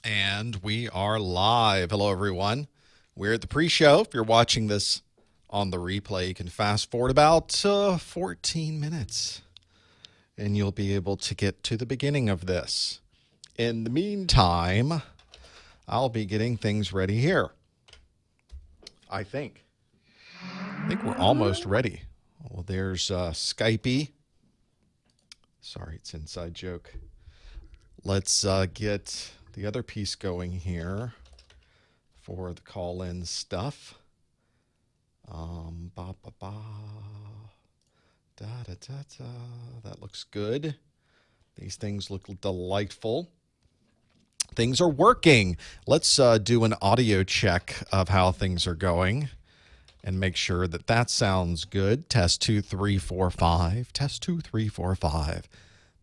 And we are live. Hello, everyone. We're at the pre-show. If you're watching this on the replay, you can fast forward about 14 minutes, and you'll be able to get to the beginning of this. In the meantime, I'll be getting things ready here. I think we're almost ready. Well, there's Skypey. Sorry, it's an inside joke. Let's get the other piece going here for the call-in stuff. Ba ba ba. Da da da da. That looks good. These things look delightful. Things are working. Let's do an audio check of how things are going and make sure that that sounds good. Test 2, 3, 4, 5. Test 2, 3, 4, 5.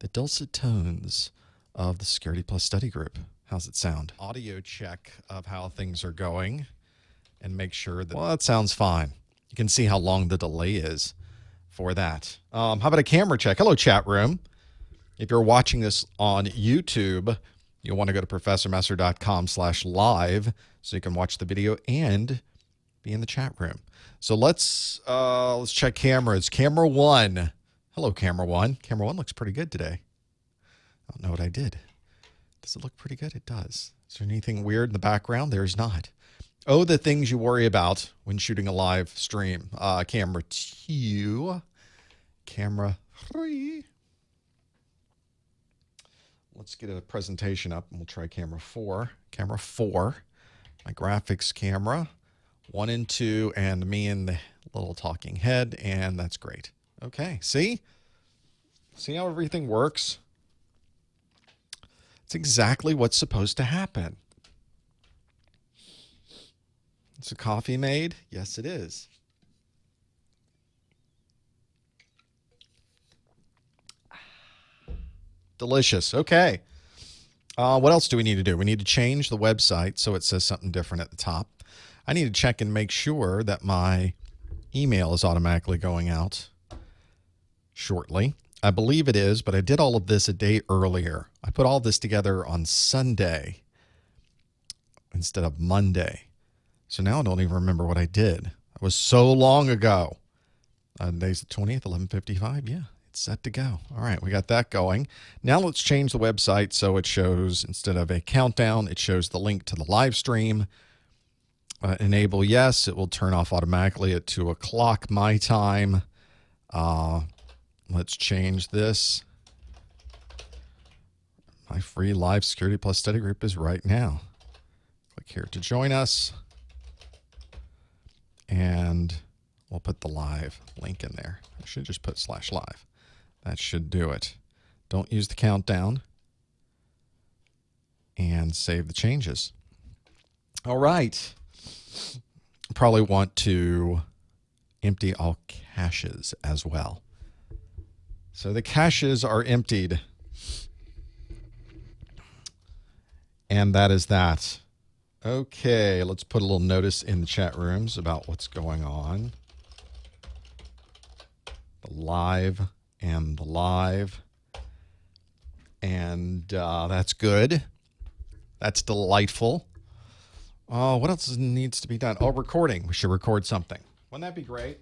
The dulcet tones of the Security Plus study group. How's it sound? Audio check of how things are going and make sure that, well, that sounds fine. You can see how long the delay is for that. How about a camera check? Hello, chat room. If you're watching this on YouTube, you'll want to go to professormesser.com/live so you can watch the video and be in the chat room. So let's check cameras. Camera 1. Hello, camera 1. Camera 1 looks pretty good today. I don't know what I did. Does it look pretty good? It does. Is there anything weird in the background? There's not. Oh, the things you worry about when shooting a live stream. Camera 2. Camera 3. Let's get a presentation up, and we'll try camera 4. Camera 4. My graphics camera. 1 and 2, and me and the little talking head, and that's great. Okay, see? See how everything works? It's exactly what's supposed to happen. Is the coffee made? Yes, it is. Delicious. Okay. What else do we need to do? We need to change the website so it says something different at the top. I need to check and make sure that my email is automatically going out shortly. I believe it is, but I did all of this a day earlier. I put all this together on Sunday instead of Monday. So now I don't even remember what I did. It was so long ago. Today's the 20th, 11:55. Yeah, it's set to go. All right, we got that going. Now let's change the website so it shows, instead of a countdown, it shows the link to the live stream. Enable yes. It will turn off automatically at 2 o'clock my time. Let's change this. My free live Security Plus study group is right now. Click here to join us. And we'll put the live link in there. I should just put /live. That should do it. Don't use the countdown. And save the changes. All right. Probably want to empty all caches as well. So the caches are emptied. And that is that. Okay, let's put a little notice in the chat rooms about what's going on. The live and the live. And that's good. That's delightful. What else needs to be done? Oh, recording. We should record something. Wouldn't that be great?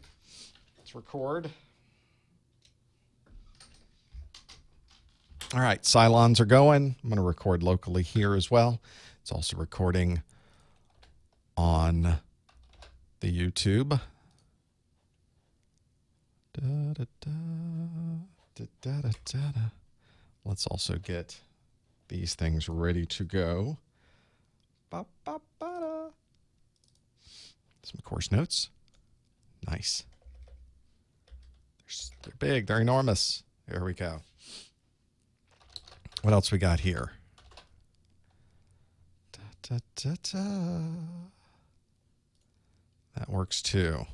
Let's record. All right, Cylons are going. I'm going to record locally here as well. It's also recording on the YouTube. Da, da, da, da, da, da, da. Let's also get these things ready to go. Ba, ba, ba, da. Some course notes. Nice. They're big. They're enormous. There we go. What else we got here? Da, da, da, da. That works too.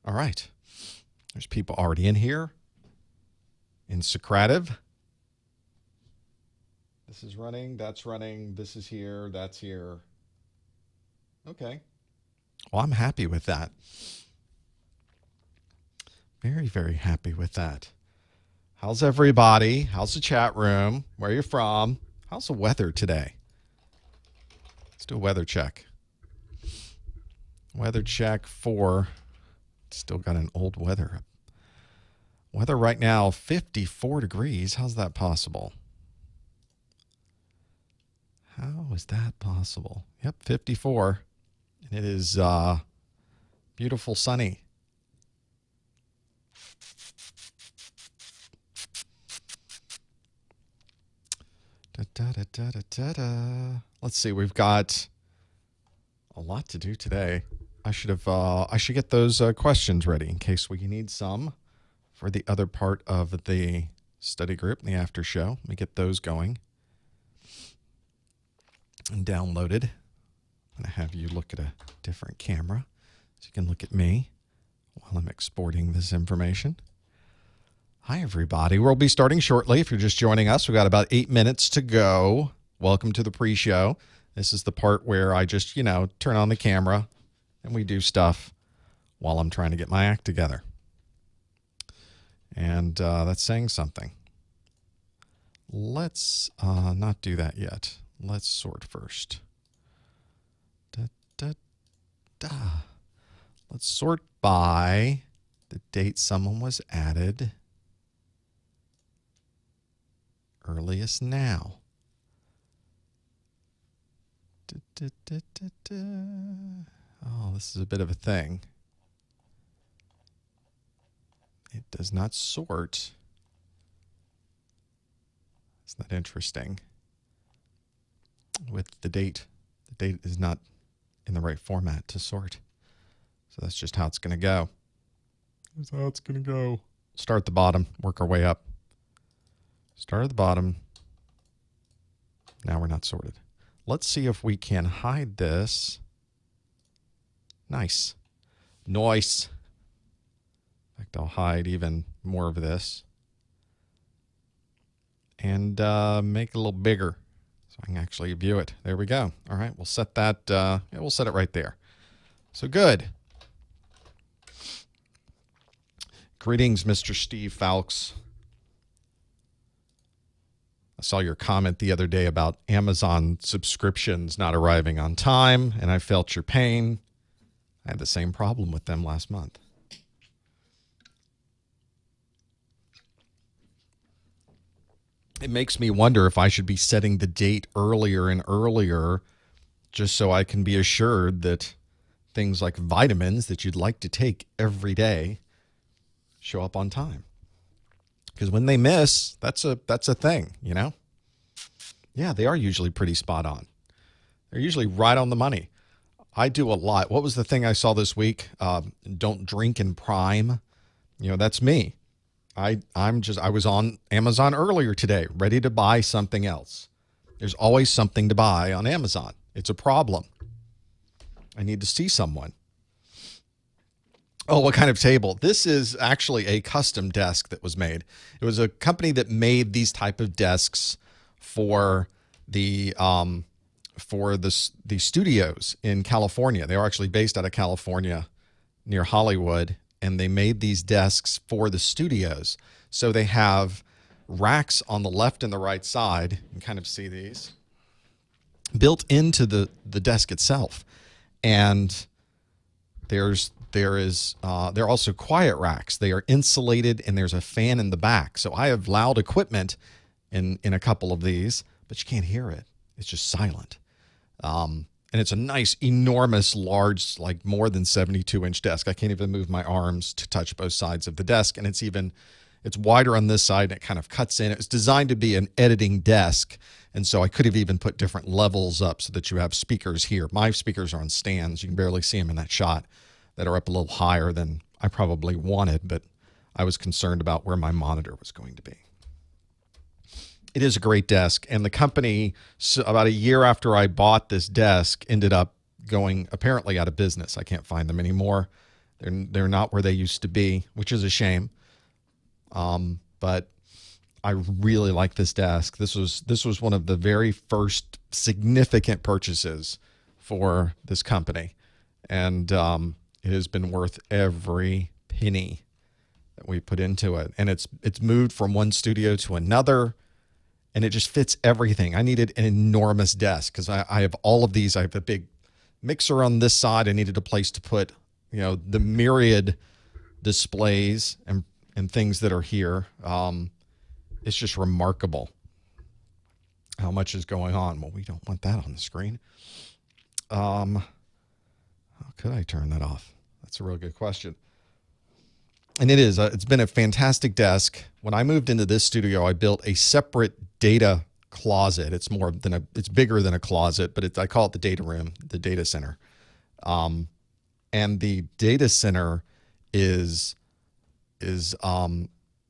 All right. There's people already in here. In Socrative. This is running. That's running. This is here. That's here. Okay. Well, I'm happy with that. Very, very happy with that. How's everybody? How's the chat room? Where are you from? How's the weather today? Let's do a weather check. Weather check for, still got an old weather. Weather right now, 54 degrees. How's that possible? How is that possible? Yep, 54. And it is beautiful sunny. Let's see, we've got a lot to do today. I should get those questions ready in case we need some for the other part of the study group, the after show. Let me get those going and downloaded. I'm going to have you look at a different camera so you can look at me while I'm exporting this information. Hi, everybody. We'll be starting shortly. If you're just joining us, we've got about 8 minutes to go. Welcome to the pre-show. This is the part where I just, turn on the camera and we do stuff while I'm trying to get my act together. And that's saying something. Let's not do that yet. Let's sort first. Let's sort by the date someone was added. Earliest now. Oh, this is a bit of a thing. It does not sort. It's not interesting. With the date. The date is not in the right format to sort. So that's just how it's going to go. That's how it's going to go. Start at the bottom, work our way up. Start at the bottom. Now we're not sorted. Let's see if we can hide this. Nice. Nice. In fact, I'll hide even more of this. And make it a little bigger so I can actually view it. There we go. All right, we'll set that. We'll set it right there. So good. Greetings, Mr. Steve Fowlks. I saw your comment the other day about Amazon subscriptions not arriving on time, and I felt your pain. I had the same problem with them last month. It makes me wonder if I should be setting the date earlier and earlier just so I can be assured that things like vitamins that you'd like to take every day show up on time. Because when they miss, that's a thing, Yeah, they are usually pretty spot on. They're usually right on the money. I do a lot. What was the thing I saw this week? Don't drink and prime. That's me. I was on Amazon earlier today, ready to buy something else. There's always something to buy on Amazon. It's a problem. I need to see someone. Oh, what kind of table? This is actually a custom desk that was made. It was a company that made these type of desks for the studios in California. They are actually based out of California near Hollywood, and they made these desks for the studios. So they have racks on the left and the right side. You can kind of see these built into the desk itself. And they're also quiet racks. They are insulated and there's a fan in the back. So I have loud equipment in a couple of these, but you can't hear it. It's just silent. And it's a nice, enormous, large, like more than 72-inch desk. I can't even move my arms to touch both sides of the desk. And it's wider on this side and it kind of cuts in. It was designed to be an editing desk. And so I could have even put different levels up so that you have speakers here. My speakers are on stands. You can barely see them in that shot, that are up a little higher than I probably wanted, but I was concerned about where my monitor was going to be. It is a great desk, and the company, about a year after I bought this desk, ended up going apparently out of business. I can't find them anymore. They're not where they used to be, which is a shame. But I really like this desk. This was one of the very first significant purchases for this company, and it has been worth every penny that we put into it. And it's moved from one studio to another, and it just fits everything. I needed an enormous desk because I have all of these. I have a big mixer on this side. I needed a place to put, the myriad displays and things that are here. It's just remarkable how much is going on. Well, we don't want that on the screen. How could I turn that off? That's a real good question. And it is. It's been a fantastic desk. When I moved into this studio, I built a separate data closet. It's it's bigger than a closet, but I call it the data room, the data center. And the data center is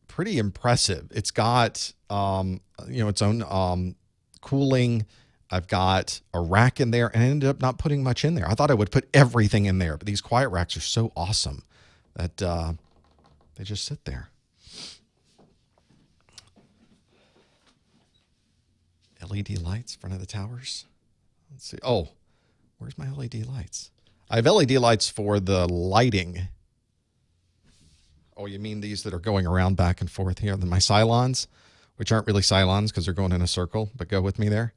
pretty impressive. It's got its own cooling. I've got a rack in there, and I ended up not putting much in there. I thought I would put everything in there, but these quiet racks are so awesome that they just sit there. LED lights in front of the towers. Let's see. Oh, where's my LED lights? I have LED lights for the lighting. Oh, you mean these that are going around back and forth here? My Cylons, which aren't really Cylons because they're going in a circle, but go with me there.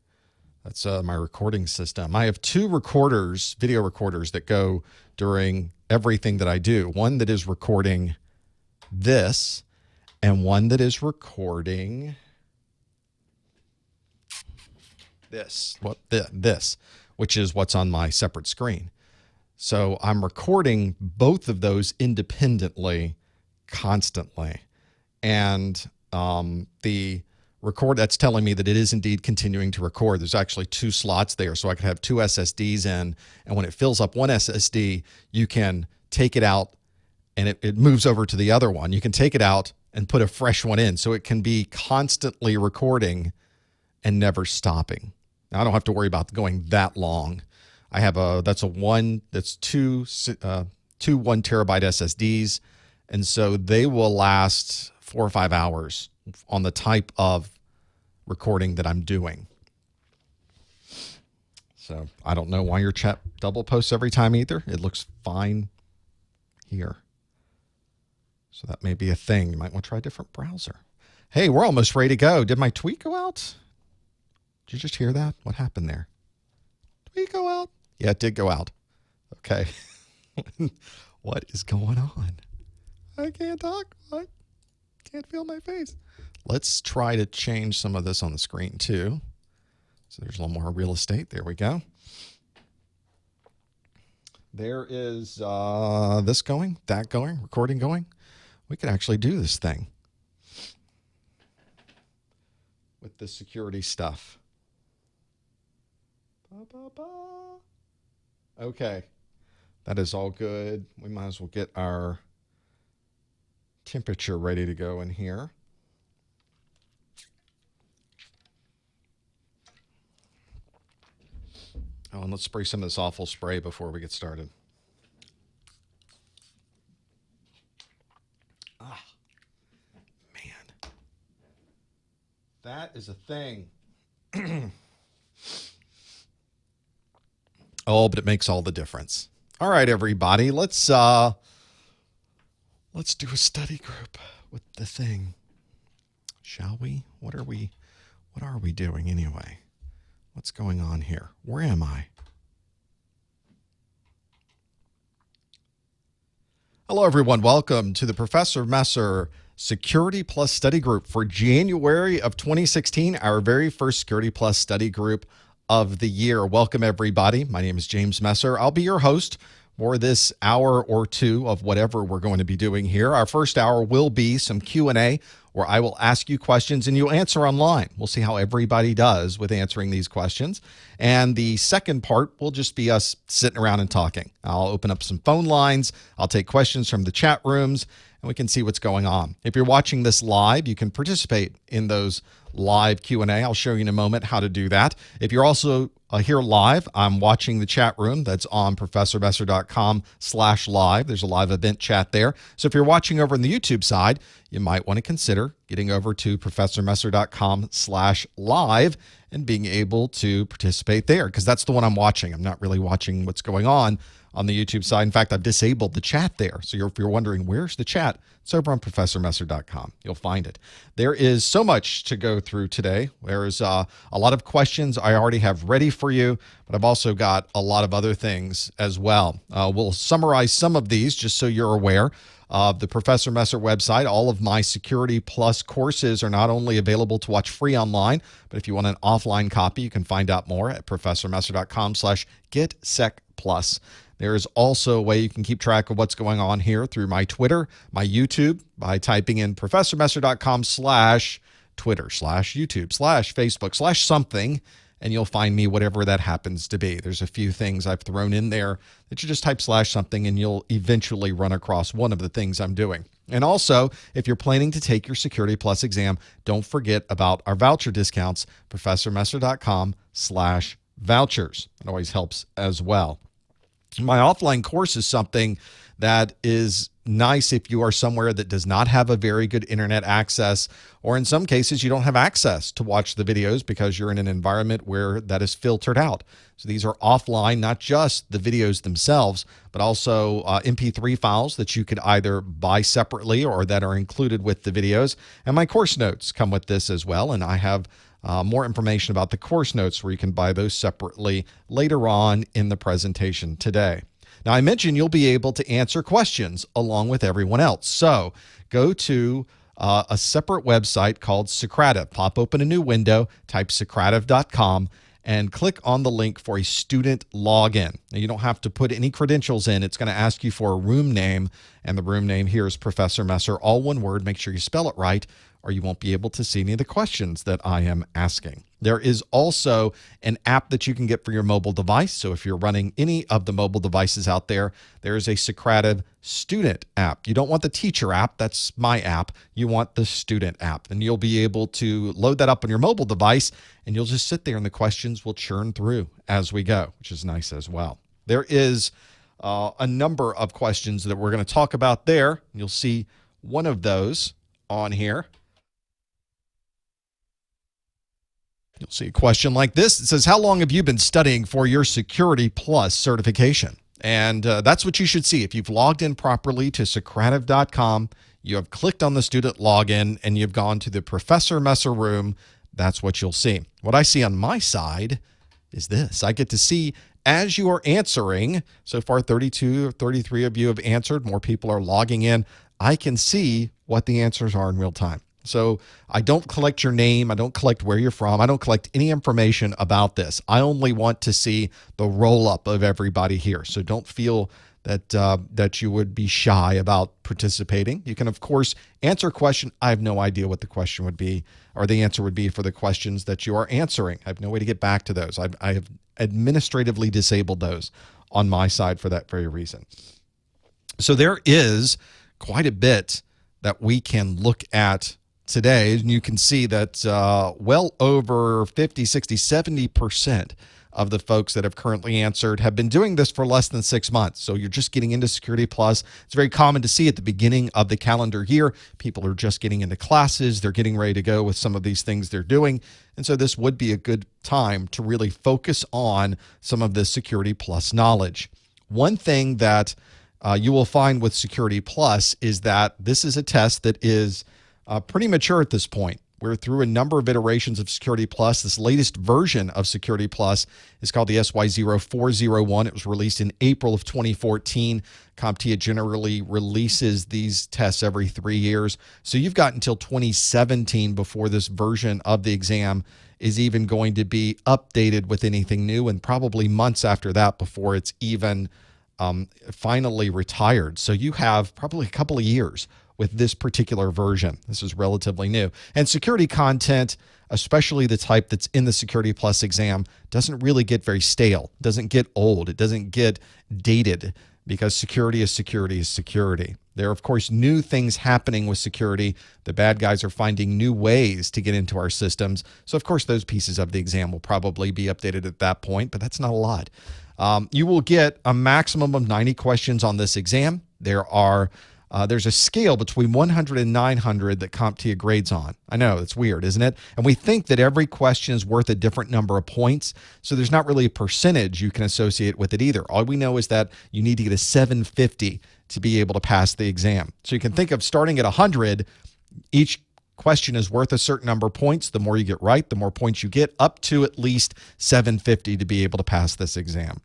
That's my recording system. I have two recorders, video recorders, that go during everything that I do. One that is recording this, and one that is recording this, which is what's on my separate screen. So I'm recording both of those independently, constantly. And the record, that's telling me that it is indeed continuing to record. There's actually two slots there, so I could have two SSDs in, and when it fills up one SSD, you can take it out and it moves over to the other one. You can take it out and put a fresh one in, so it can be constantly recording and never stopping. Now, I don't have to worry about going that long. I have two 1 terabyte SSDs, and so they will last 4 or 5 hours on the type of recording that I'm doing. So I don't know why your chat double posts every time either. It looks fine here. So that may be a thing. You might want to try a different browser. Hey, we're almost ready to go. Did my tweet go out? Did you just hear that? What happened there? Tweet go out? Yeah, it did go out. Okay. What is going on? I can't talk. I can't feel my face. Let's try to change some of this on the screen too. So there's a little more real estate. There we go. There is this going, that going, recording going. We could actually do this thing with the security stuff. Okay. That is all good. We might as well get our temperature ready to go in here. Oh, and let's spray some of this awful spray before we get started. Ah, man. That is a thing. Oh, but it makes all the difference. All right, everybody, let's do a study group with the thing. Shall we? What are we doing anyway? What's going on here? Where am I? Hello, everyone. Welcome to the Professor Messer Security Plus Study Group for January of 2016, our very first Security Plus Study Group of the year. Welcome, everybody. My name is James Messer. I'll be your host for this hour or two of whatever we're going to be doing here. Our first hour will be some Q&A, where I will ask you questions and you answer online. We'll see how everybody does with answering these questions. And the second part will just be us sitting around and talking. I'll open up some phone lines. I'll take questions from the chat rooms, and we can see what's going on. If you're watching this live, you can participate in those live Q&A. I'll show you in a moment how to do that. If you're also here live, I'm watching the chat room that's on professormesser.com/live. There's a live event chat there. So if you're watching over on the YouTube side, you might want to consider getting over to professormesser.com/live and being able to participate there, because that's the one I'm watching. I'm not really watching what's going on on the YouTube side. In fact, I've disabled the chat there. So if you're wondering, where's the chat? It's over on ProfessorMesser.com. You'll find it. There is so much to go through today. There's a lot of questions I already have ready for you, but I've also got a lot of other things as well. We'll summarize some of these just so you're aware. The Professor Messer website, all of my Security Plus courses are not only available to watch free online, but if you want an offline copy, you can find out more at professormesser.com/getsecplus. There is also a way you can keep track of what's going on here through my Twitter, my YouTube, by typing in professormesser.com/Twitter/YouTube/Facebook/something, and you'll find me, whatever that happens to be. There's a few things I've thrown in there that you just type /something and you'll eventually run across one of the things I'm doing. And also, if you're planning to take your Security Plus exam, don't forget about our voucher discounts, professormesser.com/vouchers. It always helps as well. My offline course is something that is nice if you are somewhere that does not have a very good internet access, or in some cases you don't have access to watch the videos because you're in an environment where that is filtered out. So these are offline, not just the videos themselves, but also MP3 files that you could either buy separately or that are included with the videos. And my course notes come with this as well, and I have more information about the course notes where you can buy those separately later on in the presentation today. Now, I mentioned you'll be able to answer questions along with everyone else. So go to a separate website called SCADA. Pop open a new window, type scadav.com, and click on the link for a student login. Now, you don't have to put any credentials in. It's going to ask you for a room name, and the room name here is Professor Messer, all one word. Make sure you spell it right, or you won't be able to see any of the questions that I am asking. There is also an app that you can get for your mobile device. So if you're running any of the mobile devices out there, there is a SCADA student app. You don't want the teacher app. That's my app. You want the student app. And you'll be able to load that up on your mobile device, and you'll just sit there and the questions will churn through as we go, which is nice as well. There is a number of questions that we're going to talk about there. You'll see one of those on here. You'll see a question like this. It says, how long have you been studying for your Security Plus certification? And that's what you should see. If you've logged in properly to scadav.com, you have clicked on the student login, and you've gone to the Professor Messer room, that's what you'll see. What I see on my side is this. I get to see as you are answering. So far, 32 or 33 of you have answered. More people are logging in. I can see what the answers are in real time. So I don't collect your name. I don't collect where you're from. I don't collect any information about this. I only want to see the roll-up of everybody here. So don't feel that that you would be shy about participating. You can, of course, answer a question. I have no idea what the question would be, or the answer would be for the questions that you are answering. I have no way to get back to those. I have administratively disabled those on my side for that very reason. So there is quite a bit that we can look at today, and you can see that well over 50, 60, 70% of the folks that have currently answered have been doing this for less than 6 months. So you're just getting into Security Plus. It's very common to see at the beginning of the calendar year, people are just getting into classes. They're getting ready to go with some of these things they're doing. And so this would be a good time to really focus on some of the Security Plus knowledge. One thing that you will find with Security Plus is that this is a test that is pretty mature at this point. We're through a number of iterations of Security Plus. This latest version of Security Plus is called the SY0401. It was released in April of 2014. CompTIA generally releases these tests every 3 years. So you've got until 2017 before this version of the exam is even going to be updated with anything new, and probably months after that before it's even finally retired. So you have probably a couple of years with this particular version. This is relatively new. And security content, especially the type that's in the Security Plus exam, doesn't really get very stale, doesn't get old, it doesn't get dated, because security is security is security. There are, of course, new things happening with security. The bad guys are finding new ways to get into our systems. So, of course, those pieces of the exam will probably be updated at that point, but that's not a lot. You will get a maximum of 90 questions on this exam. There are there's a scale between 100 and 900 that CompTIA grades on. I know, it's weird, isn't it? And we think that every question is worth a different number of points, so there's not really a percentage you can associate with it either. All we know is that you need to get a 750 to be able to pass the exam. So you can think of starting at 100, each question is worth a certain number of points. The more you get right, the more points you get, up to at least 750 to be able to pass this exam.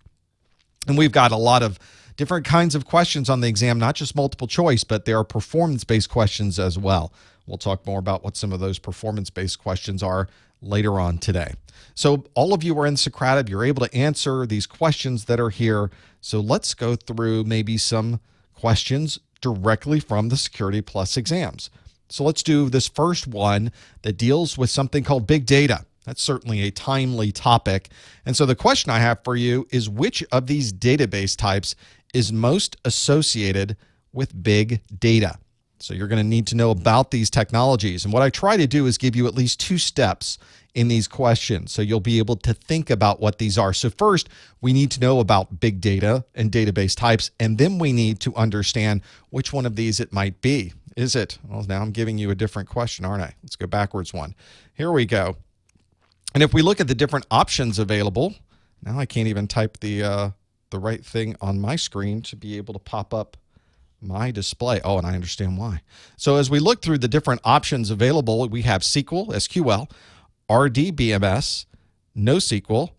And we've got a lot of different kinds of questions on the exam, not just multiple choice, but there are performance-based questions as well. We'll talk more about what some of those performance-based questions are later on today. So all of you are in SCADA. You're able to answer these questions that are here. So let's go through maybe some questions directly from the Security Plus exams. So let's do this first one that deals with something called big data. That's certainly a timely topic. And so the question I have for you is, which of these database types is most associated with big data? So you're going to need to know about these technologies. And what I try to do is give you at least 2 steps in these questions, so you'll be able to think about what these are. So first, we need to know about big data and database types, and then we need to understand which one of these it might be. Is it? Well, now I'm giving you a different question, aren't I? Let's go backwards one. Here we go. And if we look at the different options available, now I can't even type the right thing on my screen to be able to pop up my display. Oh, and I understand why. So as we look through the different options available, we have SQL, SQL, RDBMS, NoSQL,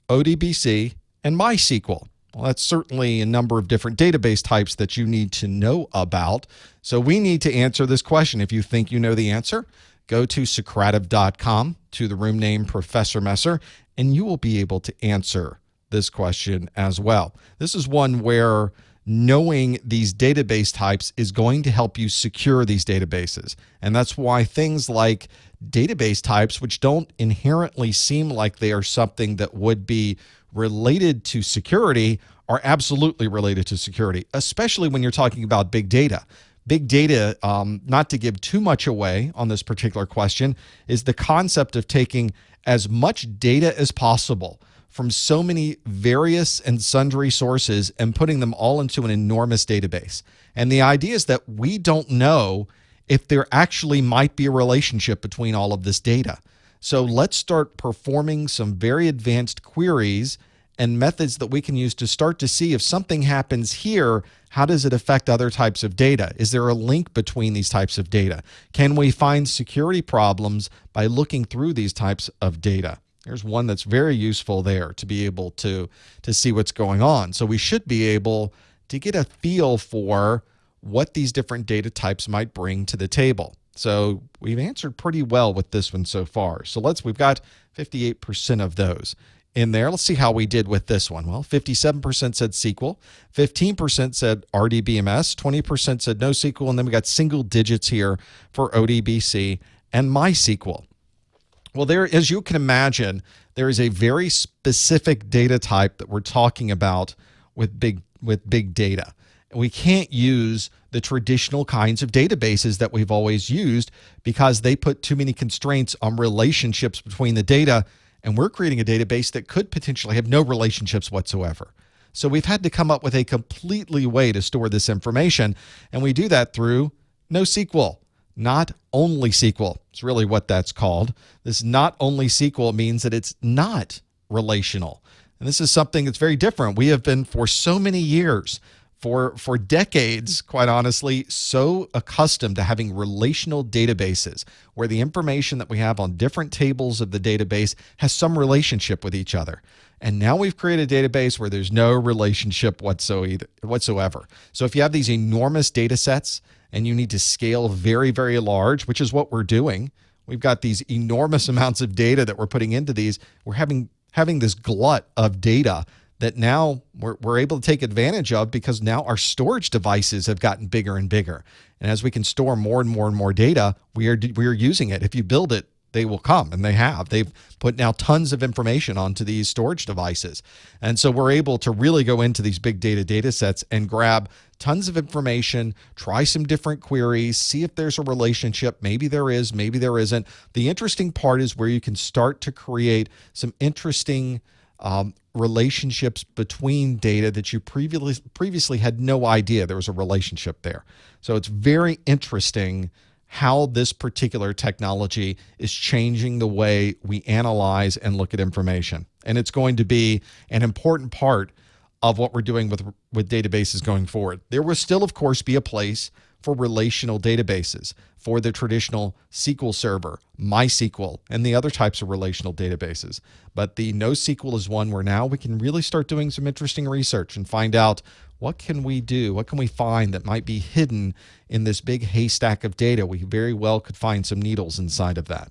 ODBC, and MySQL. Well, that's certainly a number of different database types that you need to know about. So we need to answer this question. If you think you know the answer, go to Socrative.com, to the room name Professor Messer, and you will be able to answer this question as well. This is one where knowing these database types is going to help you secure these databases. And that's why things like database types, which don't inherently seem like they are something that would be related to security, are absolutely related to security, especially when you're talking about big data. Big data, not to give too much away on this particular question, is the concept of taking as much data as possible from so many various and sundry sources and putting them all into an enormous database. And the idea is that we don't know if there actually might be a relationship between all of this data. So let's start performing some very advanced queries and methods that we can use to start to see if something happens here, how does it affect other types of data? Is there a link between these types of data? Can we find security problems by looking through these types of data? There's one that's very useful there to be able to see what's going on. So we should be able to get a feel for what these different data types might bring to the table. So we've answered pretty well with this one so far. So we've got 58% of those in there. Let's see how we did with this one. Well, 57% said SQL, 15% said RDBMS, 20% said NoSQL, and then we got single digits here for ODBC and MySQL. Well, there, as you can imagine, there is a very specific data type that we're talking about with big data. We can't use the traditional kinds of databases that we've always used because they put too many constraints on relationships between the data, and we're creating a database that could potentially have no relationships whatsoever. So we've had to come up with a completely way to store this information, and we do that through NoSQL. Not only SQL. It's really what that's called. This not only SQL means that it's not relational. And this is something that's very different. We have been for so many years, for decades, quite honestly, so accustomed to having relational databases where the information that we have on different tables of the database has some relationship with each other. And now we've created a database where there's no relationship whatsoever. So if you have these enormous data sets and you need to scale very, very large, which is what we're doing, we've got these enormous amounts of data that we're putting into these. We're having this glut of data that now we're able to take advantage of because now our storage devices have gotten bigger and bigger. And as we can store more and more and more data, we are using it. If you build it, they will come, and they have. They've put now tons of information onto these storage devices. And so we're able to really go into these big data sets and grab tons of information, try some different queries, see if there's a relationship. Maybe there is, maybe there isn't. The interesting part is where you can start to create some interesting relationships between data that you previously had no idea there was a relationship there. So it's very interesting how this particular technology is changing the way we analyze and look at information. And it's going to be an important part of what we're doing with databases going forward. There will still, of course, be a place for relational databases, for the traditional SQL Server, MySQL, and the other types of relational databases. But the NoSQL is one where now we can really start doing some interesting research and find out what can we do, what can we find that might be hidden in this big haystack of data. We very well could find some needles inside of that.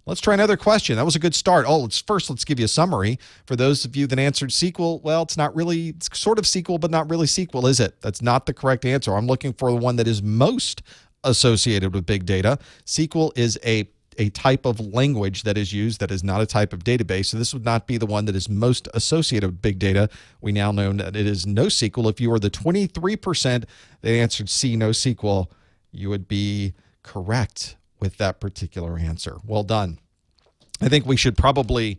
Let's try another question. That was a good start. Let's give you a summary. For those of you that answered SQL, well, it's sort of SQL, but not really SQL, is it? That's not the correct answer. I'm looking for the one that is most associated with big data. SQL is a type of language that is used that is not a type of database. So this would not be the one that is most associated with big data. We now know that it is NoSQL. If you were the 23% that answered C, NoSQL, you would be correct with that particular answer. Well done. I think we should probably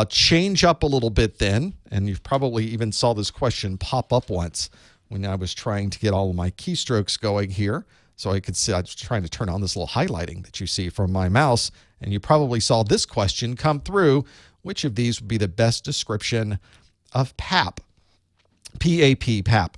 change up a little bit then, and you've probably even saw this question pop up once when I was trying to get all of my keystrokes going here. So I could see, I was trying to turn on this little highlighting that you see from my mouse, and you probably saw this question come through. Which of these would be the best description of PAP? P-A-P, PAP.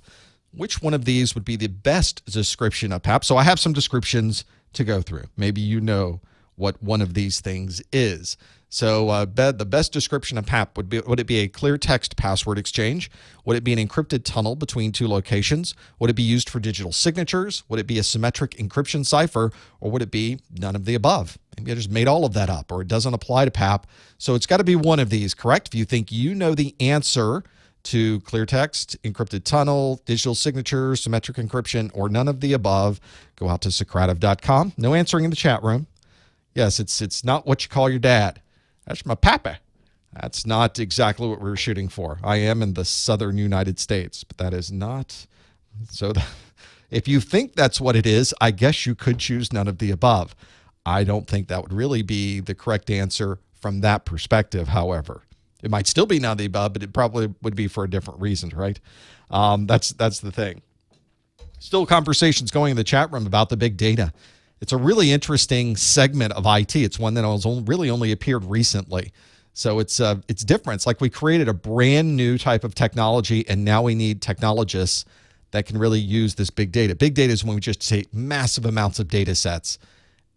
Which one of these would be the best description of PAP? So I have some descriptions to go through. Maybe you know what one of these things is. So the best description of PAP would it be a clear text password exchange? Would it be an encrypted tunnel between two locations? Would it be used for digital signatures? Would it be a symmetric encryption cipher? Or would it be none of the above? Maybe I just made all of that up, or it doesn't apply to PAP. So it's got to be one of these, correct? If you think you know the answer to clear text, encrypted tunnel, digital signature, symmetric encryption, or none of the above, go out to Socrative.com. No answering in the chat room. Yes, it's not what you call your dad. That's my papa. That's not exactly what we were shooting for. I am in the southern United States, but that is not. So if you think that's what it is, I guess you could choose none of the above. I don't think that would really be the correct answer from that perspective, however. It might still be none of the above, but it probably would be for a different reason, right? That's the thing. Still conversations going in the chat room about the big data. It's a really interesting segment of IT. It's one that has really only appeared recently. So it's different. It's like we created a brand new type of technology, and now we need technologists that can really use this big data. Big data is when we just take massive amounts of data sets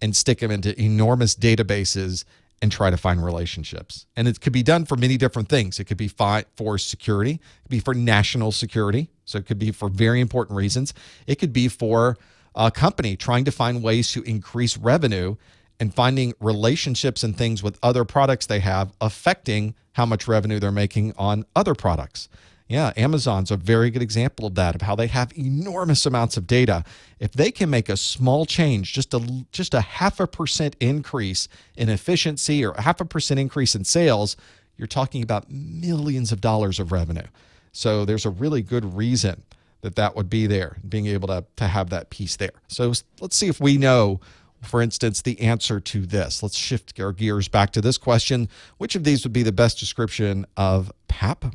and stick them into enormous databases and try to find relationships. And it could be done for many different things. It could be for security. It could be for national security. So it could be for very important reasons. It could be for a company trying to find ways to increase revenue and finding relationships and things with other products they have affecting how much revenue they're making on other products. Yeah, Amazon's a very good example of that, of how they have enormous amounts of data. If they can make a small change, just a 0.5% increase in efficiency or 0.5% increase in sales, you're talking about millions of dollars of revenue. So there's a really good reason that would be there, being able to have that piece there. So let's see if we know, for instance, the answer to this. Let's shift our gears back to this question. Which of these would be the best description of PAP?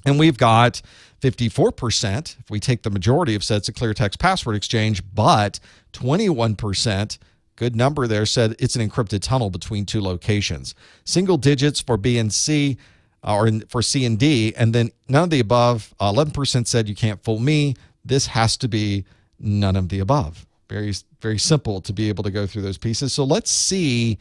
And we've got 54%, if we take the majority, have said it's a clear text password exchange, but 21%, good number there, said it's an encrypted tunnel between two locations. Single digits for B and C, or for C and D, and then none of the above. 11% said you can't fool me. This has to be none of the above. Very, very simple to be able to go through those pieces. So let's see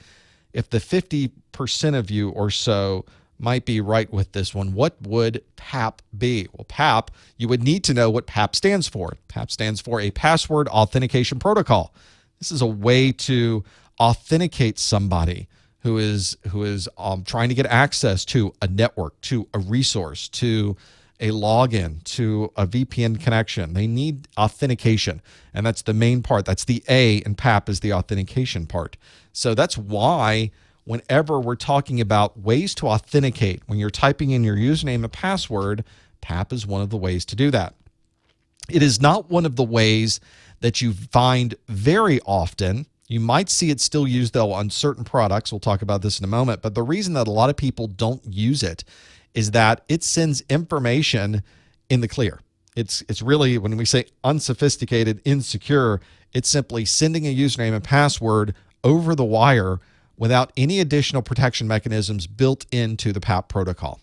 if the 50% of you or so might be right with this one. What would PAP be? Well, PAP, you would need to know what PAP stands for. PAP stands for a password authentication protocol. This is a way to authenticate somebody who is trying to get access to a network, to a resource, to a login, to a VPN connection. They need authentication, and that's the main part. That's the A in PAP, is the authentication part. So that's why whenever we're talking about ways to authenticate, when you're typing in your username and password, PAP is one of the ways to do that. It is not one of the ways that you find very often. You might see it still used, though, on certain products. We'll talk about this in a moment. But the reason that a lot of people don't use it is that it sends information in the clear. It's really, when we say unsophisticated, insecure, it's simply sending a username and password over the wire without any additional protection mechanisms built into the PAP protocol.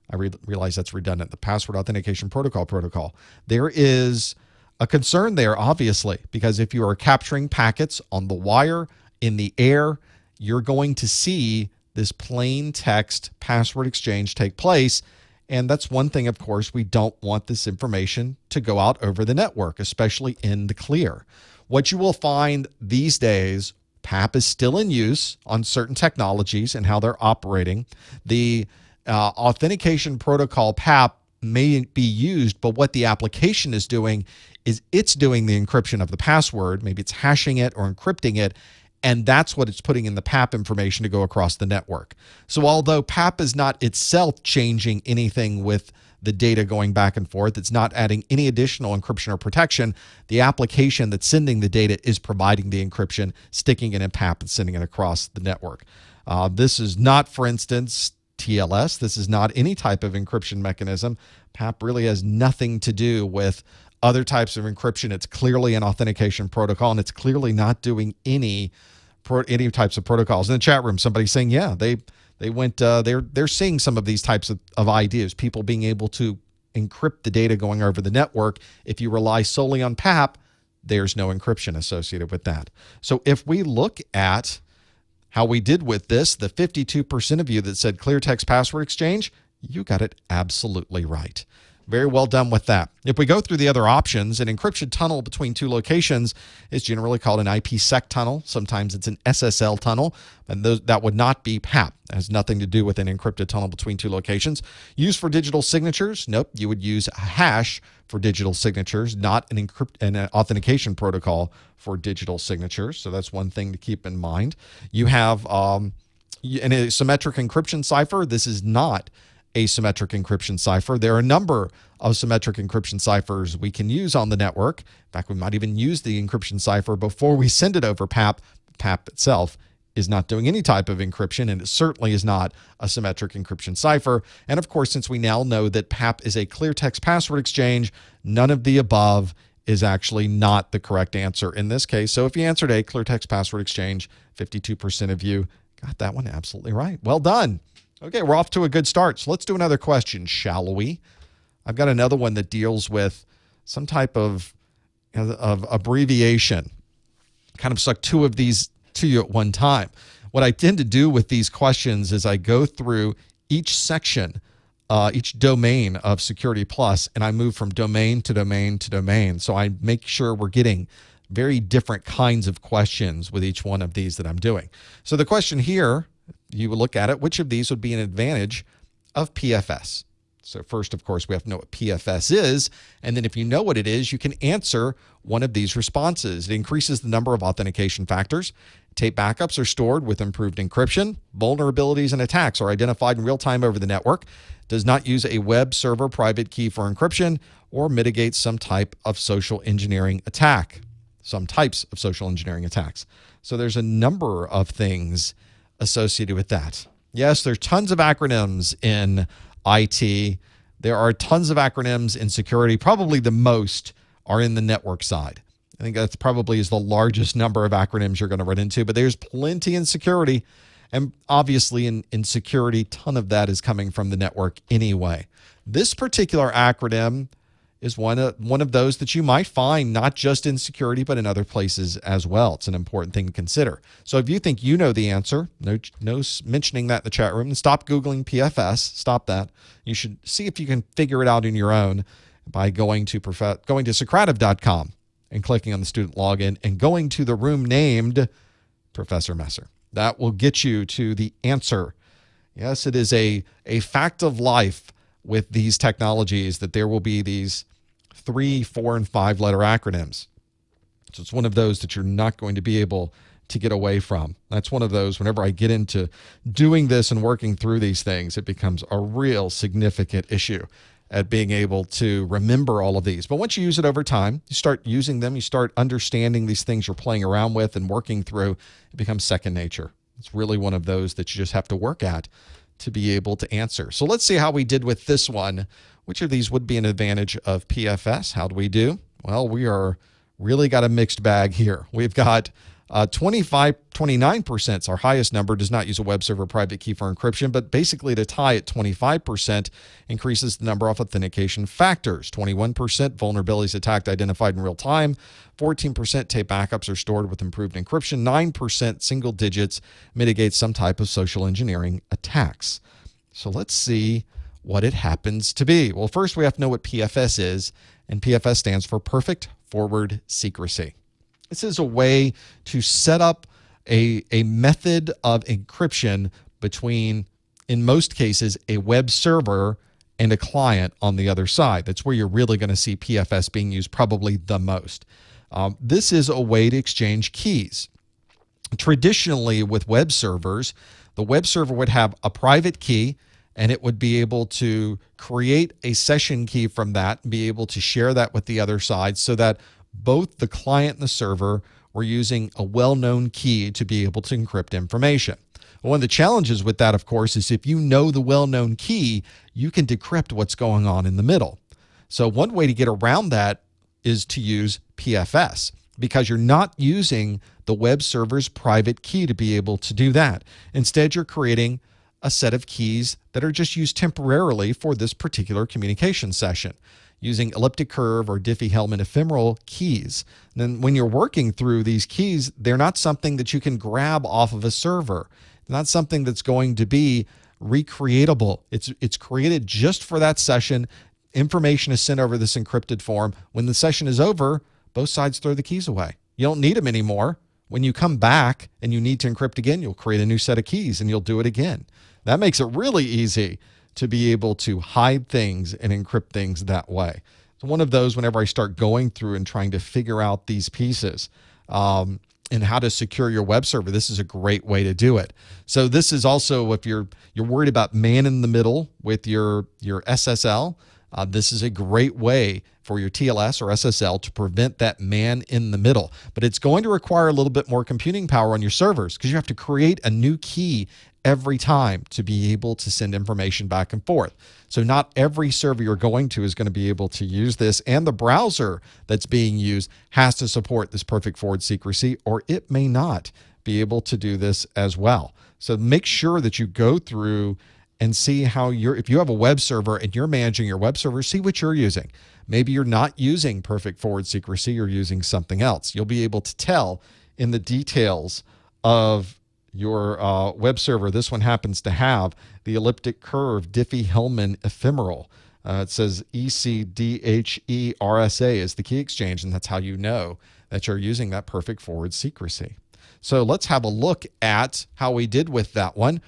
I realize that's redundant, the Password Authentication Protocol. There is a concern there, obviously, because if you are capturing packets on the wire, in the air, you're going to see this plain text password exchange take place. And that's one thing, of course, we don't want this information to go out over the network, especially in the clear. What you will find these days, PAP is still in use on certain technologies and how they're operating. The authentication protocol PAP may be used, but what the application is doing is it's doing the encryption of the password. Maybe it's hashing it or encrypting it, and that's what it's putting in the PAP information to go across the network. So although PAP is not itself changing anything with the data going back and forth, it's not adding any additional encryption or protection, the application that's sending the data is providing the encryption, sticking it in PAP and sending it across the network. This is not, for instance, TLS. This is not any type of encryption mechanism. PAP really has nothing to do with other types of encryption. It's clearly an authentication protocol, and it's clearly not doing any types of protocols. In the chat room, somebody's saying, yeah, they're seeing some of these types of ideas, people being able to encrypt the data going over the network. If you rely solely on PAP, there's no encryption associated with that. So if we look at how we did with this, the 52% of you that said clear text password exchange, you got it absolutely right. Very well done with that. If we go through the other options, an encryption tunnel between two locations is generally called an IPsec tunnel. Sometimes it's an SSL tunnel, and that would not be PAP. It has nothing to do with an encrypted tunnel between two locations. Used for digital signatures? Nope. You would use a hash for digital signatures, not an authentication protocol for digital signatures. So that's one thing to keep in mind. You have in a symmetric encryption cipher. This is not asymmetric encryption cipher. There are a number of symmetric encryption ciphers we can use on the network. In fact, we might even use the encryption cipher before we send it over PAP. PAP itself is not doing any type of encryption, and it certainly is not a symmetric encryption cipher. And of course, since we now know that PAP is a clear text password exchange, none of the above is actually not the correct answer in this case. So if you answered A, clear text password exchange, 52% of you got that one absolutely right. Well done. Okay, we're off to a good start. So let's do another question, shall we? I've got another one that deals with some type of abbreviation. Kind of stuck two of these to you at one time. What I tend to do with these questions is I go through each section, each domain of Security Plus, and I move from domain to domain to domain. So I make sure we're getting very different kinds of questions with each one of these that I'm doing. So the question here, you will look at it, which of these would be an advantage of PFS? So first, of course, we have to know what PFS is. And then if you know what it is, you can answer one of these responses. It increases the number of authentication factors. Tape backups are stored with improved encryption. Vulnerabilities and attacks are identified in real time over the network. Does not use a web server private key for encryption, or mitigates some type of social engineering attack. Some types of social engineering attacks. So there's a number of things associated with that. Yes, there's tons of acronyms in IT. There are tons of acronyms in security. Probably the most are in the network side. I think that's probably is the largest number of acronyms you're going to run into, but there's plenty in security. And obviously in security, a ton of that is coming from the network anyway. This particular acronym is one of those that you might find not just in security, but in other places as well. It's an important thing to consider. So if you think you know the answer, no mentioning that in the chat room, and stop Googling PFS. Stop that. You should see if you can figure it out on your own by going to Socrative.com and clicking on the student login and going to the room named Professor Messer. That will get you to the answer. Yes, it is a fact of life with these technologies that there will be these 3, 4, and 5-letter acronyms. So it's one of those that you're not going to be able to get away from. That's one of those, whenever I get into doing this and working through these things, it becomes a real significant issue at being able to remember all of these. But once you use it over time, you start using them, you start understanding these things you're playing around with and working through, it becomes second nature. It's really one of those that you just have to work at to be able to answer. So let's see how we did with this one. Which of these would be an advantage of PFS? How do we do? Well, we are really got a mixed bag here. We've got 29% is our highest number, does not use a web server private key for encryption, but basically to tie at 25% increases the number of authentication factors. 21% vulnerabilities attacked identified in real time. 14% tape backups are stored with improved encryption. 9% single digits mitigates some type of social engineering attacks. So let's see what it happens to be. Well, first we have to know what PFS is, and PFS stands for Perfect Forward Secrecy. This is a way to set up a method of encryption between, in most cases, a web server and a client on the other side. That's where you're really going to see PFS being used probably the most. This is a way to exchange keys. Traditionally, with web servers, the web server would have a private key, and it would be able to create a session key from that and be able to share that with the other side so that both the client and the server were using a well-known key to be able to encrypt information. One of the challenges with that, of course, is if you know the well-known key, you can decrypt what's going on in the middle. So one way to get around that is to use PFS, because you're not using the web server's private key to be able to do that. Instead, you're creating a set of keys that are just used temporarily for this particular communication session, using elliptic curve or Diffie-Hellman ephemeral keys. And then when you're working through these keys, they're not something that you can grab off of a server. They're not something that's going to be recreatable. It's created just for that session. Information is sent over this encrypted form. When the session is over, both sides throw the keys away. You don't need them anymore. When you come back and you need to encrypt again, you'll create a new set of keys and you'll do it again. That makes it really easy to be able to hide things and encrypt things that way. It's one of those whenever I start going through and trying to figure out these pieces and how to secure your web server, this is a great way to do it. So this is also, if you're worried about man in the middle with your SSL, this is a great way for your TLS or SSL to prevent that man in the middle. But it's going to require a little bit more computing power on your servers because you have to create a new key every time to be able to send information back and forth. So not every server you're going to is going to be able to use this, and the browser that's being used has to support this perfect forward secrecy, or it may not be able to do this as well. So make sure that you go through and see how if you have a web server and you're managing your web server, see what you're using. Maybe you're not using perfect forward secrecy, you're using something else. You'll be able to tell in the details of your web server. This one happens to have the elliptic curve Diffie-Hellman ephemeral. It says ECDHERSA is the key exchange, and that's how you know that you're using that perfect forward secrecy. So let's have a look at how we did with that one.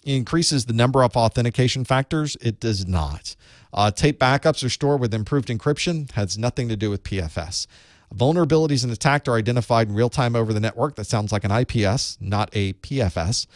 It increases the number of authentication factors. It does not. Tape backups are stored with improved encryption. Has nothing to do with PFS. Vulnerabilities and attacks are identified in real time over the network. That sounds like an IPS, not a PFS.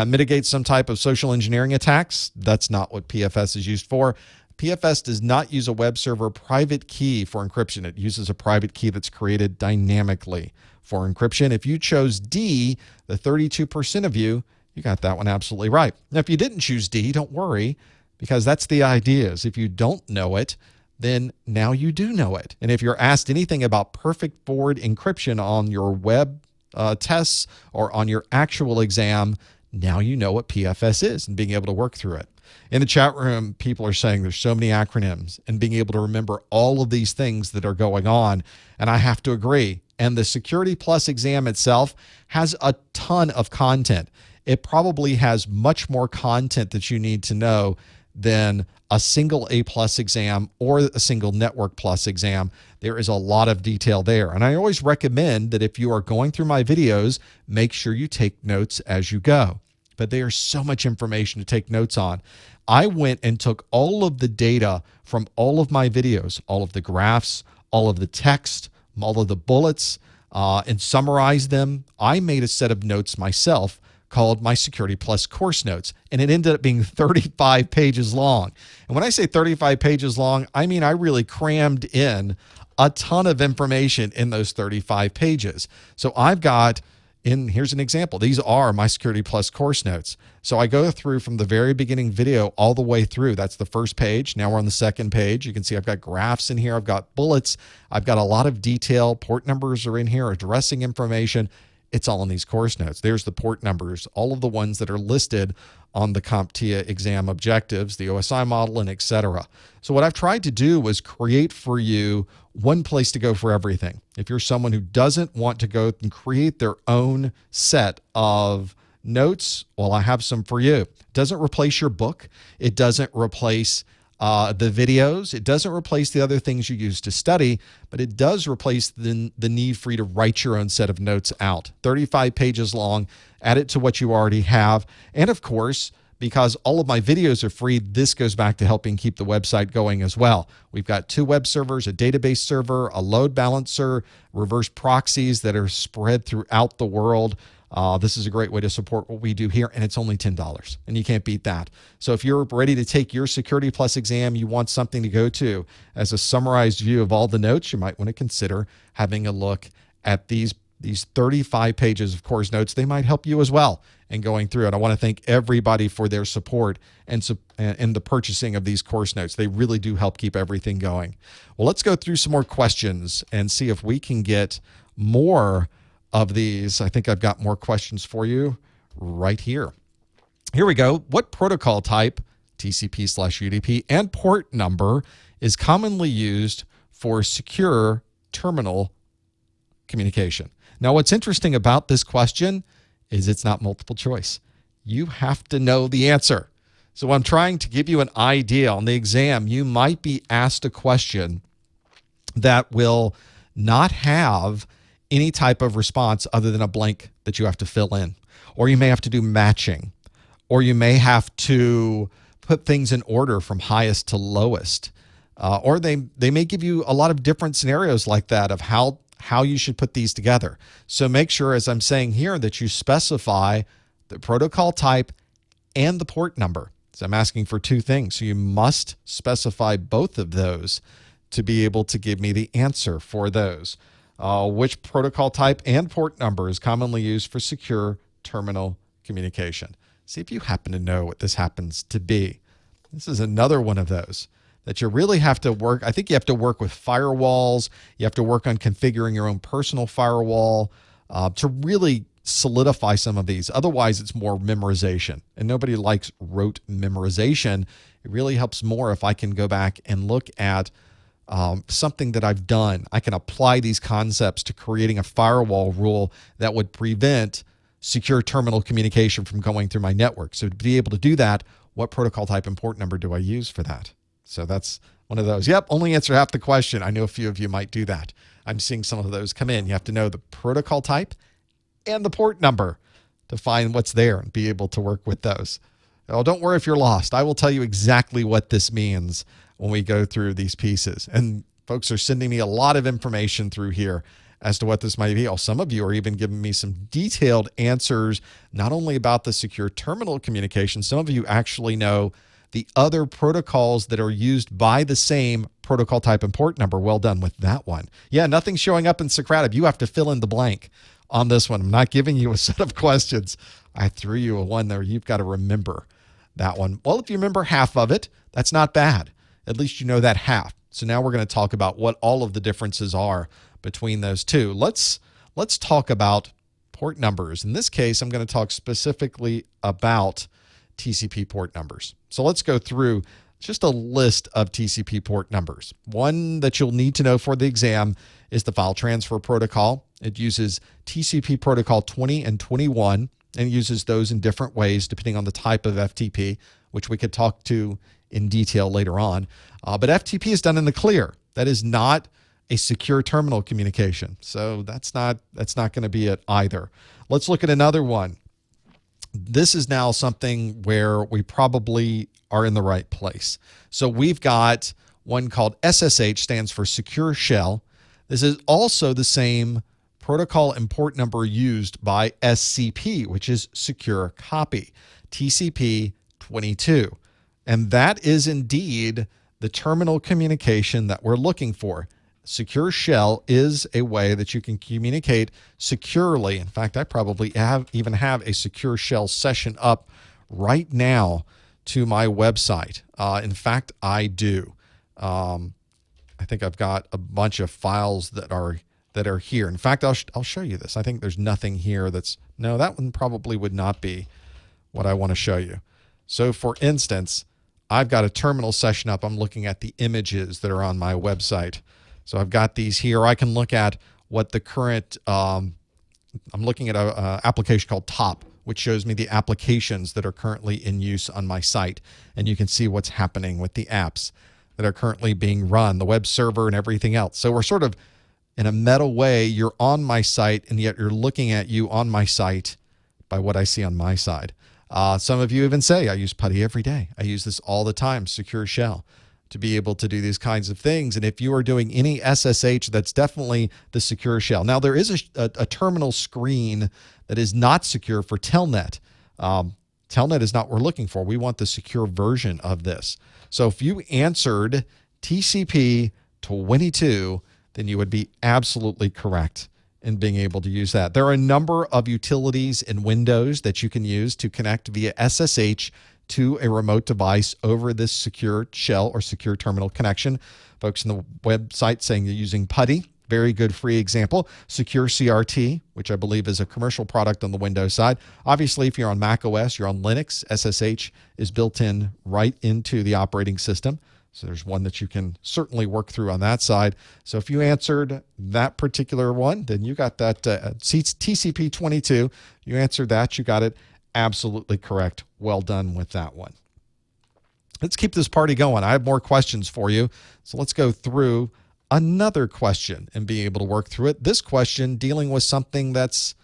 Mitigates some type of social engineering attacks. That's not what PFS is used for. PFS does not use a web server private key for encryption. It uses a private key that's created dynamically for encryption. If you chose D, the 32% of you got that one absolutely right. Now, if you didn't choose D, don't worry, because that's the idea. Is if you don't know it, then now you do know it. And if you're asked anything about perfect forward encryption on your web tests or on your actual exam, now you know what PFS is and being able to work through it. In the chat room, people are saying there's so many acronyms and being able to remember all of these things that are going on. And I have to agree. And the Security Plus exam itself has a ton of content. It probably has much more content that you need to know than a single A+ exam or a single Network Plus exam. There is a lot of detail there. And I always recommend that if you are going through my videos, make sure you take notes as you go. But there's so much information to take notes on. I went and took all of the data from all of my videos, all of the graphs, all of the text, all of the bullets, and summarized them. I made a set of notes myself called my Security Plus course notes, and it ended up being 35 pages long. And when I say 35 pages long, I mean I really crammed in a ton of information in those 35 pages. So I've got here's an example. These are my Security Plus course notes. So I go through from the very beginning video all the way through. That's the first page. Now we're on the second page. You can see I've got graphs in here. I've got bullets. I've got a lot of detail. Port numbers are in here, addressing information. It's all in these course notes. There's the port numbers, all of the ones that are listed on the CompTIA exam objectives, the OSI model, and etc. So what I've tried to do was create for you one place to go for everything. If you're someone who doesn't want to go and create their own set of notes, well, I have some for you. It doesn't replace your book. It doesn't replace the videos. It doesn't replace the other things you use to study, but it does replace the need for you to write your own set of notes out. 35 pages long. Add it to what you already have. And of course, because all of my videos are free, this goes back to helping keep the website going as well. We've got 2 web servers, a database server, a load balancer, reverse proxies that are spread throughout the world. This is a great way to support what we do here, and it's only $10, and you can't beat that. So if you're ready to take your Security Plus exam, you want something to go to as a summarized view of all the notes, you might want to consider having a look at these 35 pages of course notes. They might help you as well in going through it. I want to thank everybody for their support and the purchasing of these course notes. They really do help keep everything going. Well, let's go through some more questions and see if we can get more of these. I think I've got more questions for you right here. Here we go. What protocol type, TCP/UDP, and port number is commonly used for secure terminal communication? Now, what's interesting about this question is it's not multiple choice. You have to know the answer. So I'm trying to give you an idea. On the exam, you might be asked a question that will not have any type of response other than a blank that you have to fill in. Or you may have to do matching. Or you may have to put things in order from highest to lowest. Or they may give you a lot of different scenarios like that of how you should put these together. So make sure, as I'm saying here, that you specify the protocol type and the port number. So I'm asking for 2 things. So you must specify both of those to be able to give me the answer for those. Which protocol type and port number is commonly used for secure terminal communication? See if you happen to know what this happens to be. This is another one of those that you really have to work. I think you have to work with firewalls. You have to work on configuring your own personal firewall to really solidify some of these. Otherwise, it's more memorization, and nobody likes rote memorization. It really helps more if I can go back and look at something that I've done. I can apply these concepts to creating a firewall rule that would prevent secure terminal communication from going through my network. So to be able to do that, what protocol type and port number do I use for that? So that's one of those. Yep, only answer half the question. I know a few of you might do that. I'm seeing some of those come in. You have to know the protocol type and the port number to find what's there and be able to work with those. Oh, don't worry if you're lost. I will tell you exactly what this means when we go through these pieces. And folks are sending me a lot of information through here as to what this might be. Oh, some of you are even giving me some detailed answers, not only about the secure terminal communication. Some of you actually know the other protocols that are used by the same protocol type and port number. Well done with that one. Yeah, nothing's showing up in SCADA. You have to fill in the blank on this one. I'm not giving you a set of questions. I threw you a one there. You've got to remember that one. Well, if you remember half of it, that's not bad. At least you know that half. So now we're going to talk about what all of the differences are between those two. Let's talk about port numbers. In this case, I'm going to talk specifically about TCP port numbers. So let's go through just a list of TCP port numbers. One that you'll need to know for the exam is the file transfer protocol. It uses TCP protocol 20 and 21 and uses those in different ways depending on the type of FTP, which we could talk to in detail later on. But FTP is done in the clear. That is not a secure terminal communication. So that's not going to be it either. Let's look at another one. This is now something where we probably are in the right place. So we've got one called SSH, stands for Secure Shell. This is also the same protocol and port number used by SCP, which is Secure Copy, TCP 22. And that is indeed the terminal communication that we're looking for. Secure shell is a way that you can communicate securely. In fact, I probably even have a secure shell session up right now to my website. In fact, I do. I think I've got a bunch of files that are here. In fact, I'll show you this. I think there's nothing here no, that one probably would not be what I want to show you. So for instance, I've got a terminal session up. I'm looking at the images that are on my website. So I've got these here. I can look at what the current, I'm looking at an application called TOP, which shows me the applications that are currently in use on my site. And you can see what's happening with the apps that are currently being run, the web server and everything else. So we're sort of, in a meta way, you're on my site, and yet you're looking at you on my site by what I see on my side. Some of you even say, I use PuTTY every day. I use this all the time, secure shell, to be able to do these kinds of things. And if you are doing any SSH, that's definitely the secure shell. Now, there is a terminal screen that is not secure for Telnet. Telnet is not what we're looking for. We want the secure version of this. So if you answered TCP 22, then you would be absolutely correct in being able to use that. There are a number of utilities in Windows that you can use to connect via SSH to a remote device over this secure shell or secure terminal connection. Folks in the website saying you're using PuTTY, very good free example. Secure CRT, which I believe is a commercial product on the Windows side. Obviously, if you're on Mac OS, you're on Linux, SSH is built in right into the operating system. So there's one that you can certainly work through on that side. So if you answered that particular one, then you got that TCP 22. You answered that. You got it absolutely correct. Well done with that one. Let's keep this party going. I have more questions for you. So let's go through another question and be able to work through it. This question dealing with something that's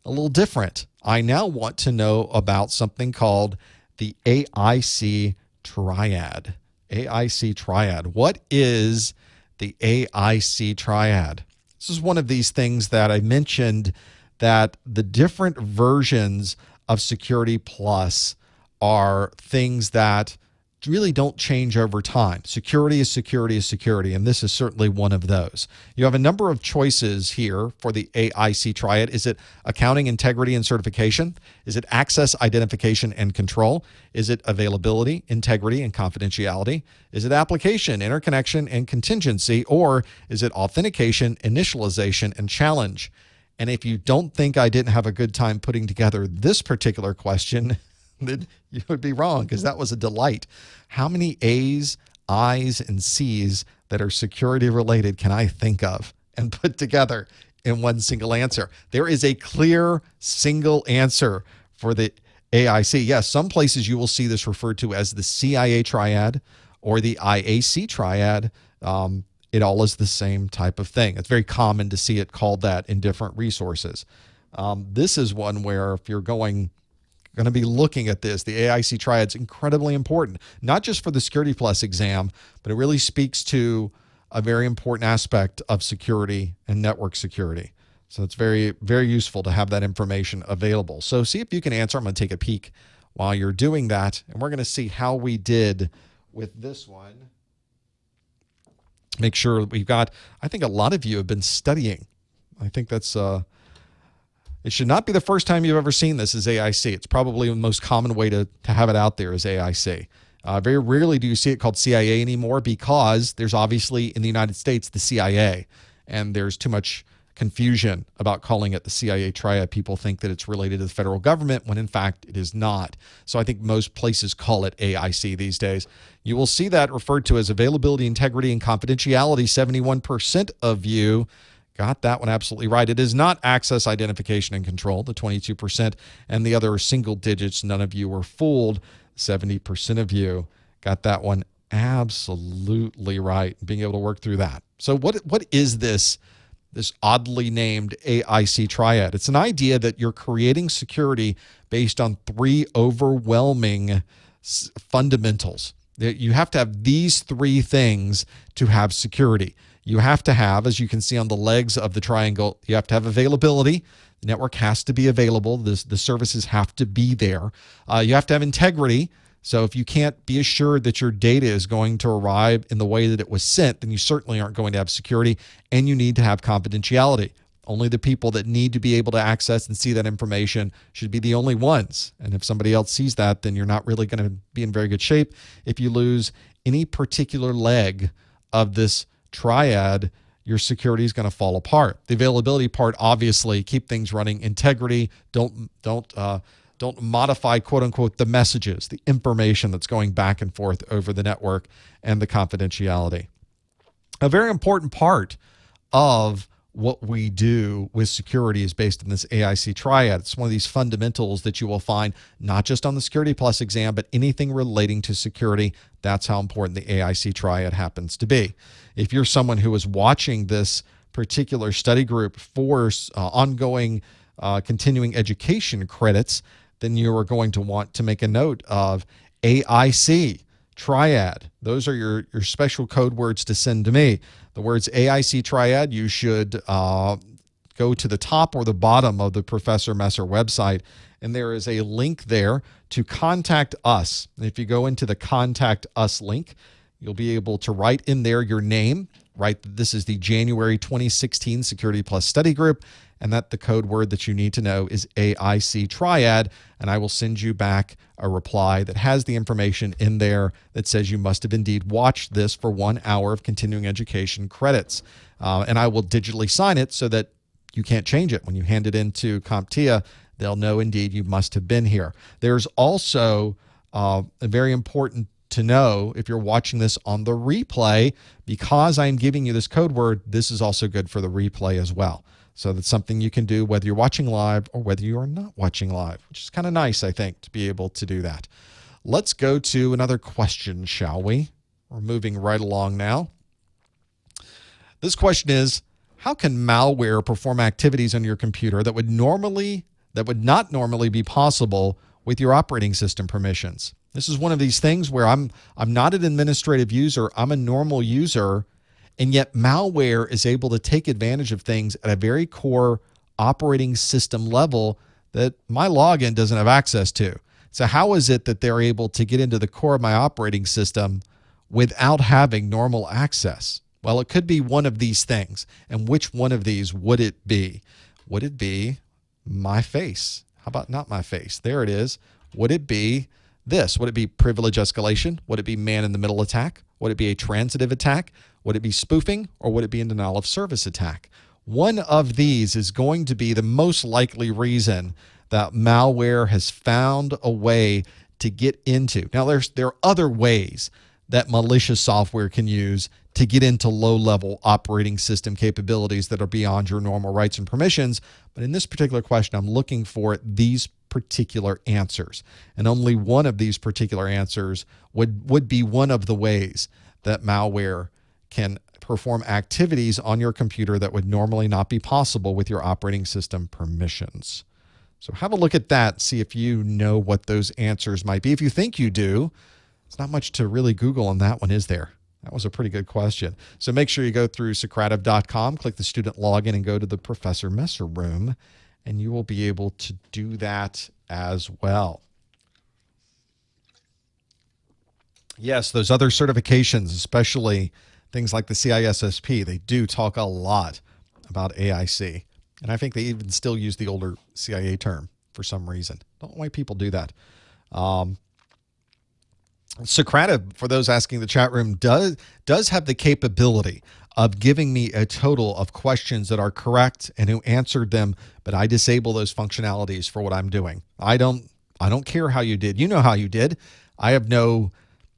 a little different. I now want to know about something called the AIC Triad. AIC Triad. What is the AIC Triad? This is one of these things that I mentioned, that the different versions of Security Plus are things that really don't change over time. Security is security is security, and this is certainly one of those. You have a number of choices here for the AIC Triad. Is it accounting, integrity, and certification? Is it access, identification, and control? Is it availability, integrity, and confidentiality? Is it application, interconnection, and contingency? Or is it authentication, initialization, and challenge? And if you don't think I didn't have a good time putting together this particular question, then you would be wrong, because that was a delight. How many A's, I's, and C's that are security related can I think of and put together in one single answer? There is a clear single answer for the AIC. Yes, some places you will see this referred to as the CIA Triad or the IAC Triad. It all is the same type of thing. It's very common to see it called that in different resources. This is one where if you're going to be looking at this, the AIC Triad is incredibly important, not just for the Security Plus exam, but it really speaks to a very important aspect of security and network security. So it's very, very useful to have that information available. So see if you can answer. I'm going to take a peek while you're doing that, and we're going to see how we did with this one. Make sure we've got, I think a lot of you have been studying. I think that's, it should not be the first time you've ever seen this as AIC. It's probably the most common way to have it out there is AIC. Very rarely do you see it called CIA anymore, because there's obviously in the United States the CIA, and there's too much confusion about calling it the CIA Triad. People think that it's related to the federal government when in fact it is not. So I think most places call it AIC these days. You will see that referred to as availability, integrity, and confidentiality. 71% of you got that one absolutely right. It is not access, identification, and control, the 22%, and the other single digits. None of you were fooled. 70% of you got that one absolutely right, being able to work through that. So what is this oddly named AIC Triad? It's an idea that you're creating security based on three overwhelming fundamentals. You have to have these three things to have security. You have to have, as you can see on the legs of the triangle, you have to have availability. The network has to be available. The services have to be there. You have to have integrity. So if you can't be assured that your data is going to arrive in the way that it was sent, then you certainly aren't going to have security, and you need to have confidentiality. Only the people that need to be able to access and see that information should be the only ones. And if somebody else sees that, then you're not really going to be in very good shape. If you lose any particular leg of this triad, your security is going to fall apart. The availability part, obviously, keep things running. Integrity, don't modify, quote unquote, the messages, the information that's going back and forth over the network, and the confidentiality. A very important part of what we do with security is based on this AIC Triad. It's one of these fundamentals that you will find not just on the Security Plus exam, but anything relating to security. That's how important the AIC Triad happens to be. If you're someone who is watching this particular study group for ongoing continuing education credits, then you are going to want to make a note of AIC Triad. Those are your special code words to send to me. The words AIC Triad, you should go to the top or the bottom of the Professor Messer website, and there is a link there to contact us. And if you go into the Contact Us link, you'll be able to write in there your name, write that this is the January 2016 Security Plus Study Group, and that the code word that you need to know is AIC Triad, and I will send you back a reply that has the information in there that says you must have indeed watched this for 1 hour of continuing education credits. And I will digitally sign it so that you can't change it. When you hand it into CompTIA, they'll know indeed you must have been here. There's also a very important to know, if you're watching this on the replay, because I'm giving you this code word, this is also good for the replay as well. So that's something you can do whether you're watching live or whether you are not watching live, which is kind of nice, I think, to be able to do that. Let's go to another question, shall we? We're moving right along now. This question is, how can malware perform activities on your computer that would not normally be possible with your operating system permissions? This is one of these things where I'm not an administrative user, I'm a normal user, and yet malware is able to take advantage of things at a very core operating system level that my login doesn't have access to. So how is it that they're able to get into the core of my operating system without having normal access? Well, it could be one of these things. And which one of these would it be? Would it be my face? How about not my face? There it is. Would it be this? Would it be privilege escalation? Would it be man-in-the-middle attack? Would it be a transitive attack? Would it be spoofing? Or would it be a denial of service attack? One of these is going to be the most likely reason that malware has found a way to get into. Now, there are other ways that malicious software can use to get into low-level operating system capabilities that are beyond your normal rights and permissions. But in this particular question, I'm looking for these particular answers. And only one of these particular answers would be one of the ways that malware can perform activities on your computer that would normally not be possible with your operating system permissions. So have a look at that, see if you know what those answers might be. If you think you do, it's not much to really Google on that one, is there? That was a pretty good question. So make sure you go through Socrative.com, click the student login, and go to the Professor Messer room, and you will be able to do that as well. Yes, those other certifications, especially things like the CISSP, they do talk a lot about AIC. And I think they even still use the older CIA term for some reason. Don't know why people do that. Socrative, for those asking in the chat room, does have the capability of giving me a total of questions that are correct and who answered them, but I disable those functionalities for what I'm doing. I don't care how you did. You know how you did. I have no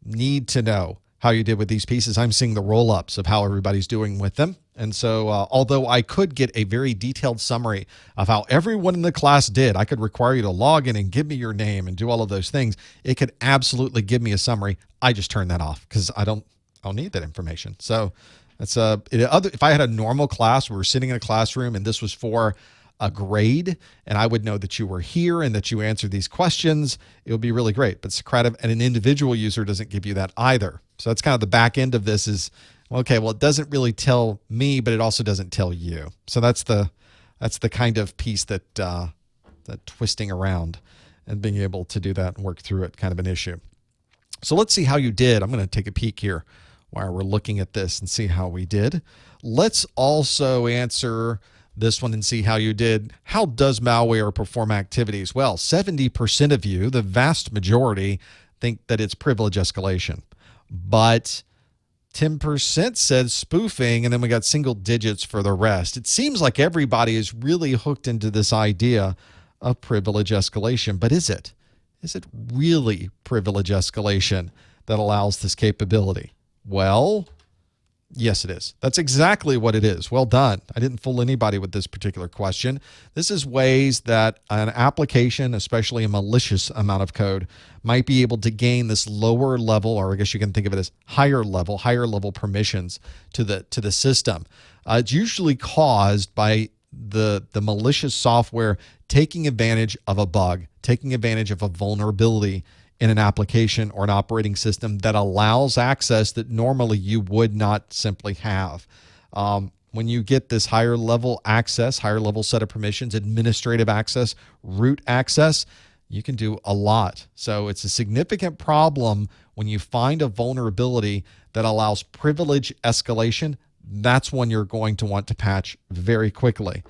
need to know how you did with these pieces. I'm seeing the roll-ups of how everybody's doing with them. And so although I could get a very detailed summary of how everyone in the class did, I could require you to log in and give me your name and do all of those things. It could absolutely give me a summary. I just turn that off because I don't need that information. So that's if I had a normal class, we were sitting in a classroom and this was for a grade, and I would know that you were here and that you answered these questions, it would be really great. But Socrative and an individual user doesn't give you that either. So that's kind of the back end of this is, okay, well, it doesn't really tell me, but it also doesn't tell you. So that's the kind of piece that that twisting around and being able to do that and work through it, kind of an issue. So let's see how you did. I'm going to take a peek here while we're looking at this and see how we did. Let's also answer this one and see how you did. How does malware perform activities? Well, 70% of you, the vast majority, think that it's privilege escalation. But 10% said spoofing, and then we got single digits for the rest. It seems like everybody is really hooked into this idea of privilege escalation, but is it? Is it really privilege escalation that allows this capability? Well, yes, it is. That's exactly what it is. Well done. I didn't fool anybody with this particular question. This is ways that an application, especially a malicious amount of code, might be able to gain this lower level, or I guess you can think of it as higher level permissions to the system. It's usually caused by the malicious software taking advantage of a bug, taking advantage of a vulnerability in an application or an operating system that allows access that normally you would not simply have. When you get this higher level access, higher level set of permissions, administrative access, root access, you can do a lot. So it's a significant problem when you find a vulnerability that allows privilege escalation. That's when you're going to want to patch very quickly.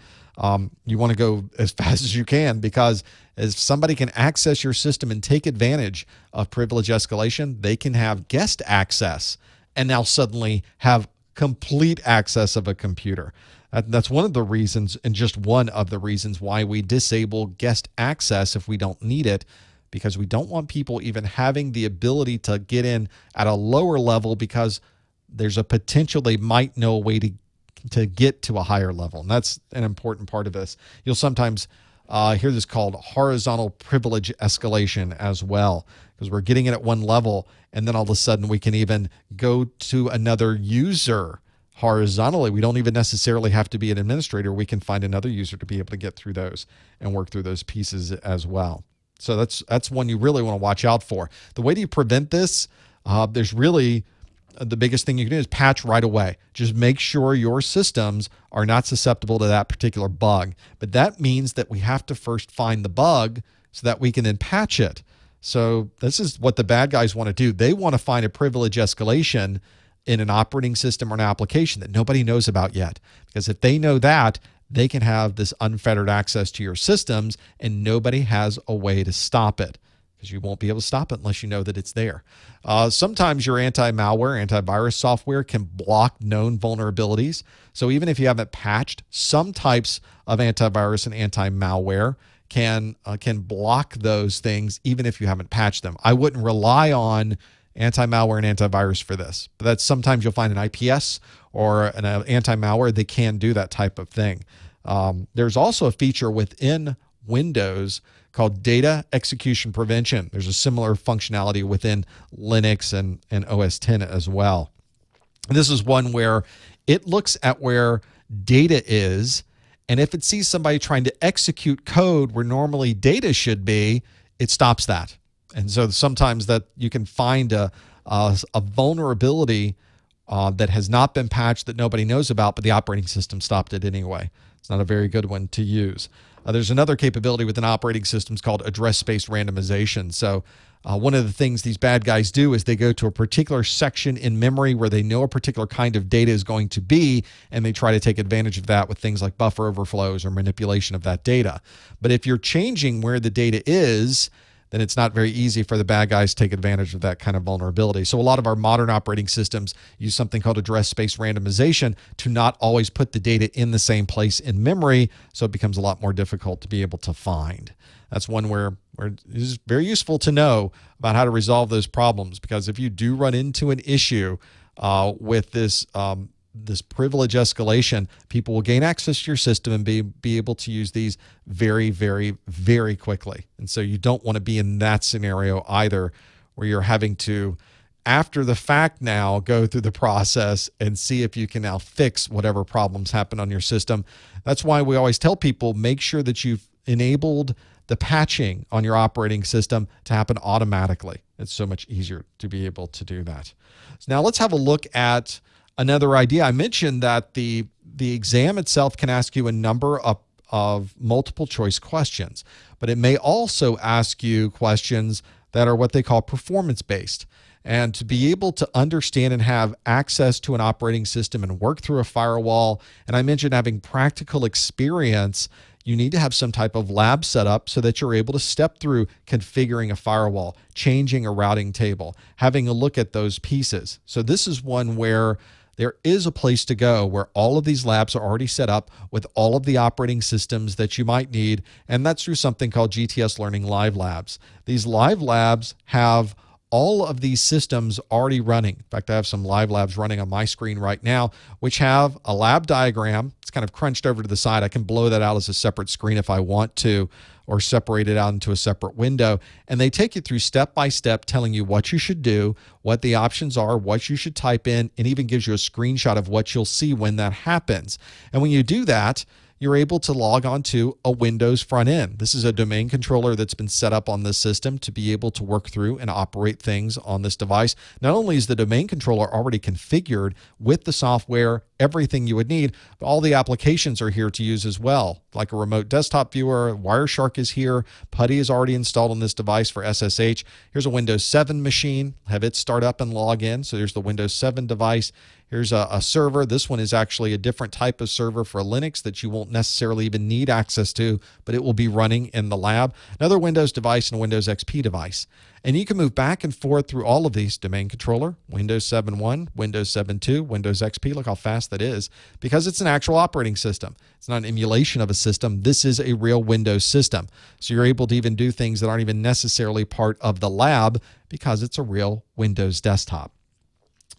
You want to go as fast as you can, because if somebody can access your system and take advantage of privilege escalation, they can have guest access and now suddenly have complete access of a computer. That's one of the reasons, and just one of the reasons, why we disable guest access if we don't need it, because we don't want people even having the ability to get in at a lower level, because there's a potential they might know a way to get to a higher level. And that's an important part of this. You'll sometimes hear this called horizontal privilege escalation as well, because we're getting it at one level, and then all of a sudden we can even go to another user horizontally. We don't even necessarily have to be an administrator. We can find another user to be able to get through those and work through those pieces as well. So that's one you really want to watch out for. The way do you prevent this? There's really the biggest thing you can do is patch right away. Just make sure your systems are not susceptible to that particular bug. But that means that we have to first find the bug so that we can then patch it. So this is what the bad guys want to do. They want to find a privilege escalation in an operating system or an application that nobody knows about yet. Because if they know that, they can have this unfettered access to your systems, and nobody has a way to stop it, because you won't be able to stop it unless you know that it's there. Sometimes your anti-malware, antivirus software can block known vulnerabilities. So even if you haven't patched, some types of antivirus and anti-malware can block those things even if you haven't patched them. I wouldn't rely on anti-malware and antivirus for this, but that's sometimes you'll find an IPS or an anti-malware that can do that type of thing. There's also a feature within Windows called data execution prevention. There's a similar functionality within Linux and OS X as well. And this is one where it looks at where data is, and if it sees somebody trying to execute code where normally data should be, it stops that. And so sometimes that you can find a vulnerability that has not been patched that nobody knows about, but the operating system stopped it anyway. It's not a very good one to use. There's another capability within operating systems called address space randomization. So one of the things these bad guys do is they go to a particular section in memory where they know a particular kind of data is going to be, and they try to take advantage of that with things like buffer overflows or manipulation of that data. But if you're changing where the data is, then it's not very easy for the bad guys to take advantage of that kind of vulnerability. So a lot of our modern operating systems use something called address space randomization to not always put the data in the same place in memory, so it becomes a lot more difficult to be able to find. That's one where it is very useful to know about how to resolve those problems, because if you do run into an issue with this privilege escalation, people will gain access to your system and be able to use these very, very, very quickly. And so you don't want to be in that scenario either, where you're having to, after the fact now, go through the process and see if you can now fix whatever problems happen on your system. That's why we always tell people, make sure that you've enabled the patching on your operating system to happen automatically. It's so much easier to be able to do that. So now let's have a look at another idea. I mentioned that the exam itself can ask you a number of multiple choice questions, but it may also ask you questions that are what they call performance-based. And to be able to understand and have access to an operating system and work through a firewall, and I mentioned having practical experience, you need to have some type of lab set up so that you're able to step through configuring a firewall, changing a routing table, having a look at those pieces. So this is one where there is a place to go where all of these labs are already set up with all of the operating systems that you might need, and that's through something called GTS Learning Live Labs. These live labs have all of these systems already running. In fact, I have some live labs running on my screen right now, which have a lab diagram. It's kind of crunched over to the side. I can blow that out as a separate screen if I want to, or separate it out into a separate window. And they take you through step by step, telling you what you should do, what the options are, what you should type in, and even gives you a screenshot of what you'll see when that happens. And when you do that, you're able to log on to a Windows front end. This is a domain controller that's been set up on this system to be able to work through and operate things on this device. Not only is the domain controller already configured with the software, everything you would need, but all the applications are here to use as well, like a remote desktop viewer. Wireshark is here. PuTTY is already installed on this device for SSH. Here's a Windows 7 machine. Have it start up and log in. So there's the Windows 7 device. Here's a server. This one is actually a different type of server for Linux that you won't necessarily even need access to, but it will be running in the lab. Another Windows device and a Windows XP device. And you can move back and forth through all of these. Domain controller, Windows 7.1, Windows 7.2, Windows XP. Look how fast that is, because it's an actual operating system. It's not an emulation of a system. This is a real Windows system. So you're able to even do things that aren't even necessarily part of the lab because it's a real Windows desktop.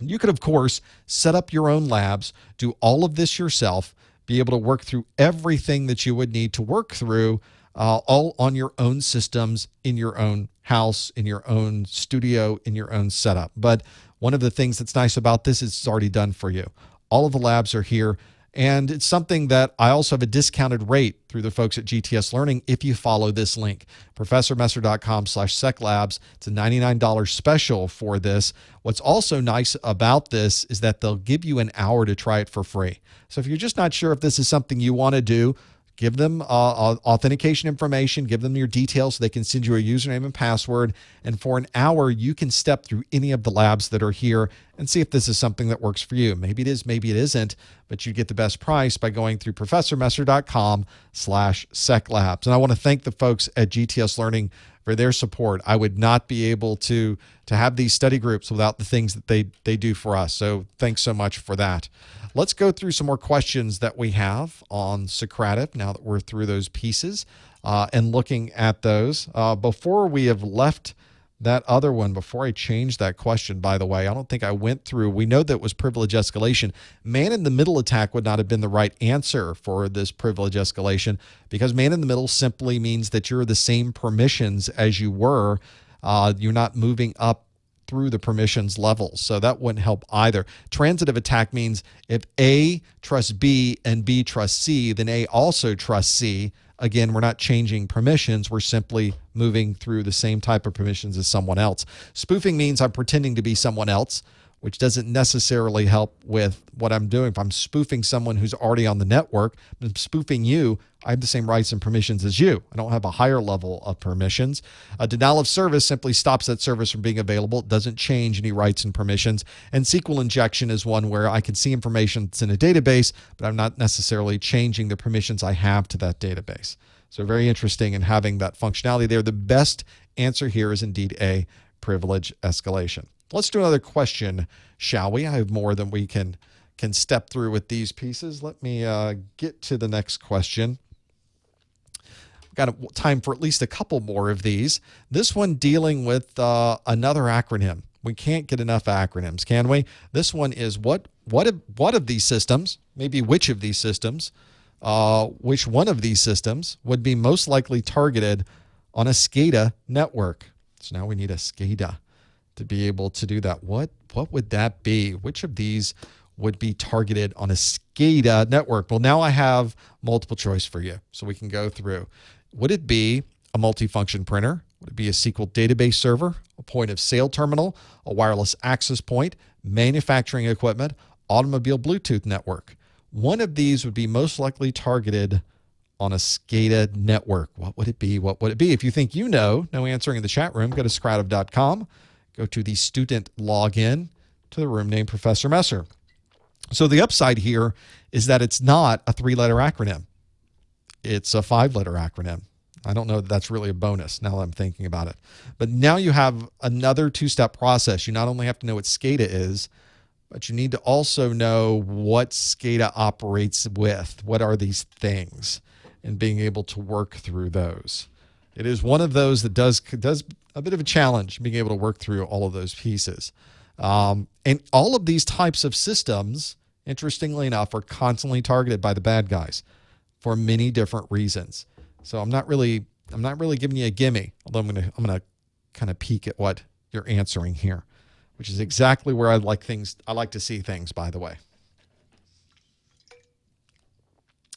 You could, of course, set up your own labs, do all of this yourself, be able to work through everything that you would need to work through all on your own systems, in your own house, in your own studio, in your own setup. But one of the things that's nice about this is it's already done for you. All of the labs are here. And it's something that I also have a discounted rate through the folks at GTS Learning if you follow this link, professormesser.com/seclabs. It's a $99 special for this. What's also nice about this is that they'll give you an hour to try it for free. So if you're just not sure if this is something you want to do, give them authentication information, give them your details so they can send you a username and password. And for an hour, you can step through any of the labs that are here and see if this is something that works for you. Maybe it is, maybe it isn't, but you get the best price by going through professormesser.com/seclabs. And I want to thank the folks at GTS Learning for their support. I would not be able to have these study groups without the things that they do for us. So thanks so much for that. Let's go through some more questions that we have on Socrative now that we're through those pieces and looking at those. Before we have left that other one, before I change that question, by the way, I don't think I went through. We know that it was privilege escalation. Man-in-the-middle attack would not have been the right answer for this privilege escalation because man-in-the-middle simply means that you're the same permissions as you were. You're not moving up through the permissions levels. So that wouldn't help either. Transitive attack means if A trusts B and B trusts C, then A also trusts C. Again, we're not changing permissions. We're simply moving through the same type of permissions as someone else. Spoofing means I'm pretending to be someone else, which doesn't necessarily help with what I'm doing. If I'm spoofing someone who's already on the network, I'm spoofing you, I have the same rights and permissions as you. I don't have a higher level of permissions. A denial of service simply stops that service from being available. It doesn't change any rights and permissions. And SQL injection is one where I can see information that's in a database, but I'm not necessarily changing the permissions I have to that database. So very interesting in having that functionality there. The best answer here is indeed A, privilege escalation. Let's do another question, shall we? I have more than we can step through with these pieces. Let me get to the next question. Got time for at least a couple more of these. This one dealing with another acronym. We can't get enough acronyms, can we? This one is what of these systems, maybe which of these systems, which one of these systems would be most likely targeted on a SCADA network? So now we need a SCADA to be able to do that. What would that be? Which of these would be targeted on a SCADA network? Well, now I have multiple choice for you, so we can go through. Would it be a multifunction printer? Would it be a SQL database server, a point of sale terminal, a wireless access point, manufacturing equipment, automobile Bluetooth network? One of these would be most likely targeted on a SCADA network? What would it be? What would it be? If you think you know, no answering in the chat room, go to scradav.com, go to the student login to the room named Professor Messer. So the upside here is that it's not a 3-letter acronym. It's a 5-letter acronym. I don't know that that's really a bonus now that I'm thinking about it. But now you have another 2-step process. You not only have to know what SCADA is, but you need to also know what SCADA operates with. What are these things? And being able to work through those. It is one of those that does a bit of a challenge, being able to work through all of those pieces. And all of these types of systems, interestingly enough, are constantly targeted by the bad guys for many different reasons. So I'm not really giving you a gimme, although I'm gonna kind of peek at what you're answering here, which is exactly where I like to see things, by the way.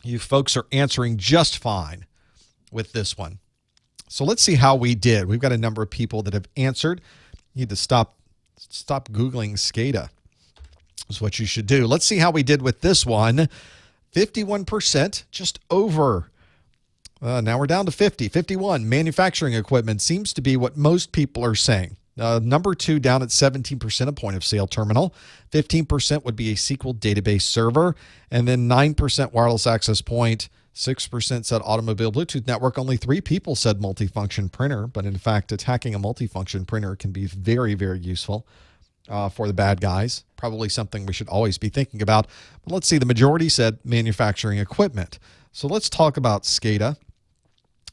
You folks are answering just fine with this one. So let's see how we did. We've got a number of people that have answered. You need to stop Googling SCADA is what you should do. Let's see how we did with this one. 51%, just over. Now we're down to 51. Manufacturing equipment seems to be what most people are saying. Number 2 down at 17%, a point of sale terminal. 15% would be a SQL database server. And then 9% wireless access point. 6% said automobile Bluetooth network. Only 3 people said multifunction printer. But in fact, attacking a multifunction printer can be very, very useful for the bad guys. Probably something we should always be thinking about. But let's see, the majority said manufacturing equipment. So let's talk about SCADA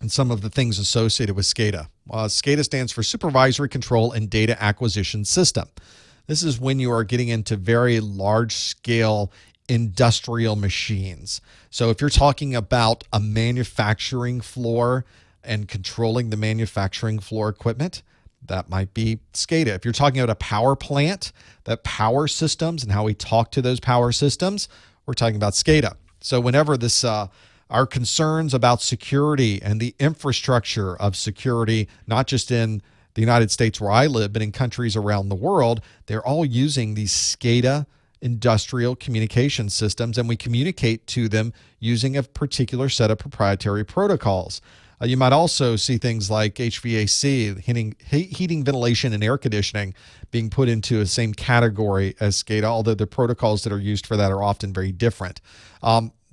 and some of the things associated with SCADA. SCADA stands for Supervisory Control and Data Acquisition System. This is when you are getting into very large-scale industrial machines. So if you're talking about a manufacturing floor and controlling the manufacturing floor equipment, that might be SCADA. If you're talking about a power plant, that power systems and how we talk to those power systems, we're talking about SCADA. So whenever this our concerns about security and the infrastructure of security, not just in the United States where I live, but in countries around the world, they're all using these SCADA industrial communication systems, and we communicate to them using a particular set of proprietary protocols. You might also see things like HVAC, heating, ventilation, and air conditioning being put into the same category as SCADA, although the protocols that are used for that are often very different.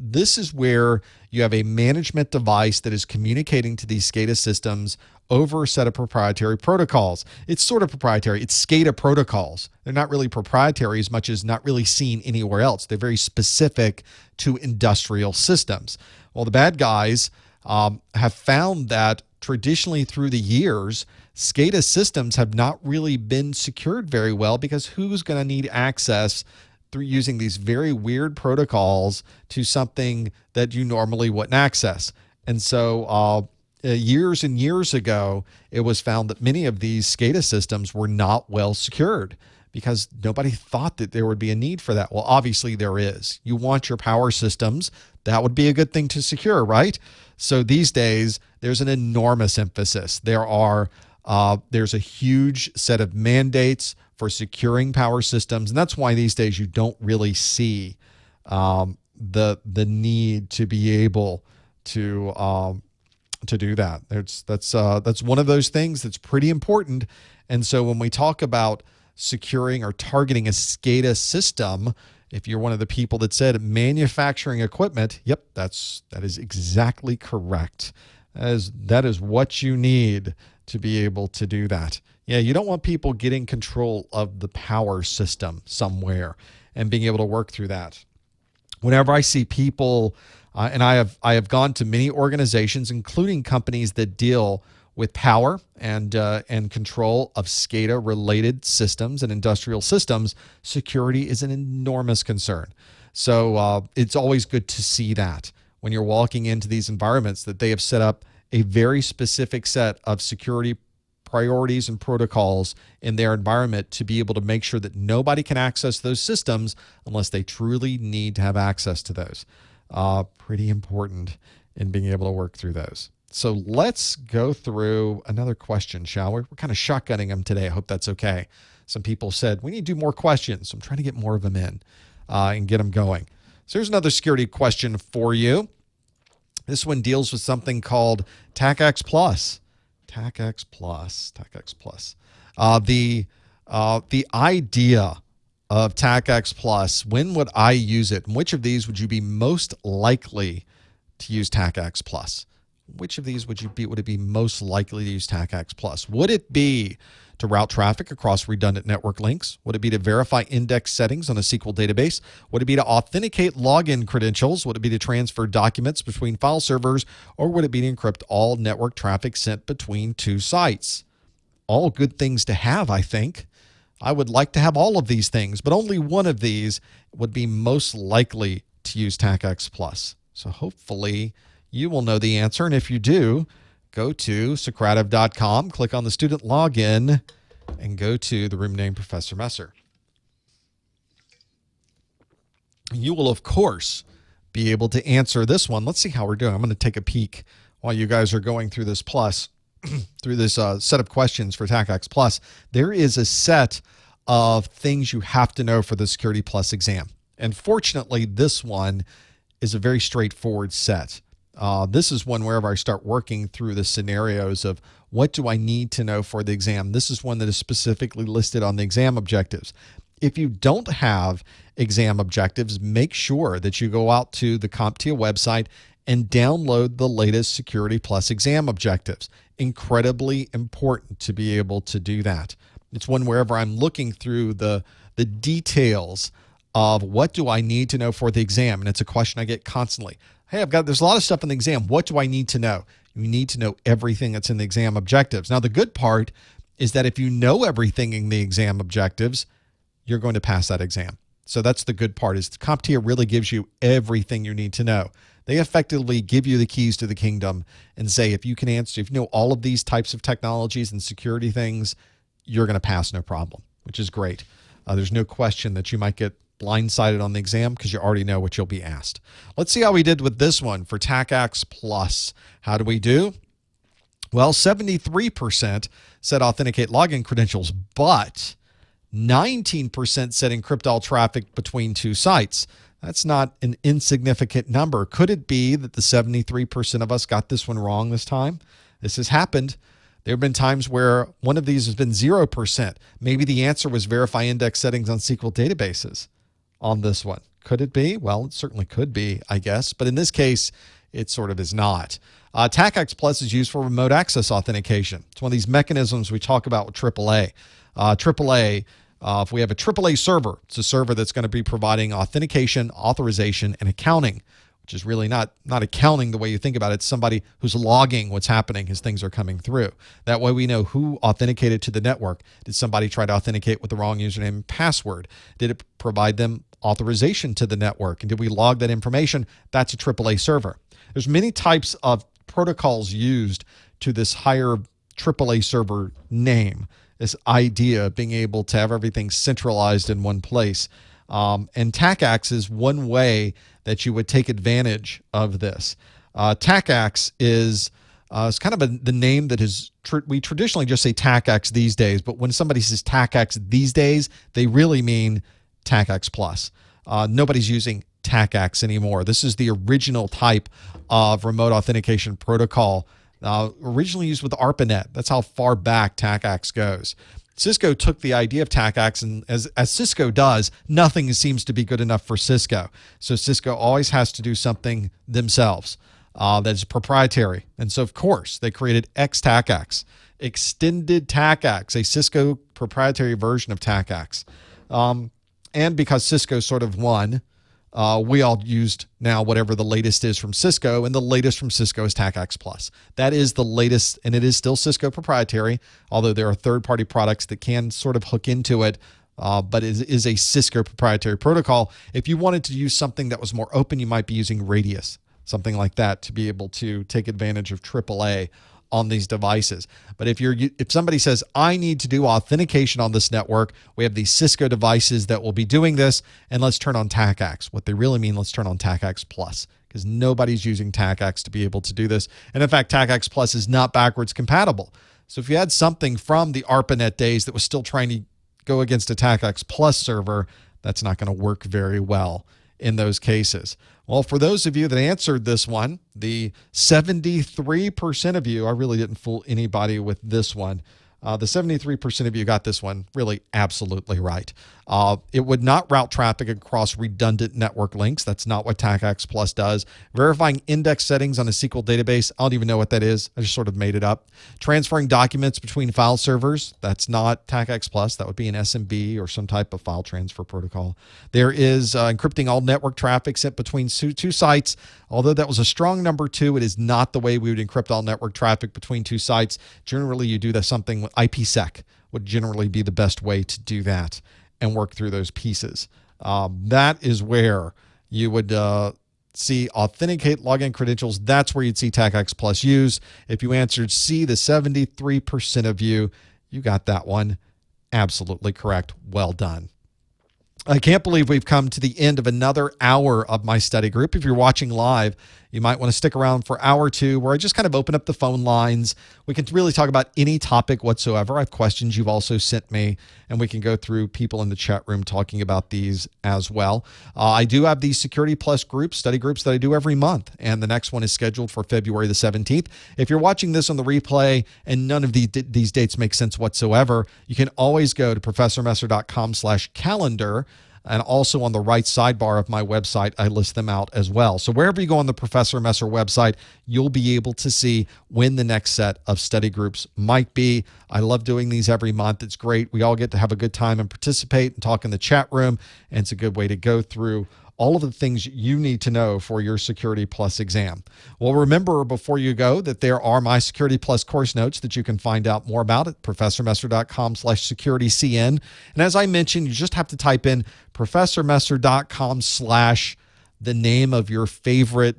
This is where you have a management device that is communicating to these SCADA systems over a set of proprietary protocols. It's sort of proprietary. It's SCADA protocols. They're not really proprietary as much as not really seen anywhere else. They're very specific to industrial systems. Well, the bad guys have found that traditionally through the years, SCADA systems have not really been secured very well because who's going to need access through using these very weird protocols to something that you normally wouldn't access? And so years and years ago, it was found that many of these SCADA systems were not well secured because nobody thought that there would be a need for that. Well, obviously there is. You want your power systems. That would be a good thing to secure, right? So these days, there's an enormous emphasis. There's a huge set of mandates for securing power systems, and that's why these days you don't really see the need to be able to do that. That's one of those things that's pretty important. And so when we talk about securing or targeting a SCADA system, if you're one of the people that said manufacturing equipment, yep, that is exactly correct. That is what you need to be able to do that. Yeah, you don't want people getting control of the power system somewhere and being able to work through that. Whenever I see people, and I have gone to many organizations, including companies that deal with power and control of SCADA-related systems and industrial systems, security is an enormous concern. So it's always good to see that when you're walking into these environments that they have set up a very specific set of security priorities and protocols in their environment to be able to make sure that nobody can access those systems unless they truly need to have access to those. Pretty important in being able to work through those. So let's go through another question, shall we? We're kind of shotgunning them today. I hope that's okay. Some people said, we need to do more questions. So I'm trying to get more of them in and get them going. So here's another security question for you. This one deals with something called TACACS Plus. TACACS Plus. TACACS Plus. The idea of TACACS Plus, when would I use it? And which of these would you be most likely to use TACACS Plus? Which of these would it be most likely to use TACACS Plus? Would it be to route traffic across redundant network links? Would it be to verify index settings on a SQL database? Would it be to authenticate login credentials? Would it be to transfer documents between file servers? Or would it be to encrypt all network traffic sent between two sites? All good things to have, I think. I would like to have all of these things, but only one of these would be most likely to use TACACS Plus. So hopefully you will know the answer. And if you do, go to Socrative.com, click on the student login, and go to the room name Professor Messer. You will, of course, be able to answer this one. Let's see how we're doing. I'm going to take a peek while you guys are going through this plus. Through this set of questions for TACACS Plus. There is a set of things you have to know for the Security Plus exam. And fortunately, this one is a very straightforward set. This is one wherever I start working through the scenarios of what do I need to know for the exam. This is one that is specifically listed on the exam objectives. If you don't have exam objectives, make sure that you go out to the CompTIA website and download the latest Security Plus exam objectives. Incredibly important to be able to do that. It's one wherever I'm looking through the details of what do I need to know for the exam, and it's a question I get constantly. Hey, there's a lot of stuff in the exam. What do I need to know? You need to know everything that's in the exam objectives. Now, the good part is that if you know everything in the exam objectives, you're going to pass that exam. So that's the good part, is CompTIA really gives you everything you need to know. They effectively give you the keys to the kingdom and say, if you can answer, if you know all of these types of technologies and security things, you're going to pass no problem, which is great. There's no question that you might get blindsided on the exam because you already know what you'll be asked. Let's see how we did with this one for TACACS Plus. How do we do? Well, 73% said authenticate login credentials, but 19% said encrypt all traffic between two sites. That's not an insignificant number. Could it be that the 73% of us got this one wrong this time? This has happened. There have been times where one of these has been 0%. Maybe the answer was verify index settings on SQL databases on this one. Could it be? Well, it certainly could be, I guess. But in this case, it sort of is not. TACACS Plus is used for remote access authentication. It's one of these mechanisms we talk about with AAA. AAA, if we have a AAA server, it's a server that's going to be providing authentication, authorization, and accounting, which is really not accounting the way you think about it. It's somebody who's logging what's happening as things are coming through. That way we know who authenticated to the network. Did somebody try to authenticate with the wrong username and password? Did it provide them authorization to the network? And did we log that information? That's a AAA server. There's many types of protocols used to this higher AAA server name, this idea of being able to have everything centralized in one place. And TACACS is one way that you would take advantage of this. TACACS is it's kind of the name that is, we traditionally just say TACACS these days, but when somebody says TACACS these days, they really mean TACACS Plus. Nobody's using TACACS anymore. This is the original type of remote authentication protocol, originally used with ARPANET. That's how far back TACACS goes. Cisco took the idea of TACACS, and as Cisco does, nothing seems to be good enough for Cisco. So Cisco always has to do something themselves that is proprietary. And so, of course, they created XTACACS, Extended TACACS, a Cisco proprietary version of TACACS. And because Cisco sort of won, we all used now whatever the latest is from Cisco, and the latest from Cisco is TACACS Plus. That is the latest, and it is still Cisco proprietary, although there are third-party products that can sort of hook into it, but it is a Cisco proprietary protocol. If you wanted to use something that was more open, you might be using Radius, something like that, to be able to take advantage of AAA on these devices. But if somebody says, I need to do authentication on this network, we have these Cisco devices that will be doing this, and let's turn on TACACS. What they really mean, let's turn on TACACS Plus, because nobody's using TACACS to be able to do this. And in fact, TACACS Plus is not backwards compatible. So if you had something from the ARPANET days that was still trying to go against a TACACS Plus server, that's not going to work very well in those cases. Well, for those of you that answered this one, the 73% of you, I really didn't fool anybody with this one. The 73% of you got this one really absolutely right. It would not route traffic across redundant network links. That's not what TACACS Plus does. Verifying index settings on a SQL database, I don't even know what that is. I just sort of made it up. Transferring documents between file servers, that's not TACACS Plus. That would be an SMB or some type of file transfer protocol. There is encrypting all network traffic sent between two sites. Although that was a strong number 2, it is not the way we would encrypt all network traffic between 2 sites. Generally, you do that something with IPsec would generally be the best way to do that and work through those pieces. That is where you would see authenticate login credentials. That's where you'd see TACACS Plus used. If you answered C, the 73% of you got that one absolutely correct. Well done. I can't believe we've come to the end of another hour of my study group. If you're watching live, you might want to stick around for hour 2 where I just kind of open up the phone lines. We can really talk about any topic whatsoever. I have questions you've also sent me, and we can go through people in the chat room talking about these as well. I do have these Security Plus groups, study groups that I do every month, and the next one is scheduled for February the 17th. If you're watching this on the replay and none of these dates make sense whatsoever, you can always go to professormesser.com/calendar. And also on the right sidebar of my website, I list them out as well. So wherever you go on the Professor Messer website, you'll be able to see when the next set of study groups might be. I love doing these every month. It's great. We all get to have a good time and participate and talk in the chat room. And it's a good way to go through all of the things you need to know for your Security Plus exam. Well, remember before you go that there are my Security Plus course notes that you can find out more about at professormesser.com/securitycn. And as I mentioned, you just have to type in professormesser.com/ the name of your favorite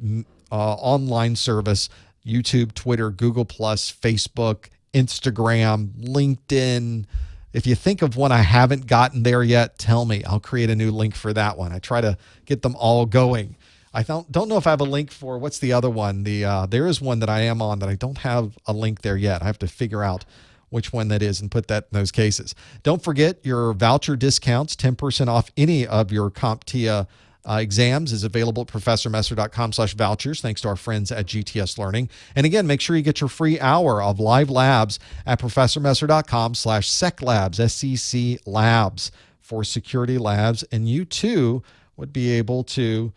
online service, YouTube, Twitter, Google+, Facebook, Instagram, LinkedIn. If you think of one I haven't gotten there yet, tell me. I'll create a new link for that one. I try to get them all going. I don't know if I have a link for, what's the other one? There is one that I am on that I don't have a link there yet. I have to figure out which one that is and put that in those cases. Don't forget your voucher discounts, 10% off any of your CompTIA exams is available at professormesser.com/vouchers, thanks to our friends at GTS Learning. And again, make sure you get your free hour of live labs at professormesser.com/seclabs, SEC labs, for security labs. And you too would be able to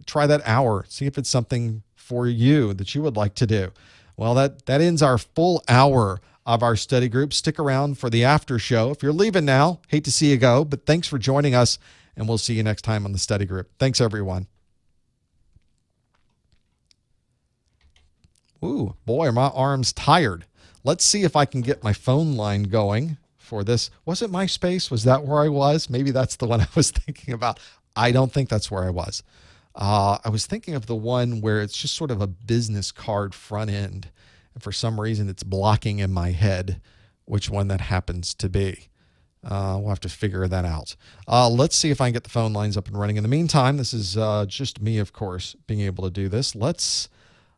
try that hour, see if it's something for you that you would like to do. Well, that ends our full hour of our study group. Stick around for the after show. If you're leaving now, hate to see you go, but thanks for joining us. And we'll see you next time on the study group. Thanks, everyone. Ooh, boy, are my arms tired. Let's see if I can get my phone line going for this. Was it MySpace? Was that where I was? Maybe that's the one I was thinking about. I don't think that's where I was. I was thinking of the one where it's just sort of a business card front end. And for some reason, it's blocking in my head which one that happens to be. We'll have to figure that out. Let's see if I can get the phone lines up and running. In the meantime, this is just me, of course, being able to do this. Let's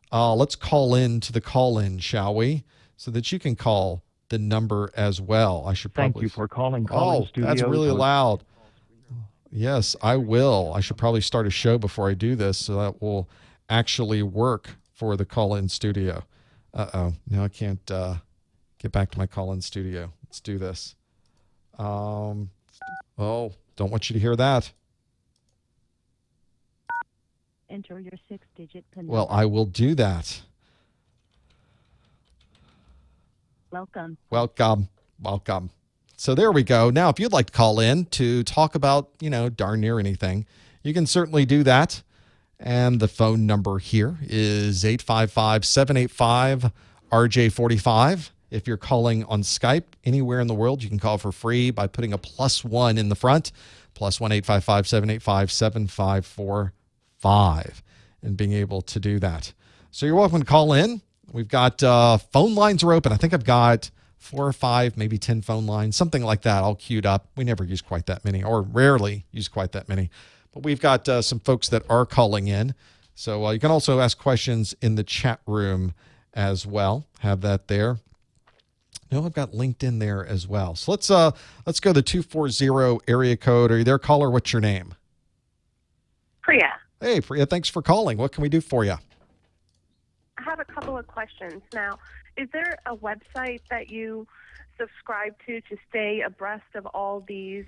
call in to the call-in, shall we? So that you can call the number as well. I should probably... Thank you for calling Call-In Studio. That's really loud. Yes, I will. I should probably start a show before I do this so that will actually work for the call-in studio. Uh-oh. Now I can't get back to my call-in studio. Let's do this. Oh, don't want you to hear that. Enter your 6-digit PIN. Well, I will do that. Welcome. Welcome. So there we go. Now, if you'd like to call in to talk about, darn near anything, you can certainly do that. And the phone number here is 855-785-RJ45. If you're calling on Skype anywhere in the world, you can call for free by putting a +1 in the front, +1 855-785-7545, and being able to do that. So you're welcome to call in. We've got phone lines are open. I think I've got 4 or 5, maybe 10 phone lines, something like that, all queued up. We never use quite that many, or rarely use quite that many. But we've got some folks that are calling in. So you can also ask questions in the chat room as well. Have that there. No, I've got LinkedIn there as well. So let's go to the 240 area code. Are you there, caller? What's your name? Hey, Priya, thanks for calling. What can we do for you? I have a couple of questions. Now, is there a website that you subscribe to stay abreast of all these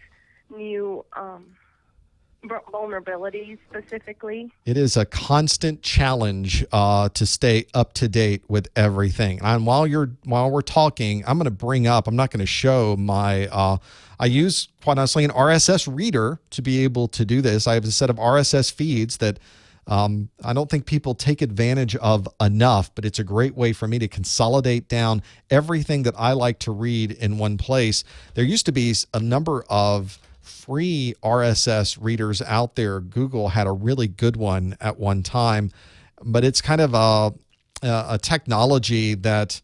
new vulnerabilities specifically? It is a constant challenge to stay up to date with everything. And while we're talking, I'm going to bring up. I'm not going to show my. I use, quite honestly, an RSS reader to be able to do this. I have a set of RSS feeds that I don't think people take advantage of enough, but it's a great way for me to consolidate down everything that I like to read in one place. There used to be a number of free RSS readers out there. Google had a really good one at one time, but it's kind of a technology that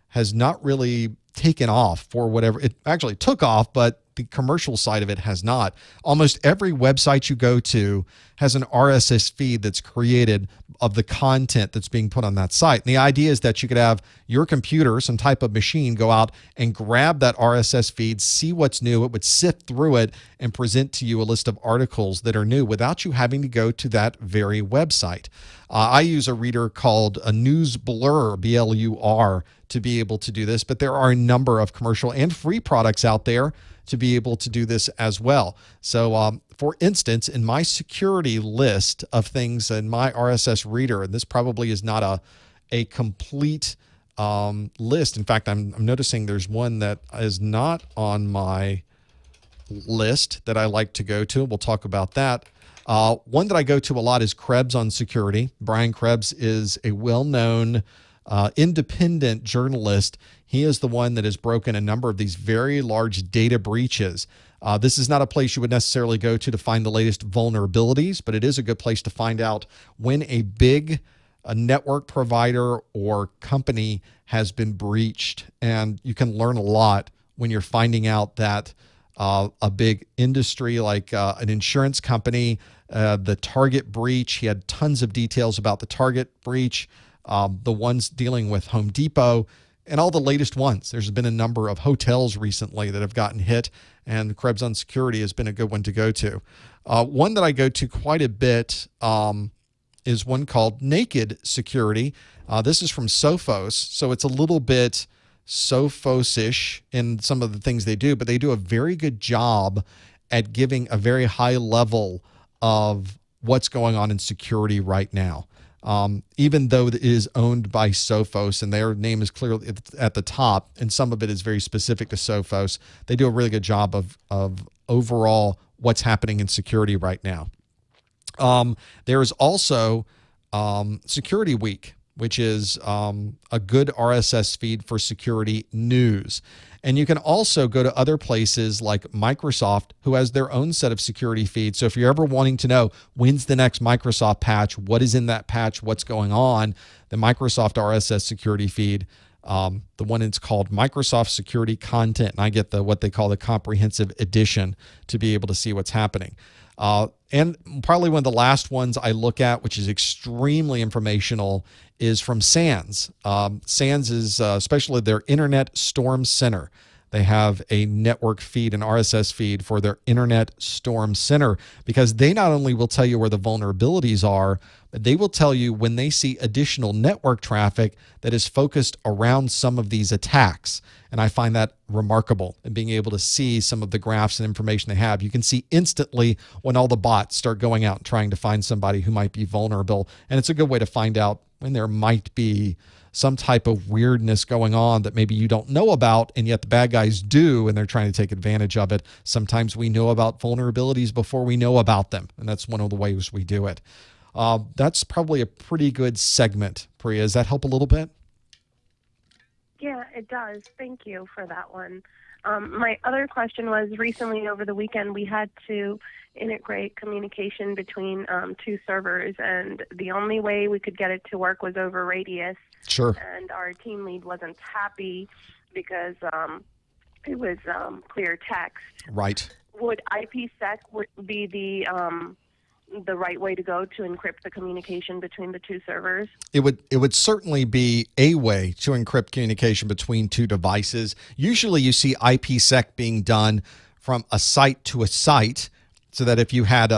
has not really taken off for whatever. It actually took off, but the commercial side of it has not. Almost every website you go to has an RSS feed that's created of the content that's being put on that site. And the idea is that you could have your computer, some type of machine, go out and grab that RSS feed, see what's new. It would sift through it and present to you a list of articles that are new without you having to go to that very website. I use a reader called a News Blur, BLUR, to be able to do this, but there are a number of commercial and free products out there to be able to do this as well. So for instance, in my security list of things in my RSS reader, and this probably is not a complete list. In fact, I'm noticing there's one that is not on my list that I like to go to. We'll talk about that. One that I go to a lot is Krebs on security. Brian Krebs is a well-known independent journalist. He is the one that has broken a number of these very large data breaches. This is not a place you would necessarily go to find the latest vulnerabilities, but it is a good place to find out when a big network provider or company has been breached. And you can learn a lot when you're finding out that a big industry like an insurance company, the Target breach, he had tons of details about the Target breach, the ones dealing with Home Depot, and all the latest ones. There's been a number of hotels recently that have gotten hit, and Krebs on Security has been a good one to go to. One that I go to quite a bit is one called Naked Security. This is from Sophos, so it's a little bit Sophos-ish in some of the things they do, but they do a very good job at giving a very high level of what's going on in security right now. Even though it is owned by Sophos and their name is clearly at the top, and some of it is very specific to Sophos, they do a really good job of overall what's happening in security right now. There is also Security Week, which is a good RSS feed for security news. And you can also go to other places like Microsoft, who has their own set of security feeds. So if you're ever wanting to know when's the next Microsoft patch, what is in that patch, what's going on, the Microsoft RSS security feed, the one it's called Microsoft Security Content, and I get what they call the comprehensive edition to be able to see what's happening. And probably one of the last ones I look at, which is extremely informational, is from SANS. SANS is especially their Internet Storm Center. They have a network feed, an RSS feed for their Internet Storm Center, because they not only will tell you where the vulnerabilities are, but they will tell you when they see additional network traffic that is focused around some of these attacks. And I find that remarkable, and being able to see some of the graphs and information they have. You can see instantly when all the bots start going out and trying to find somebody who might be vulnerable. And it's a good way to find out when there might be some type of weirdness going on that maybe you don't know about, and yet the bad guys do, and they're trying to take advantage of it. Sometimes we know about vulnerabilities before we know about them, and that's one of the ways we do it. That's probably a pretty good segment, Priya. Does that help a little bit? Yeah, it does. Thank you for that one. My other question was, recently over the weekend we had to integrate communication between two servers, and the only way we could get it to work was over Radius. Sure. And our team lead wasn't happy because it was clear text. Right. Would IPsec be the right way to go to encrypt the communication between the two servers? It would certainly be a way to encrypt communication between two devices. Usually you see IPsec being done from a site to a site, so that if you had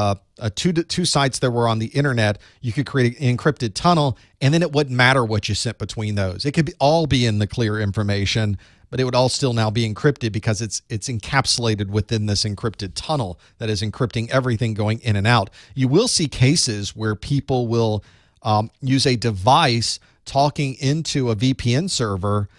two sites that were on the internet, you could create an encrypted tunnel, and then it wouldn't matter what you sent between those. It could all be in the clear information, but it would all still now be encrypted because it's encapsulated within this encrypted tunnel that is encrypting everything going in and out. You will see cases where people will use a device talking into a VPN server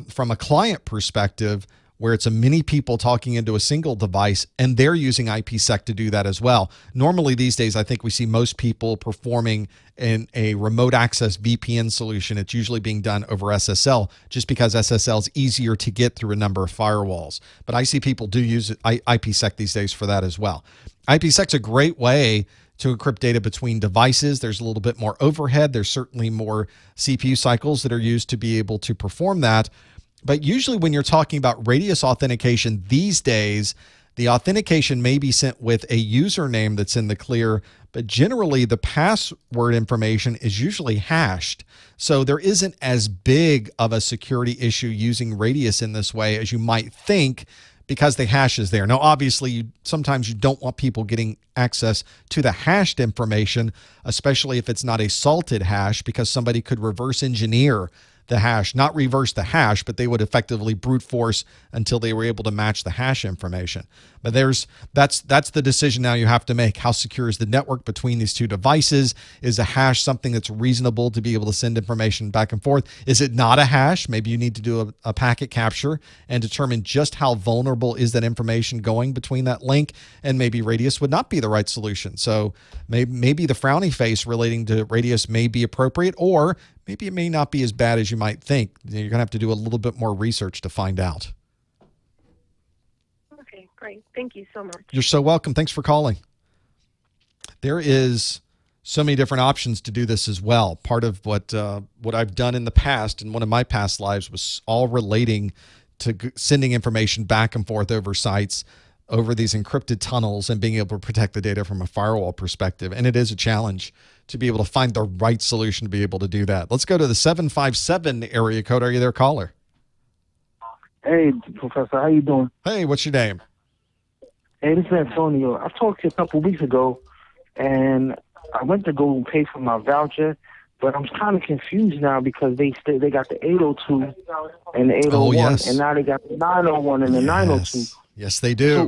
from a client perspective, where it's a many people talking into a single device, and they're using IPsec to do that as well. Normally these days, I think we see most people performing in a remote access VPN solution. It's usually being done over SSL, just because SSL is easier to get through a number of firewalls. But I see people do use IPsec these days for that as well. IPsec's a great way to encrypt data between devices. There's a little bit more overhead. There's certainly more CPU cycles that are used to be able to perform that. But usually when you're talking about radius authentication these days, the authentication may be sent with a username that's in the clear, but generally the password information is usually hashed. So there isn't as big of a security issue using radius in this way as you might think, because the hash is there. Now, obviously, sometimes you don't want people getting access to the hashed information, especially if it's not a salted hash, because somebody could reverse engineer the hash, not reverse the hash, but they would effectively brute force until they were able to match the hash information. But that's the decision now you have to make. How secure is the network between these two devices? Is a hash something that's reasonable to be able to send information back and forth? Is it not a hash? Maybe you need to do a packet capture and determine just how vulnerable is that information going between that link, and maybe radius would not be the right solution. So maybe the frowny face relating to radius may be appropriate, or maybe it may not be as bad as you might think. You're going to have to do a little bit more research to find out. Okay, great. Thank you so much. You're so welcome. Thanks for calling. There is so many different options to do this as well. Part of what I've done in the past, in one of my past lives, was all relating to sending information back and forth over sites, over these encrypted tunnels, and being able to protect the data from a firewall perspective. And it is a challenge to be able to find the right solution to be able to do that. Let's go to the 757 area code. Are you there, caller? Hey, Professor, how you doing? Hey, what's your name? Hey, this is Antonio. I talked to you a couple of weeks ago, and I went to go pay for my voucher, but I'm kind of confused now because they got the 802 and the 801, yes. And now they got the 901 and the 902. Yes, they do. So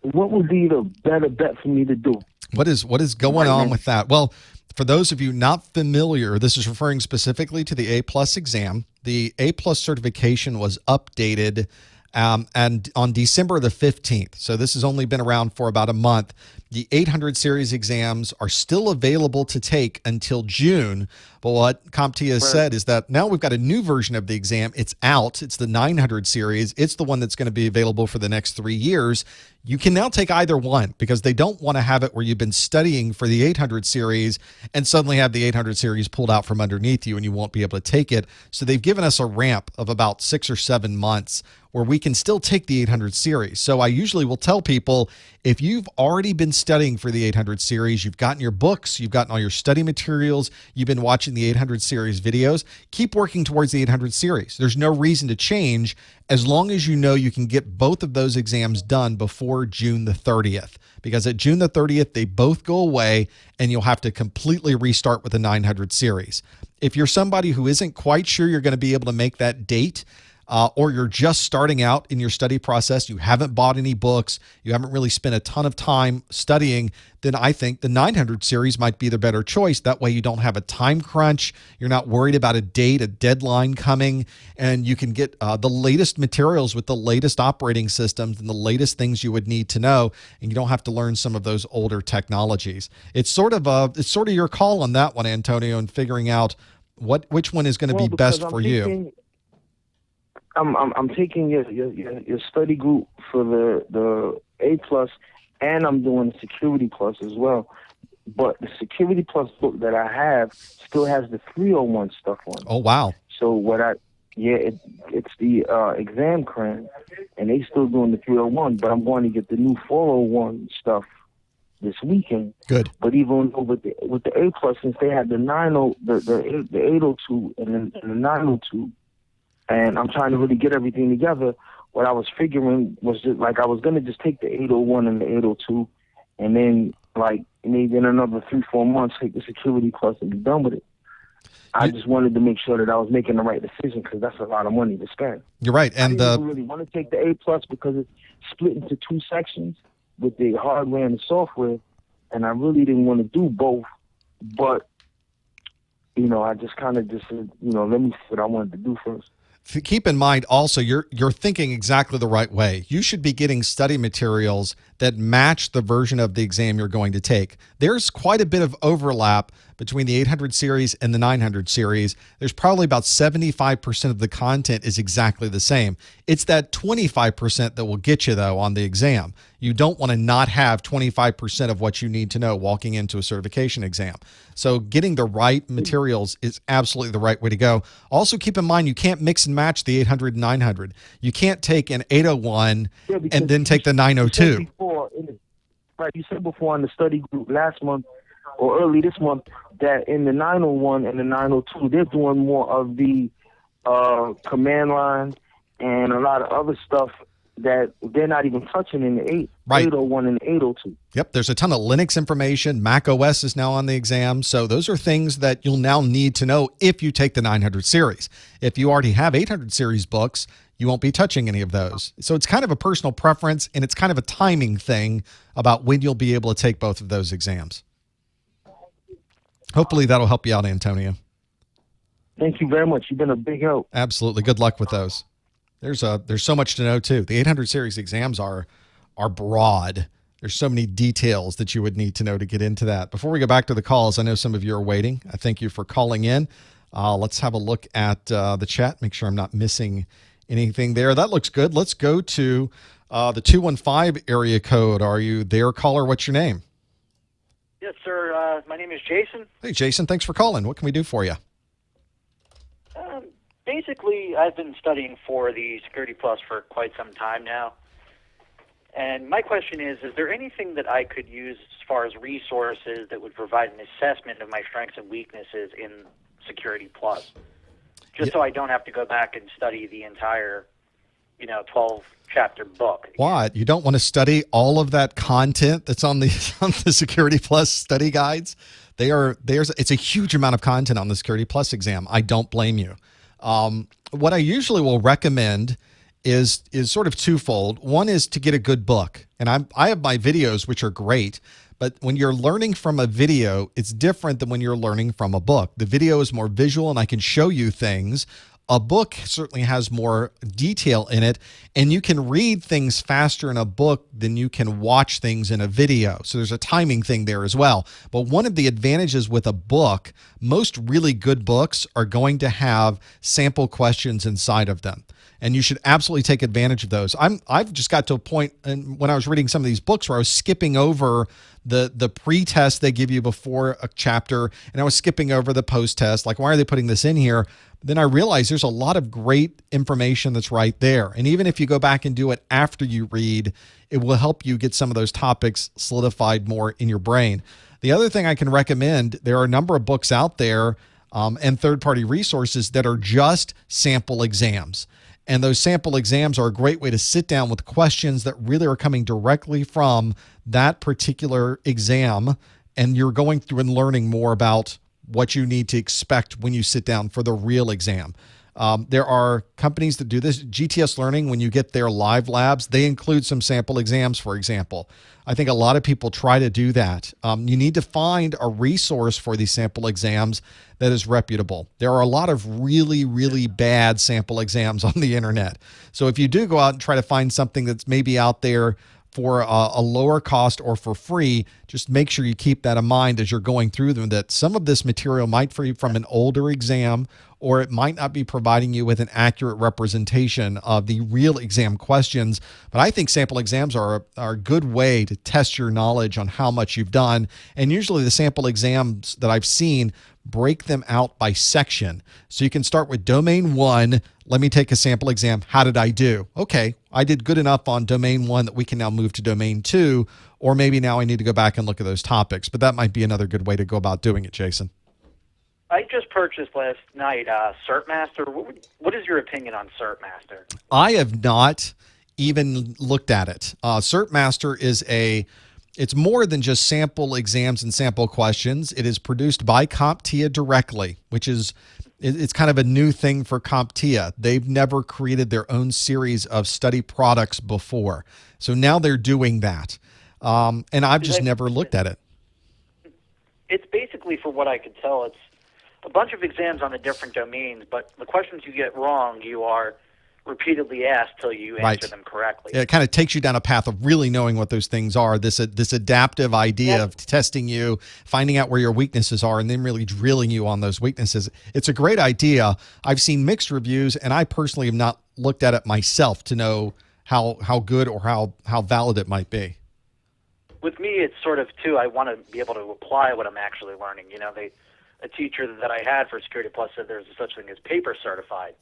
what would be the better bet for me to do? What is going on with that? Well, for those of you not familiar, this is referring specifically to the A+ exam. The A+ certification was updated and on December the 15th. So this has only been around for about a month. The 800 series exams are still available to take until June. But what CompTIA has said is that now we've got a new version of the exam. It's out. It's the 900 series. It's the one that's going to be available for the next 3 years. You can now take either one, because they don't want to have it where you've been studying for the 800 series and suddenly have the 800 series pulled out from underneath you and you won't be able to take it. So they've given us a ramp of about 6 or 7 months where we can still take the 800 series. So I usually will tell people, if you've already been studying for the 800 series, you've gotten your books, you've gotten all your study materials, you've been watching the 800 series videos, keep working towards the 800 series. There's no reason to change as long as you know you can get both of those exams done before June the 30th. Because at June the 30th, they both go away and you'll have to completely restart with the 900 series. If you're somebody who isn't quite sure you're going to be able to make that date, or you're just starting out in your study process, you haven't bought any books, you haven't really spent a ton of time studying, then I think the 900 series might be the better choice. That way you don't have a time crunch, you're not worried about a date, a deadline coming, and you can get the latest materials with the latest operating systems and the latest things you would need to know, and you don't have to learn some of those older technologies. It's sort of your call on that one, Antonio, and figuring out which one is going to be best for you. I'm taking your study group for the A+, and I'm doing the Security Plus as well. But the Security Plus book that I have still has the 301 stuff on it. Oh, wow. So it's the exam cram, and they still doing the 301, but I'm going to get the new 401 stuff this weekend. Good. But even with the A+, since they had the 802 and the 902, and I'm trying to really get everything together, what I was figuring was just like I was gonna just take the 801 and the 802, and then like maybe in another 3-4 months take the Security Plus and be done with it. I just wanted to make sure that I was making the right decision because that's a lot of money to spend. You're right, I and didn't really want to take the A Plus because it's split into 2 sections with the hardware and the software, and I really didn't want to do both. But I just kind of just said, let me see what I wanted to do first. keep in mind also you're thinking exactly the right way. You should be getting study materials that match the version of the exam you're going to take. There's quite a bit of overlap between the 800 series and the 900 series. There's probably about 75% of the content is exactly the same. It's that 25% that will get you, though, on the exam. You don't want to not have 25% of what you need to know walking into a certification exam. So getting the right materials is absolutely the right way to go. Also, keep in mind, you can't mix and match the 800 and 900. You can't take an 801 and then take the 902. You said before in the study group last month or early this month that in the 901 and the 902, they're doing more of the command line and a lot of other stuff that they're not even touching in the 801 and the 802. Yep, there's a ton of Linux information. Mac OS is now on the exam. So those are things that you'll now need to know if you take the 900 series. If you already have 800 series books, you won't be touching any of those. So it's kind of a personal preference, and it's kind of a timing thing about when you'll be able to take both of those exams. Hopefully that'll help you out, Antonio. Thank you very much. You've been a big help. Absolutely. Good luck with those. There's so much to know too. The 800 series exams are broad. There's so many details that you would need to know to get into that. Before we go back to the calls, I know some of you are waiting. I thank you for calling in. Let's have a look at the chat. Make sure I'm not missing anything there. That looks good. Let's go to the 215 area code. Are you there, caller? What's your name? Yes, sir. My name is Jason. Hey, Jason. Thanks for calling. What can we do for you? Basically, I've been studying for the Security Plus for quite some time now. And my question is there anything that I could use as far as resources that would provide an assessment of my strengths and weaknesses in Security Plus? Just so I don't have to go back and study the entire, 12-chapter book. What? You don't want to study all of that content that's on the Security Plus study guides? It's a huge amount of content on the Security Plus exam. I don't blame you. What I usually will recommend is sort of twofold. One is to get a good book. And I have my videos, which are great. But when you're learning from a video, it's different than when you're learning from a book. The video is more visual and I can show you things. A book certainly has more detail in it, and you can read things faster in a book than you can watch things in a video. So there's a timing thing there as well. But one of the advantages with a book, most really good books are going to have sample questions inside of them. And you should absolutely take advantage of those. I've just got to a point when I was reading some of these books where I was skipping over the pre-test they give you before a chapter, and I was skipping over the post-test. Like, why are they putting this in here? Then I realized there's a lot of great information that's right there. And even if you go back and do it after you read, it will help you get some of those topics solidified more in your brain. The other thing I can recommend, there are a number of books out there and third-party resources that are just sample exams. And those sample exams are a great way to sit down with questions that really are coming directly from that particular exam. And you're going through and learning more about what you need to expect when you sit down for the real exam. There are companies that do this. GTS Learning, when you get their live labs, they include some sample exams, for example. I think a lot of people try to do that. You need to find a resource for these sample exams that is reputable. There are a lot of really, really bad sample exams on the internet. So if you do go out and try to find something that's maybe out there for a lower cost or for free, just make sure you keep that in mind as you're going through them, that some of this material might be from an older exam, or it might not be providing you with an accurate representation of the real exam questions. But I think sample exams are a good way to test your knowledge on how much you've done. And usually the sample exams that I've seen break them out by section. So you can start with domain 1. Let me take a sample exam. How did I do? Okay, I did good enough on domain 1 that we can now move to domain 2, or maybe now I need to go back and look at those topics. But that might be another good way to go about doing it, Jason. I just purchased last night CertMaster. What is your opinion on CertMaster? I have not even looked at it. CertMaster is it's more than just sample exams and sample questions. It is produced by CompTIA directly, which is it's kind of a new thing for CompTIA. They've never created their own series of study products before. So now they're doing that. And I've just never looked at it. It's basically, for what I could tell, it's a bunch of exams on the different domains, but the questions you get wrong, you are repeatedly asked till you answer them correctly. It kind of takes you down a path of really knowing what those things are, this adaptive idea of testing you, finding out where your weaknesses are, and then really drilling you on those weaknesses. It's a great idea. I've seen mixed reviews, and I personally have not looked at it myself to know how good or how valid it might be. With me, it's sort of, too, I want to be able to apply what I'm actually learning. You know, a teacher that I had for Security Plus said there's such thing as paper certified.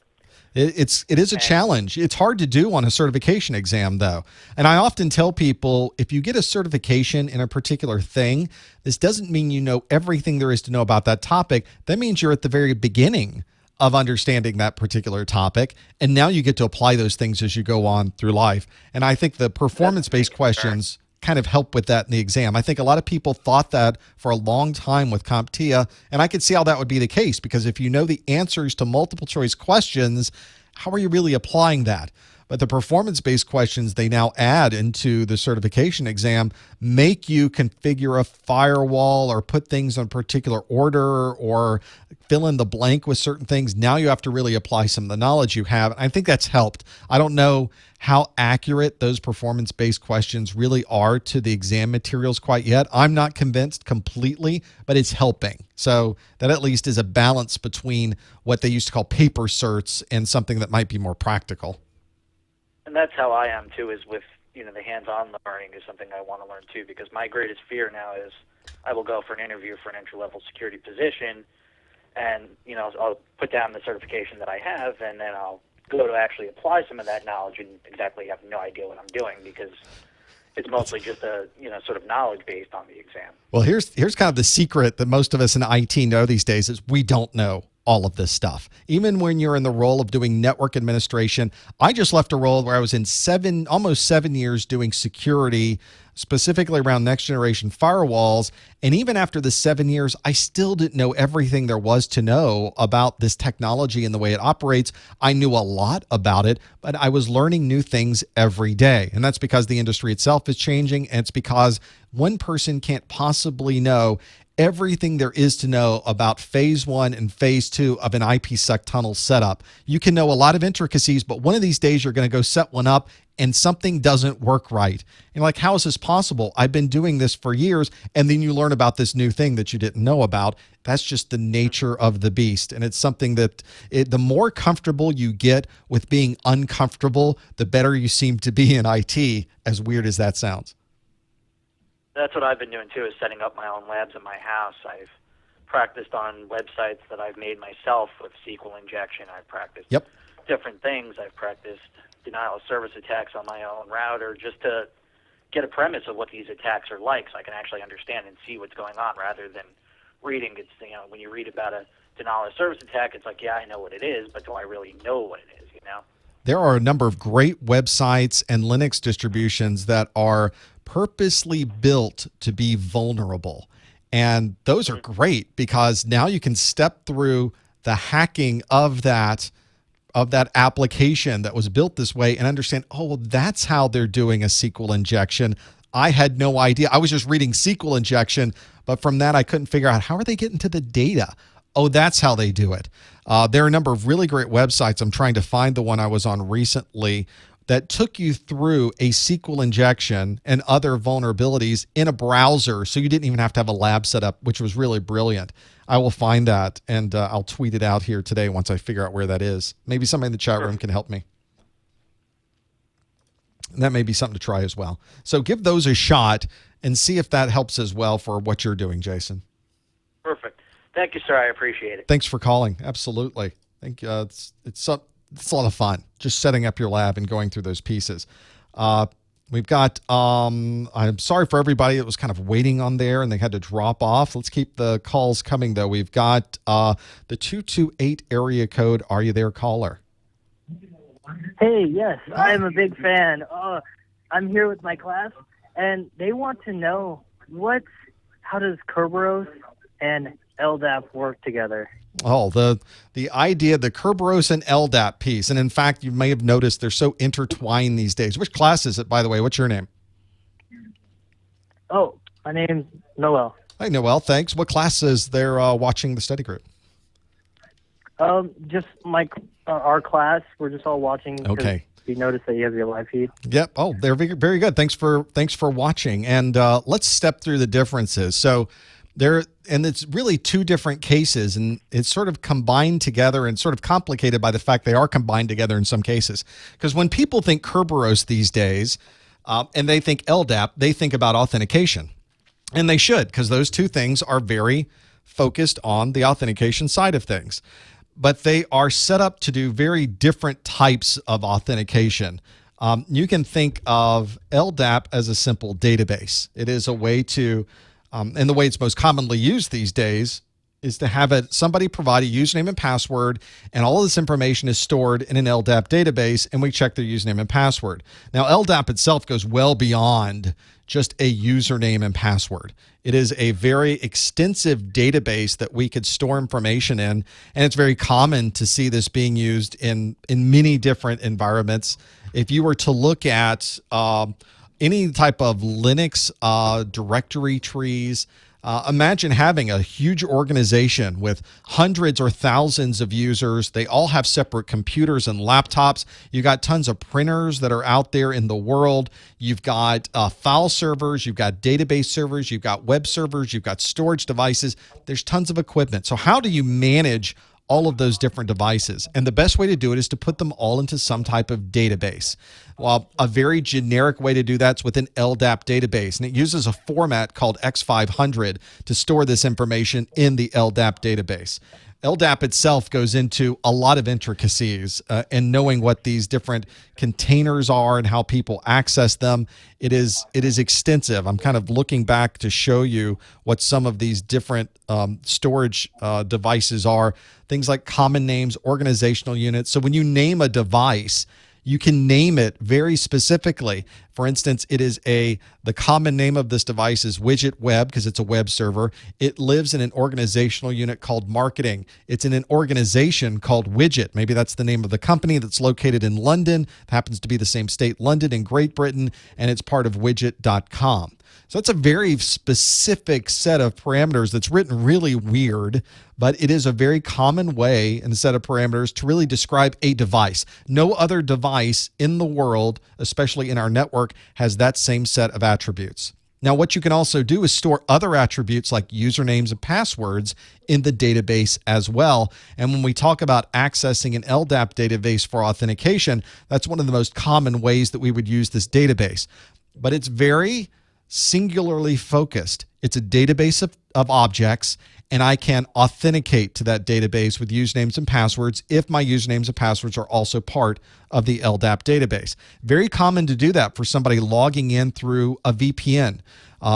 It is a challenge. It's hard to do on a certification exam, though. And I often tell people, if you get a certification in a particular thing, this doesn't mean you know everything there is to know about that topic. That means you're at the very beginning of understanding that particular topic. And now you get to apply those things as you go on through life. And I think the performance-based questions kind of help with that in the exam. I think a lot of people thought that for a long time with CompTIA, and I could see how that would be the case, because if you know the answers to multiple choice questions, how are you really applying that? But the performance-based questions they now add into the certification exam make you configure a firewall or put things in a particular order or fill in the blank with certain things. Now you have to really apply some of the knowledge you have. I think that's helped. I don't know how accurate those performance-based questions really are to the exam materials quite yet. I'm not convinced completely, but it's helping. So that at least is a balance between what they used to call paper certs and something that might be more practical. And that's how I am, too, is with, the hands-on learning is something I want to learn, too, because my greatest fear now is I will go for an interview for an entry-level security position, and, I'll put down the certification that I have, and then I'll go to actually apply some of that knowledge and exactly have no idea what I'm doing, because it's mostly just a, sort of knowledge based on the exam. Well, here's kind of the secret that most of us in IT know these days is we don't know all of this stuff. Even when you're in the role of doing network administration, I just left a role where I was in almost 7 years doing security, specifically around next generation firewalls. And even after the 7 years, I still didn't know everything there was to know about this technology and the way it operates. I knew a lot about it, but I was learning new things every day. And that's because the industry itself is changing. And it's because one person can't possibly know everything there is to know about phase 1 and phase 2 of an IPsec tunnel setup. You can know a lot of intricacies, but one of these days you're going to go set one up and something doesn't work right. You're like, how is this possible? I've been doing this for years, and then you learn about this new thing that you didn't know about. That's just the nature of the beast. And it's something that the more comfortable you get with being uncomfortable, the better you seem to be in IT, as weird as that sounds. That's what I've been doing, too, is setting up my own labs in my house. I've practiced on websites that I've made myself with SQL injection. I've practiced different things. I've practiced denial of service attacks on my own router just to get a premise of what these attacks are like so I can actually understand and see what's going on rather than reading. It's, when you read about a denial of service attack, it's like, yeah, I know what it is, but do I really know what it is, There are a number of great websites and Linux distributions that are purposely built to be vulnerable. And those are great because now you can step through the hacking of that application that was built this way and understand, oh, well, that's how they're doing a SQL injection. I had no idea. I was just reading SQL injection, but from that I couldn't figure out how are they getting to the data. Oh, that's how they do it. There are a number of really great websites. I'm trying to find the one I was on recently that took you through a SQL injection and other vulnerabilities in a browser, so you didn't even have to have a lab set up, which was really brilliant. I will find that, and I'll tweet it out here today once I figure out where that is. Maybe somebody in the chat room can help me. And that may be something to try as well. So give those a shot and see if that helps as well for what you're doing, Jason. Perfect. Thank you, sir. I appreciate it. Thanks for calling. Absolutely. I think it's a lot of fun just setting up your lab and going through those pieces. We've got, I'm sorry for everybody that was kind of waiting on there and they had to drop off. Let's keep the calls coming, though. We've got the 228 area code. Are you there, caller? Hey, yes, I am a big fan. I'm here with my class, and they want to know how does Kerberos and LDAP work together? Oh, the idea, the Kerberos and LDAP piece. And in fact, you may have noticed they're so intertwined these days. Which class is it, by the way? What's your name? Oh, my name's Noel. Hi, Noel. Thanks. What class is there watching the study group? Just our class. We're just all watching. Okay. We noticed that you have your live feed. Yep. Oh, they're very good. Thanks for watching. And let's step through the differences. So it's really two different cases, and it's sort of combined together and sort of complicated by the fact they are combined together in some cases. Because when people think Kerberos these days, and they think LDAP, they think about authentication. And they should, because those two things are very focused on the authentication side of things. But they are set up to do very different types of authentication. You can think of LDAP as a simple database. It is a way to, and the way it's most commonly used these days is to have somebody provide a username and password, and all of this information is stored in an LDAP database, and we check their username and password. Now, LDAP itself goes well beyond just a username and password. It is a very extensive database that we could store information in, and it's very common to see this being used in many different environments. If you were to look at any type of Linux directory trees, imagine having a huge organization with hundreds or thousands of users. They all have separate computers and laptops. You've got tons of printers that are out there in the world. You've got file servers. You've got database servers. You've got web servers. You've got storage devices. There's tons of equipment. So how do you manage all of those different devices? And the best way to do it is to put them all into some type of database. Well, a very generic way to do that's with an LDAP database, and it uses a format called X500 to store this information in the LDAP database. LDAP itself goes into a lot of intricacies and knowing what these different containers are and how people access them. It is extensive. I'm kind of looking back to show you what some of these different storage devices are. Things like common names, organizational units. So when you name a device, you can name it very specifically. For instance, it is the common name of this device is Widget Web because it's a web server. It lives in an organizational unit called marketing. It's in an organization called Widget. Maybe that's the name of the company that's located in London. It happens to be the same state, London in Great Britain, and it's part of widget.com. So it's a very specific set of parameters that's written really weird, but it is a very common way and set of parameters to really describe a device. No other device in the world, especially in our network, has that same set of attributes. Now, what you can also do is store other attributes like usernames and passwords in the database as well. And when we talk about accessing an LDAP database for authentication, that's one of the most common ways that we would use this database. But it's very singularly focused. It's a database of objects, and I can authenticate to that database with usernames and passwords if my usernames and passwords are also part of the LDAP database. Very common to do that for somebody logging in through a VPN.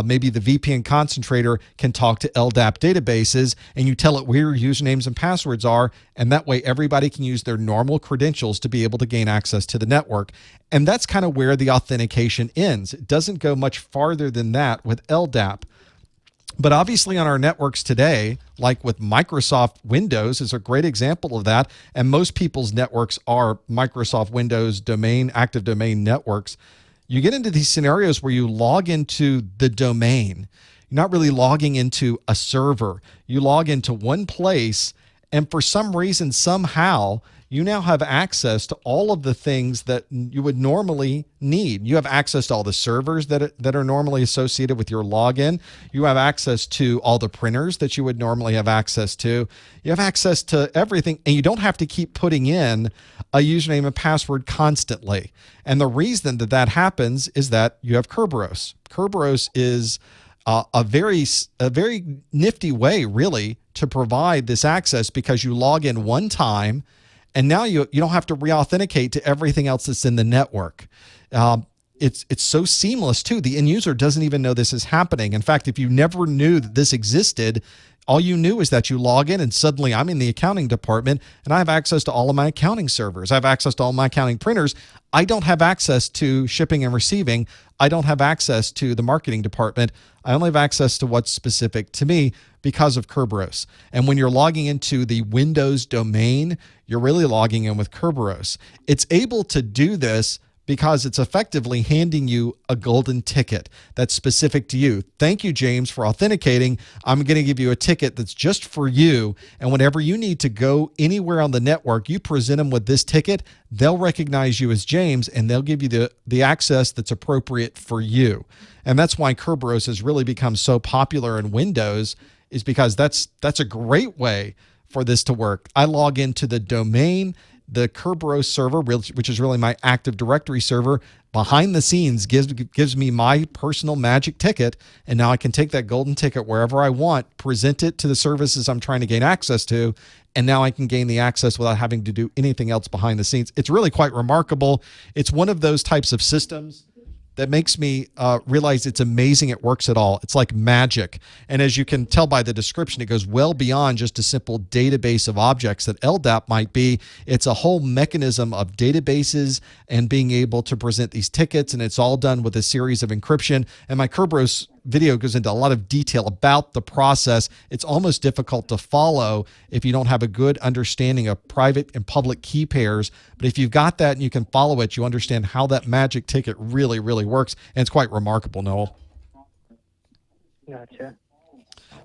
Maybe the VPN concentrator can talk to LDAP databases, and you tell it where your usernames and passwords are, and that way everybody can use their normal credentials to be able to gain access to the network. And that's kind of where the authentication ends. It doesn't go much farther than that with LDAP. But obviously on our networks today, like with Microsoft Windows is a great example of that, and most people's networks are Microsoft Windows active domain networks. You get into these scenarios where you log into the domain. You're not really logging into a server. You log into one place, and for some reason, somehow, you now have access to all of the things that you would normally need. You have access to all the servers that are normally associated with your login. You have access to all the printers that you would normally have access to. You have access to everything, and you don't have to keep putting in a username and password constantly. And the reason that happens is that you have Kerberos. Kerberos is a very nifty way, really, to provide this access because you log in one time, and now you don't have to re-authenticate to everything else that's in the network. It's so seamless, too. The end user doesn't even know this is happening. In fact, if you never knew that this existed, All you knew is that you log in and suddenly I'm in the accounting department and I have access to all of my accounting servers. I have access to all my accounting printers. I don't have access to shipping and receiving. I don't have access to the marketing department. I only have access to what's specific to me because of Kerberos. And when you're logging into the Windows domain, you're really logging in with Kerberos. It's able to do this because it's effectively handing you a golden ticket that's specific to you. Thank you, James, for authenticating. I'm going to give you a ticket that's just for you. And whenever you need to go anywhere on the network, you present them with this ticket, they'll recognize you as James, and they'll give you the access that's appropriate for you. And that's why Kerberos has really become so popular in Windows, is because that's a great way for this to work. I log into the domain, the Kerberos server, which is really my Active Directory server, behind the scenes gives me my personal magic ticket, and now I can take that golden ticket wherever I want, present it to the services I'm trying to gain access to, and now I can gain the access without having to do anything else behind the scenes. It's really quite remarkable. It's one of those types of systems that makes me realize it's amazing it works at all. It's like magic. And as you can tell by the description, it goes well beyond just a simple database of objects that LDAP might be. It's a whole mechanism of databases and being able to present these tickets, and it's all done with a series of encryption. And my Kerberos video goes into a lot of detail about the process. It's almost difficult to follow if you don't have a good understanding of private and public key pairs. But if you've got that and you can follow it, you understand how that magic ticket really, really works. And it's quite remarkable, Noel. Gotcha.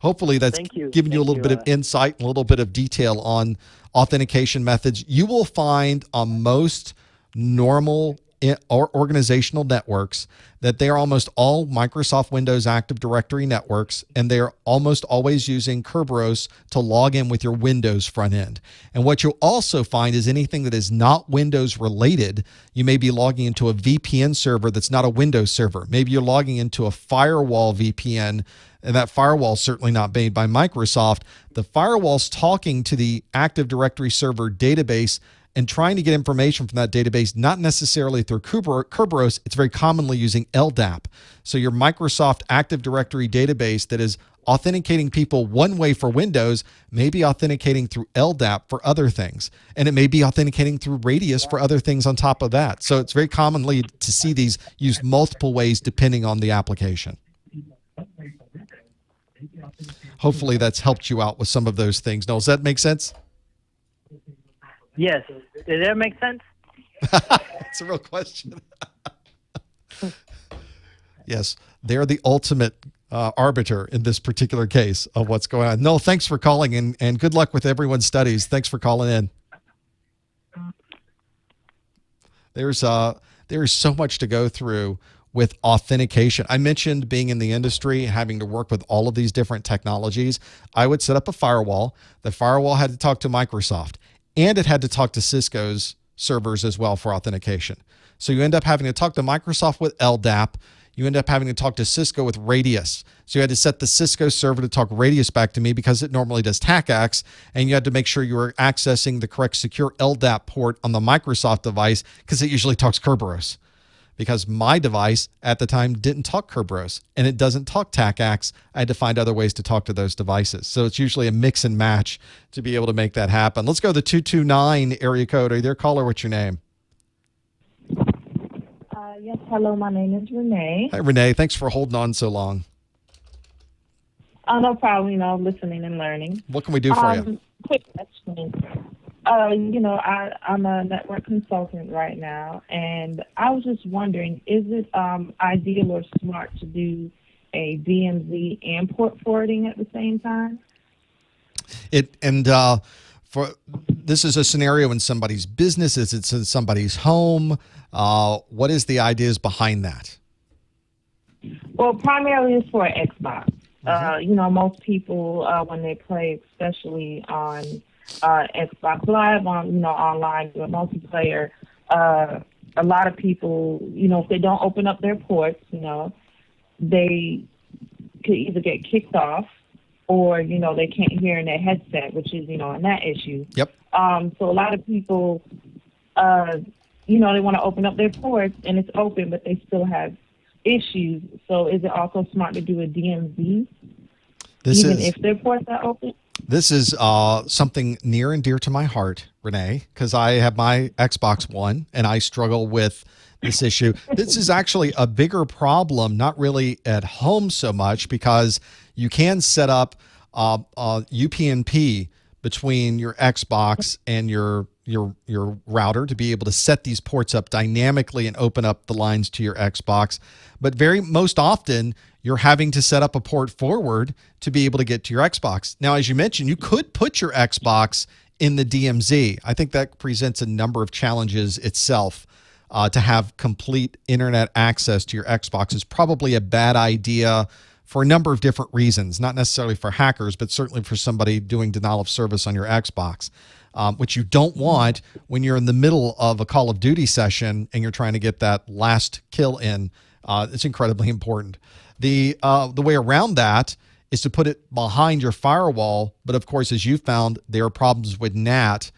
Hopefully that's giving you a little bit of insight and a little bit of detail on authentication methods. You will find on most normal or organizational networks that they are almost all Microsoft Windows Active Directory networks, and they are almost always using Kerberos to log in with your Windows front end. And what you'll also find is anything that is not Windows related, you may be logging into a VPN server that's not a Windows server. Maybe you're logging into a firewall VPN, and that firewall is certainly not made by Microsoft. The firewall's talking to the Active Directory server database and trying to get information from that database, not necessarily through Kerberos. It's very commonly using LDAP. So your Microsoft Active Directory database that is authenticating people one way for Windows may be authenticating through LDAP for other things. And it may be authenticating through Radius for other things on top of that. So it's very commonly to see these used multiple ways depending on the application. Hopefully that's helped you out with some of those things. Noel, does that make sense? Yes. Did that make sense? It's a real question. Yes, they're the ultimate arbiter in this particular case of what's going on. Noel, thanks for calling, and good luck with everyone's studies. Thanks for calling in. There's so much to go through with authentication. I mentioned being in the industry, having to work with all of these different technologies. I would set up a firewall. The firewall had to talk to Microsoft, and it had to talk to Cisco's servers as well for authentication. So you end up having to talk to Microsoft with LDAP. You end up having to talk to Cisco with Radius. So you had to set the Cisco server to talk Radius back to me because it normally does TACACS, and you had to make sure you were accessing the correct secure LDAP port on the Microsoft device because it usually talks Kerberos. Because my device at the time didn't talk Kerberos and it doesn't talk TACACS, I had to find other ways to talk to those devices. So it's usually a mix and match to be able to make that happen. Let's go to the 229 area code. Are you there, caller? What's your name? Yes, hello, my name is Renee. Hi, Renee. Thanks for holding on so long. No problem, listening and learning. What can we do for you? Quick question. I'm a network consultant right now, and I was just wondering, is it ideal or smart to do a DMZ and port forwarding at the same time? This is a scenario in somebody's business. It's in somebody's home. What is the ideas behind that? Well, primarily it's for Xbox. Most people when they play, especially on Xbox Live on online multiplayer, a lot of people, if they don't open up their ports, they could either get kicked off or they can't hear in their headset, which is on that issue. Yep. So a lot of people they want to open up their ports and it's open, but they still have issues. So is it also smart to do a DMZ? even if their ports are open? This is something near and dear to my heart, Renee, because I have my Xbox One and I struggle with this issue. This is actually a bigger problem, not really at home so much, because you can set up UPnP between your Xbox and your router to be able to set these ports up dynamically and open up the lines to your Xbox. But most often, you're having to set up a port forward to be able to get to your Xbox. Now, as you mentioned, you could put your Xbox in the DMZ. I think that presents a number of challenges itself. To have complete internet access to your Xbox is probably a bad idea for a number of different reasons, not necessarily for hackers, but certainly for somebody doing denial of service on your Xbox, which you don't want when you're in the middle of a Call of Duty session and you're trying to get that last kill in. It's incredibly important. The way around that is to put it behind your firewall. But of course, as you found, there are problems with NAT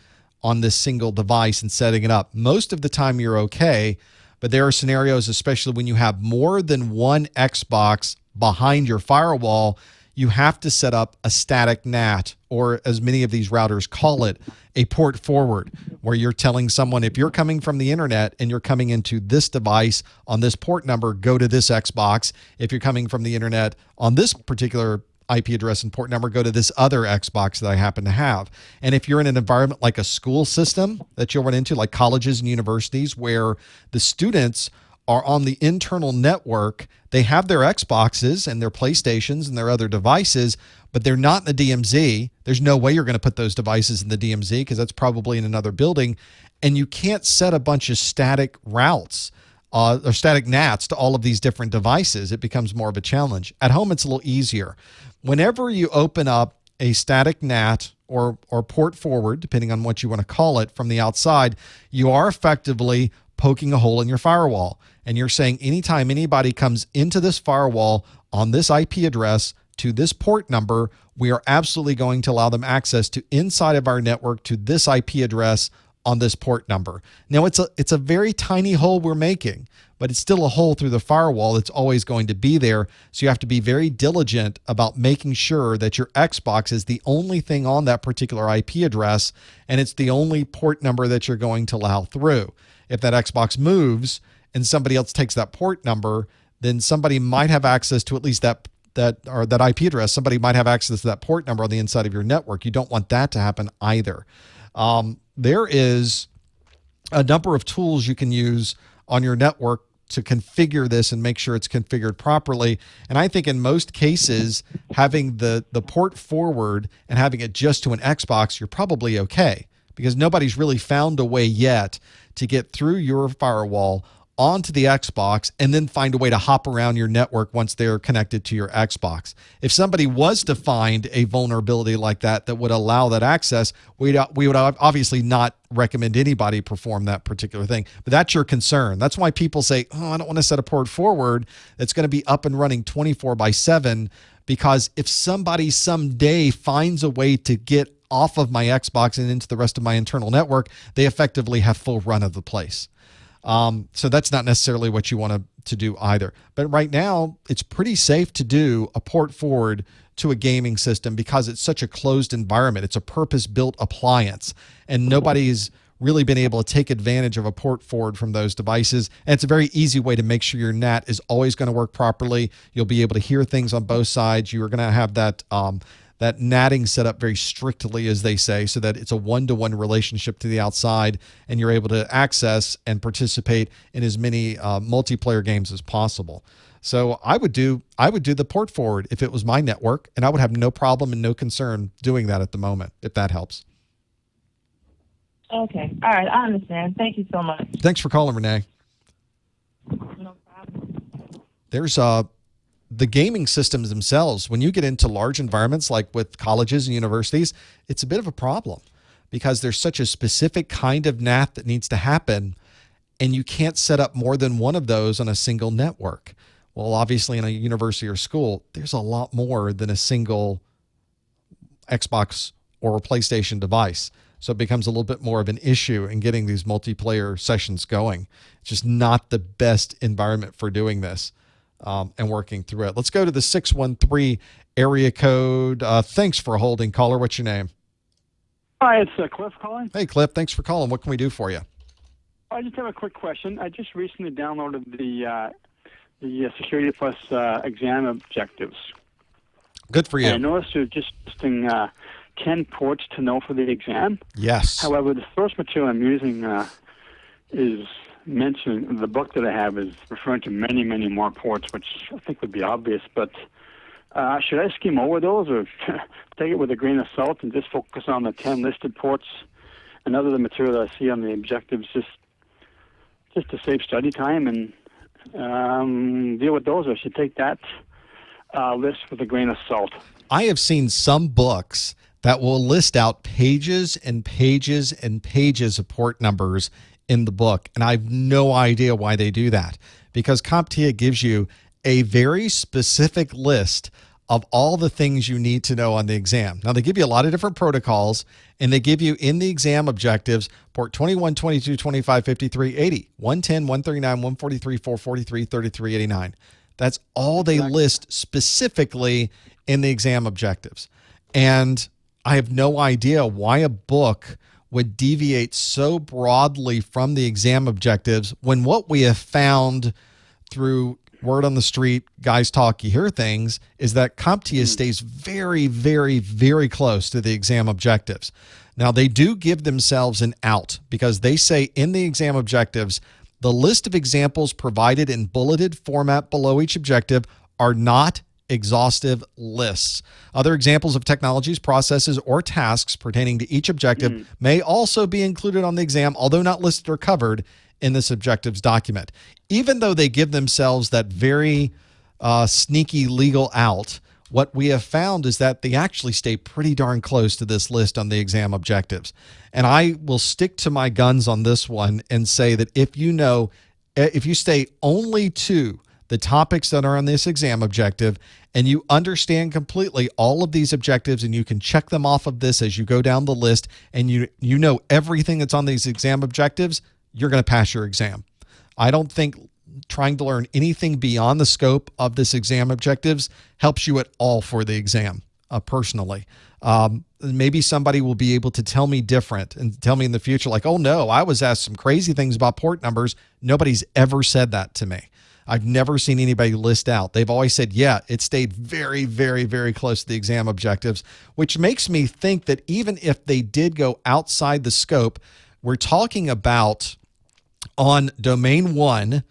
on this single device and setting it up. Most of the time you're okay, but there are scenarios, especially when you have more than one Xbox behind your firewall, you have to set up a static NAT, or as many of these routers call it, a port forward, where you're telling someone, if you're coming from the internet and you're coming into this device on this port number, go to this Xbox. If you're coming from the internet on this particular IP address and port number, go to this other Xbox that I happen to have. And if you're in an environment like a school system that you'll run into, like colleges and universities, where the students are on the internal network, they have their Xboxes and their PlayStations and their other devices, but they're not in the DMZ. There's no way you're going to put those devices in the DMZ because that's probably in another building. And you can't set a bunch of static routes or static NATs to all of these different devices. It becomes more of a challenge. At home, it's a little easier. Whenever you open up a static NAT or port forward, depending on what you want to call it, from the outside, you are effectively poking a hole in your firewall. And you're saying anytime anybody comes into this firewall on this IP address to this port number, we are absolutely going to allow them access to inside of our network to this IP address on this port number. Now, it's a very tiny hole we're making, but it's still a hole through the firewall that's always going to be there. So you have to be very diligent about making sure that your Xbox is the only thing on that particular IP address, and it's the only port number that you're going to allow through. If that Xbox moves and somebody else takes that port number, then somebody might have access to at least that IP address. Somebody might have access to that port number on the inside of your network. You don't want that to happen either. There is a number of tools you can use on your network to configure this and make sure it's configured properly. And I think in most cases, having the port forward and having it just to an Xbox, you're probably okay, because nobody's really found a way yet to get through your firewall onto the Xbox and then find a way to hop around your network once they're connected to your Xbox. If somebody was to find a vulnerability like that would allow that access, we would obviously not recommend anybody perform that particular thing. But that's your concern. That's why people say, I don't want to set a port forward that's going to be up and running 24/7, because if somebody someday finds a way to get off of my Xbox and into the rest of my internal network, they effectively have full run of the place. So that's not necessarily what you want to do either. But right now, it's pretty safe to do a port forward to a gaming system because it's such a closed environment. It's a purpose-built appliance, and nobody's really been able to take advantage of a port forward from those devices. And it's a very easy way to make sure your NAT is always going to work properly. You'll be able to hear things on both sides. You are going to have that natting set up very strictly, as they say, so that it's a one-to-one relationship to the outside, and you're able to access and participate in as many multiplayer games as possible. So I would do the port forward if it was my network, and I would have no problem and no concern doing that at the moment, if that helps. Okay. All right. I understand. Thank you so much. Thanks for calling, Renee. No problem. There's the gaming systems themselves. When you get into large environments like with colleges and universities, it's a bit of a problem because there's such a specific kind of NAT that needs to happen, and you can't set up more than one of those on a single network. Well, obviously in a university or school, there's a lot more than a single Xbox or a PlayStation device. So it becomes a little bit more of an issue in getting these multiplayer sessions going. It's just not the best environment for doing this. and working through it. Let's go to the 613 area code. Thanks for holding, caller. What's your name? Hi, it's Cliff calling. Hey, Cliff. Thanks for calling. What can we do for you? I just have a quick question. I just recently downloaded the Security Plus exam objectives. Good for you. And I noticed you're just listing 10 ports to know for the exam. Yes. However, the source material I'm using is mentioning, the book that I have is referring to many, many more ports, which I think would be obvious. But should I skim over those or take it with a grain of salt and just focus on the 10 listed ports and other the material that I see on the objectives just to save study time and deal with those, or should take that list with a grain of salt? I have seen some books that will list out pages and pages and pages of port numbers in the book, and I have no idea why they do that, because CompTIA gives you a very specific list of all the things you need to know on the exam. Now, they give you a lot of different protocols, and they give you in the exam objectives port 21, 22, 25, 53, 80, 110, 139, 143, 443, 33, 89. That's all they list specifically in the exam objectives. And I have no idea why a book would deviate so broadly from the exam objectives when what we have found through word on the street, guys talk, you hear things, is that CompTIA stays very, very, very close to the exam objectives. Now, they do give themselves an out because they say in the exam objectives, the list of examples provided in bulleted format below each objective are not exhaustive lists. Other examples of technologies, processes, or tasks pertaining to each objective may also be included on the exam, although not listed or covered in this objectives document. Even though they give themselves that very sneaky legal out, what we have found is that they actually stay pretty darn close to this list on the exam objectives. And I will stick to my guns on this one and say that if you stay only to the topics that are on this exam objective and you understand completely all of these objectives and you can check them off of this as you go down the list and you know everything that's on these exam objectives, you're going to pass your exam. I don't think trying to learn anything beyond the scope of this exam objectives helps you at all for the exam, personally. Maybe somebody will be able to tell me different and tell me in the future, like, oh no, I was asked some crazy things about port numbers. Nobody's ever said that to me. I've never seen anybody list out. They've always said, yeah, it stayed very, very, very close to the exam objectives, which makes me think that even if they did go outside the scope, we're talking about on domain 1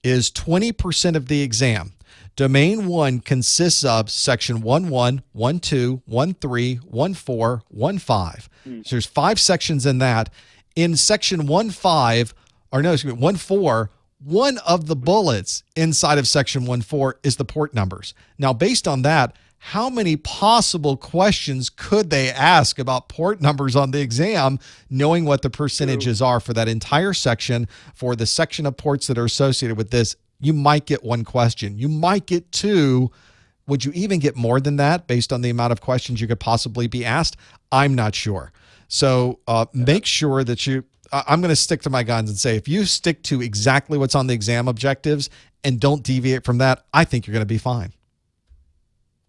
is 20% of the exam. Domain 1 consists of section 1.1, 1.2, 1.3, 1.4, 1.5. So there's 5 sections in that. In section 1.5, or no, excuse me, 1.4, one of the bullets inside of section 1.4 is the port numbers. Now, based on that, how many possible questions could they ask about port numbers on the exam, knowing what the percentages are for that entire section, for the section of ports that are associated with this? You might get 1 question. You might get 2. Would you even get more than that based on the amount of questions you could possibly be asked? I'm not sure. So make sure that I'm going to stick to my guns and say, if you stick to exactly what's on the exam objectives and don't deviate from that, I think you're going to be fine.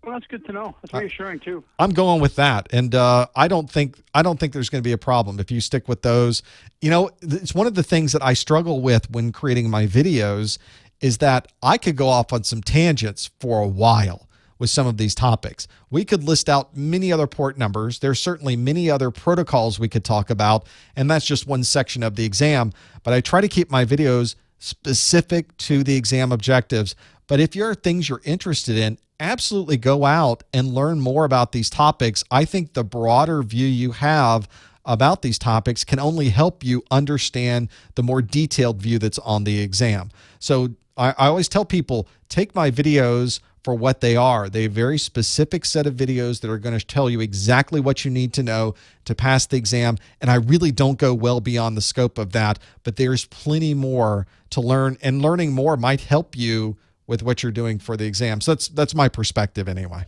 Well, that's good to know. That's reassuring too. I'm going with that, and I don't think there's going to be a problem if you stick with those. You know, it's one of the things that I struggle with when creating my videos is that I could go off on some tangents for a while with some of these topics. We could list out many other port numbers. There's certainly many other protocols we could talk about, and that's just one section of the exam. But I try to keep my videos specific to the exam objectives. But if there are things you're interested in, absolutely go out and learn more about these topics. I think the broader view you have about these topics can only help you understand the more detailed view that's on the exam. So I always tell people, take my videos for what they are. They're a very specific set of videos that are going to tell you exactly what you need to know to pass the exam. And I really don't go well beyond the scope of that, but there's plenty more to learn, and learning more might help you with what you're doing for the exam. So that's my perspective anyway.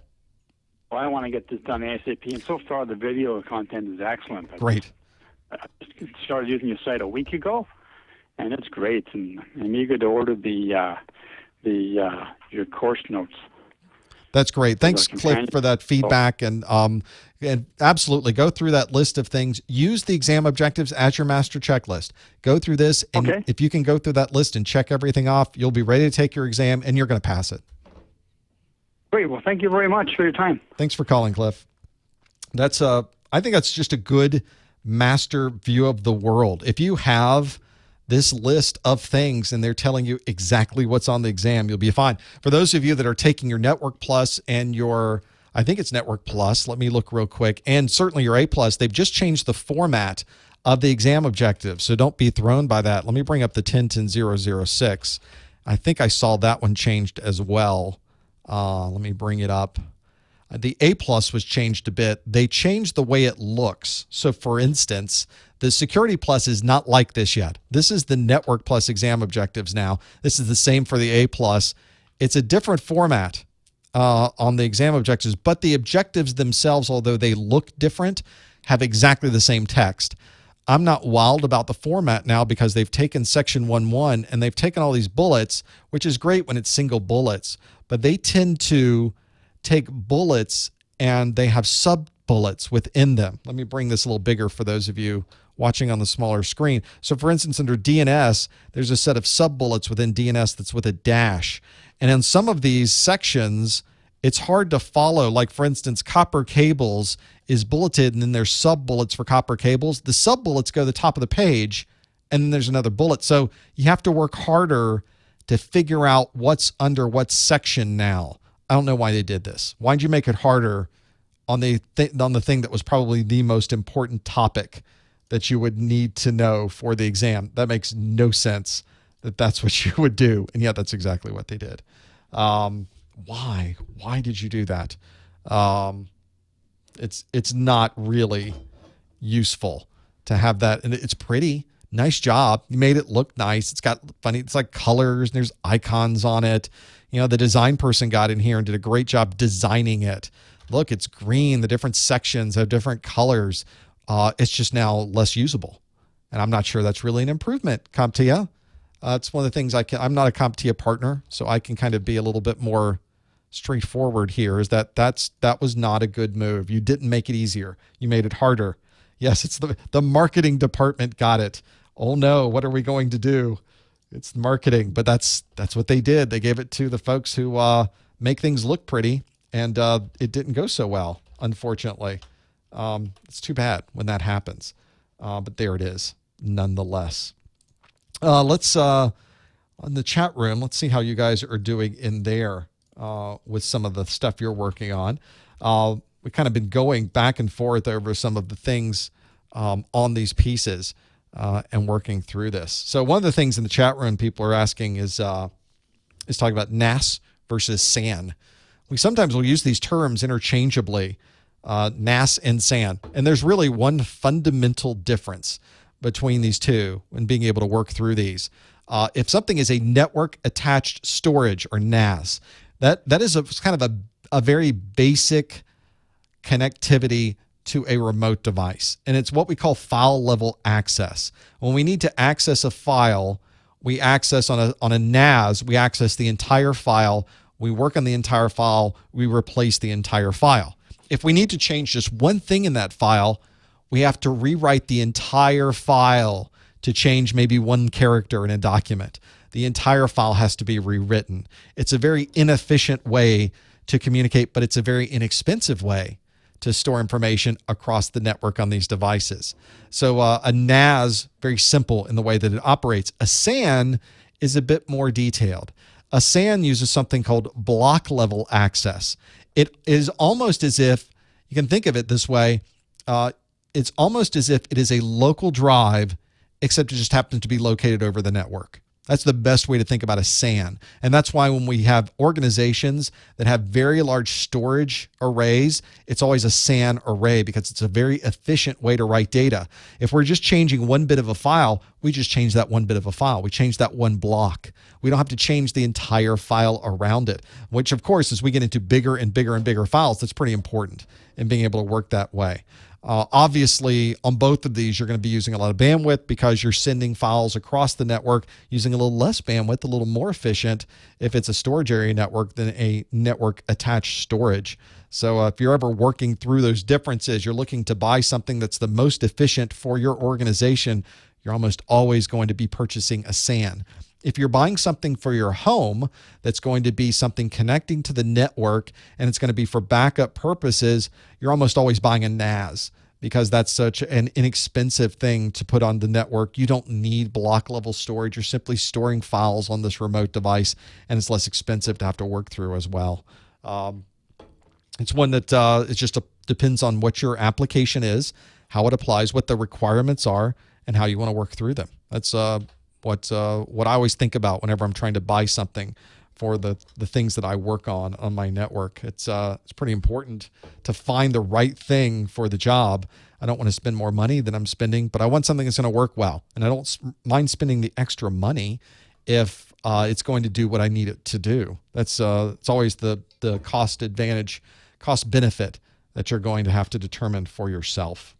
Well, I want to get this done ASAP, and so far the video content is excellent. Great. I just started using your site a week ago, and it's great. And I'm eager to order the your course notes. That's great. Thanks, Like Cliff, companion- for that feedback. And absolutely go through that list of things. Use the exam objectives as your master checklist. Go through this, and Okay. if you can go through that list and check everything off, you'll be ready to take your exam, and you're going to pass it. Great. Well, thank you very much for your time. Thanks for calling, Cliff. That's I think that's just a good master view of the world. If you have this list of things and they're telling you exactly what's on the exam, you'll be fine. For those of you that are taking your Network Plus and your, I think it's Network Plus, let me look real quick, and certainly your A Plus, they've just changed the format of the exam objective, so don't be thrown by that. Let me bring up the 10.10.006. I think I saw that one changed as well. Let me bring it up. The A Plus was changed a bit. They changed the way it looks. So for instance, the Security Plus is not like this yet. This is the Network Plus exam objectives now. This is the same for the A Plus. It's a different format on the exam objectives, but the objectives themselves, although they look different, have exactly the same text. I'm not wild about the format now because they've taken section 1.1 and they've taken all these bullets, which is great when it's single bullets, but they tend to take bullets and they have sub bullets within them. Let me bring this a little bigger for those of you watching on the smaller screen. So for instance, under DNS, there's a set of sub bullets within DNS that's with a dash. And in some of these sections, it's hard to follow. Like for instance, copper cables is bulleted and then there's sub bullets for copper cables. The sub bullets go to the top of the page and then there's another bullet. So you have to work harder to figure out what's under what section now. I don't know why they did this. Why'd you make it harder on the thing that was probably the most important topic that you would need to know for the exam? That makes no sense that that's what you would do. And yet that's exactly what they did. Why? Why did you do that? It's not really useful to have that. And it's pretty. Nice job. You made it look nice. It's got funny, it's like colors and there's icons on it. You know, the design person got in here and did a great job designing it. Look, it's green. The different sections have different colors. It's just now less usable. And I'm not sure that's really an improvement, CompTIA. It's one of the things I'm not a CompTIA partner, so I can kind of be a little bit more straightforward here, is that was not a good move. You didn't make it easier. You made it harder. Yes, it's the marketing department got it. Oh no, what are we going to do? It's marketing, but that's what they did. They gave it to the folks who make things look pretty, and it didn't go so well, unfortunately. It's too bad when that happens, but there it is, nonetheless. Let's on the chat room. Let's see how you guys are doing in there with some of the stuff you're working on. We've kind of been going back and forth over some of the things on these pieces. And working through this. So one of the things in the chat room people are asking is talking about NAS versus SAN. We sometimes will use these terms interchangeably, NAS and SAN. And there's really one fundamental difference between these two and being able to work through these. If something is a network attached storage or NAS, that is kind of a very basic connectivity to a remote device. And it's what we call file level access. When we need to access a file, we access on a NAS, we access the entire file, we work on the entire file, we replace the entire file. If we need to change just one thing in that file, we have to rewrite the entire file to change maybe one character in a document. The entire file has to be rewritten. It's a very inefficient way to communicate, but it's a very inexpensive way to store information across the network on these devices. So a NAS, very simple in the way that it operates. A SAN is a bit more detailed. A SAN uses something called block level access. It is almost as if, you can think of it this way, it's almost as if it is a local drive, except it just happens to be located over the network. That's the best way to think about a SAN. And that's why when we have organizations that have very large storage arrays, it's always a SAN array because it's a very efficient way to write data. If we're just changing one bit of a file, we just change that one bit of a file. We change that one block. We don't have to change the entire file around it, which of course, as we get into bigger and bigger and bigger files, that's pretty important in being able to work that way. Obviously, on both of these, you're going to be using a lot of bandwidth because you're sending files across the network, using a little less bandwidth, a little more efficient if it's a storage area network than a network attached storage. So if you're ever working through those differences, you're looking to buy something that's the most efficient for your organization, you're almost always going to be purchasing a SAN. If you're buying something for your home that's going to be something connecting to the network and it's going to be for backup purposes, you're almost always buying a NAS because that's such an inexpensive thing to put on the network. You don't need block level storage. You're simply storing files on this remote device, and it's less expensive to have to work through as well. It's one that it just depends on what your application is, how it applies, what the requirements are, and how you want to work through them. That's what I always think about whenever I'm trying to buy something for the things that I work on my network. It's pretty important to find the right thing for the job. I don't want to spend more money than I'm spending, but I want something that's going to work well. And I don't mind spending the extra money if it's going to do what I need it to do. That's it's always the cost benefit that you're going to have to determine for yourself.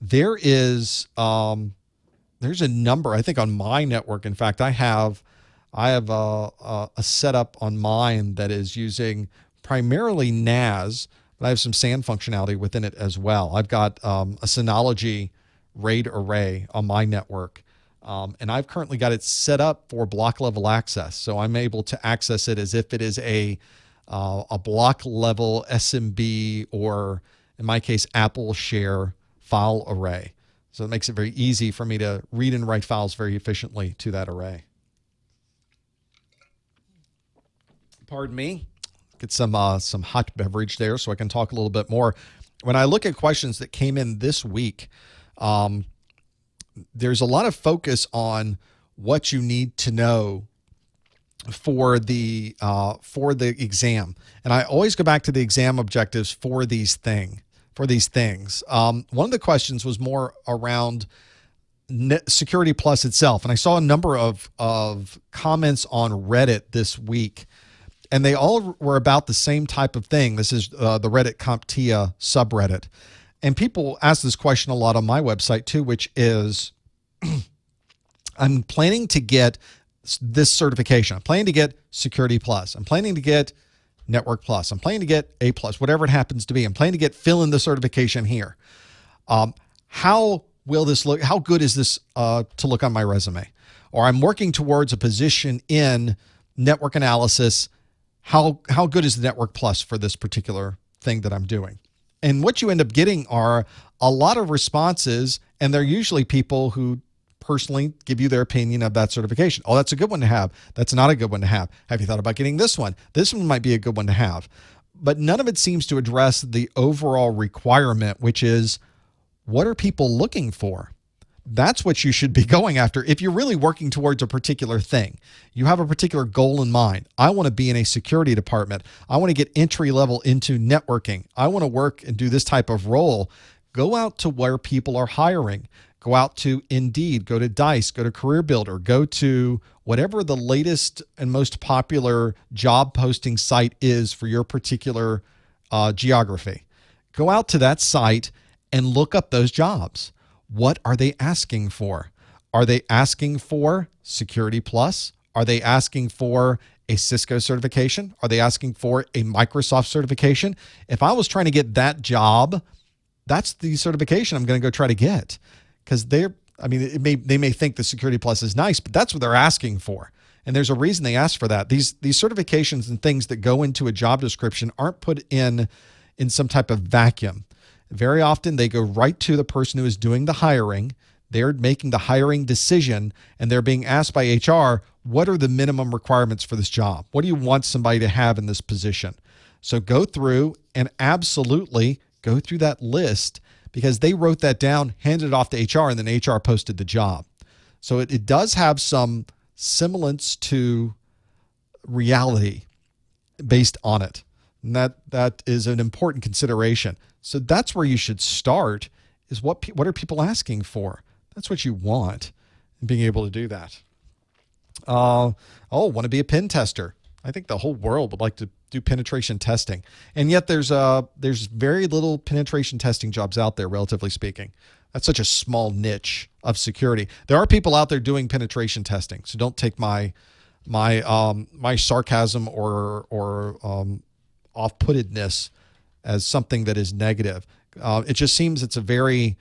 There's a number, I think, on my network. In fact, I have a setup on mine that is using primarily NAS, but I have some SAN functionality within it as well. I've got a Synology RAID array on my network, and I've currently got it set up for block level access. So I'm able to access it as if it is a block level SMB, or in my case, Apple Share file array. So it makes it very easy for me to read and write files very efficiently to that array. Pardon me. Get some hot beverage there so I can talk a little bit more. When I look at questions that came in this week, there's a lot of focus on what you need to know for the exam. And I always go back to the exam objectives for these things. One of the questions was more around Security Plus itself. And I saw a number of comments on Reddit this week, and they all were about the same type of thing. This is the Reddit CompTIA subreddit. And people ask this question a lot on my website too, which is, I'm planning to get this certification. I'm planning to get Security Plus. I'm planning to get Network Plus. I'm planning to get A Plus, whatever it happens to be. I'm planning to get fill in the certification here. How will this look? How good is this to look on my resume? Or I'm working towards a position in network analysis. How good is the Network Plus for this particular thing that I'm doing? And what you end up getting are a lot of responses, and they're usually people who personally give you their opinion of that certification. Oh, that's a good one to have. That's not a good one to have. Have you thought about getting this one? This one might be a good one to have. But none of it seems to address the overall requirement, which is, what are people looking for? That's what you should be going after. If you're really working towards a particular thing, you have a particular goal in mind. I want to be in a security department. I want to get entry level into networking. I want to work and do this type of role. Go out to where people are hiring. Go out to Indeed, go to Dice, go to Career Builder, go to whatever the latest and most popular job posting site is for your particular geography. Go out to that site and look up those jobs. What are they asking for? Are they asking for Security Plus? Are they asking for a Cisco certification? Are they asking for a Microsoft certification? If I was trying to get that job, that's the certification I'm going to go try to get. Because they may think the Security Plus is nice, but that's what they're asking for. And there's a reason they ask for that. These certifications and things that go into a job description aren't put in some type of vacuum. Very often they go right to the person who is doing the hiring. They're making the hiring decision, and they're being asked by HR, what are the minimum requirements for this job? What do you want somebody to have in this position? So go through and absolutely go through that list, because they wrote that down, handed it off to HR, and then HR posted the job. So it does have some semblance to reality based on it. And that is an important consideration. So that's where you should start, is what are people asking for? That's what you want, and being able to do that. Want to be a pen tester. I think the whole world would like to do penetration testing. And yet there's very little penetration testing jobs out there, relatively speaking. That's such a small niche of security. There are people out there doing penetration testing, so don't take my sarcasm or off-puttedness as something that is negative. It just seems it's a very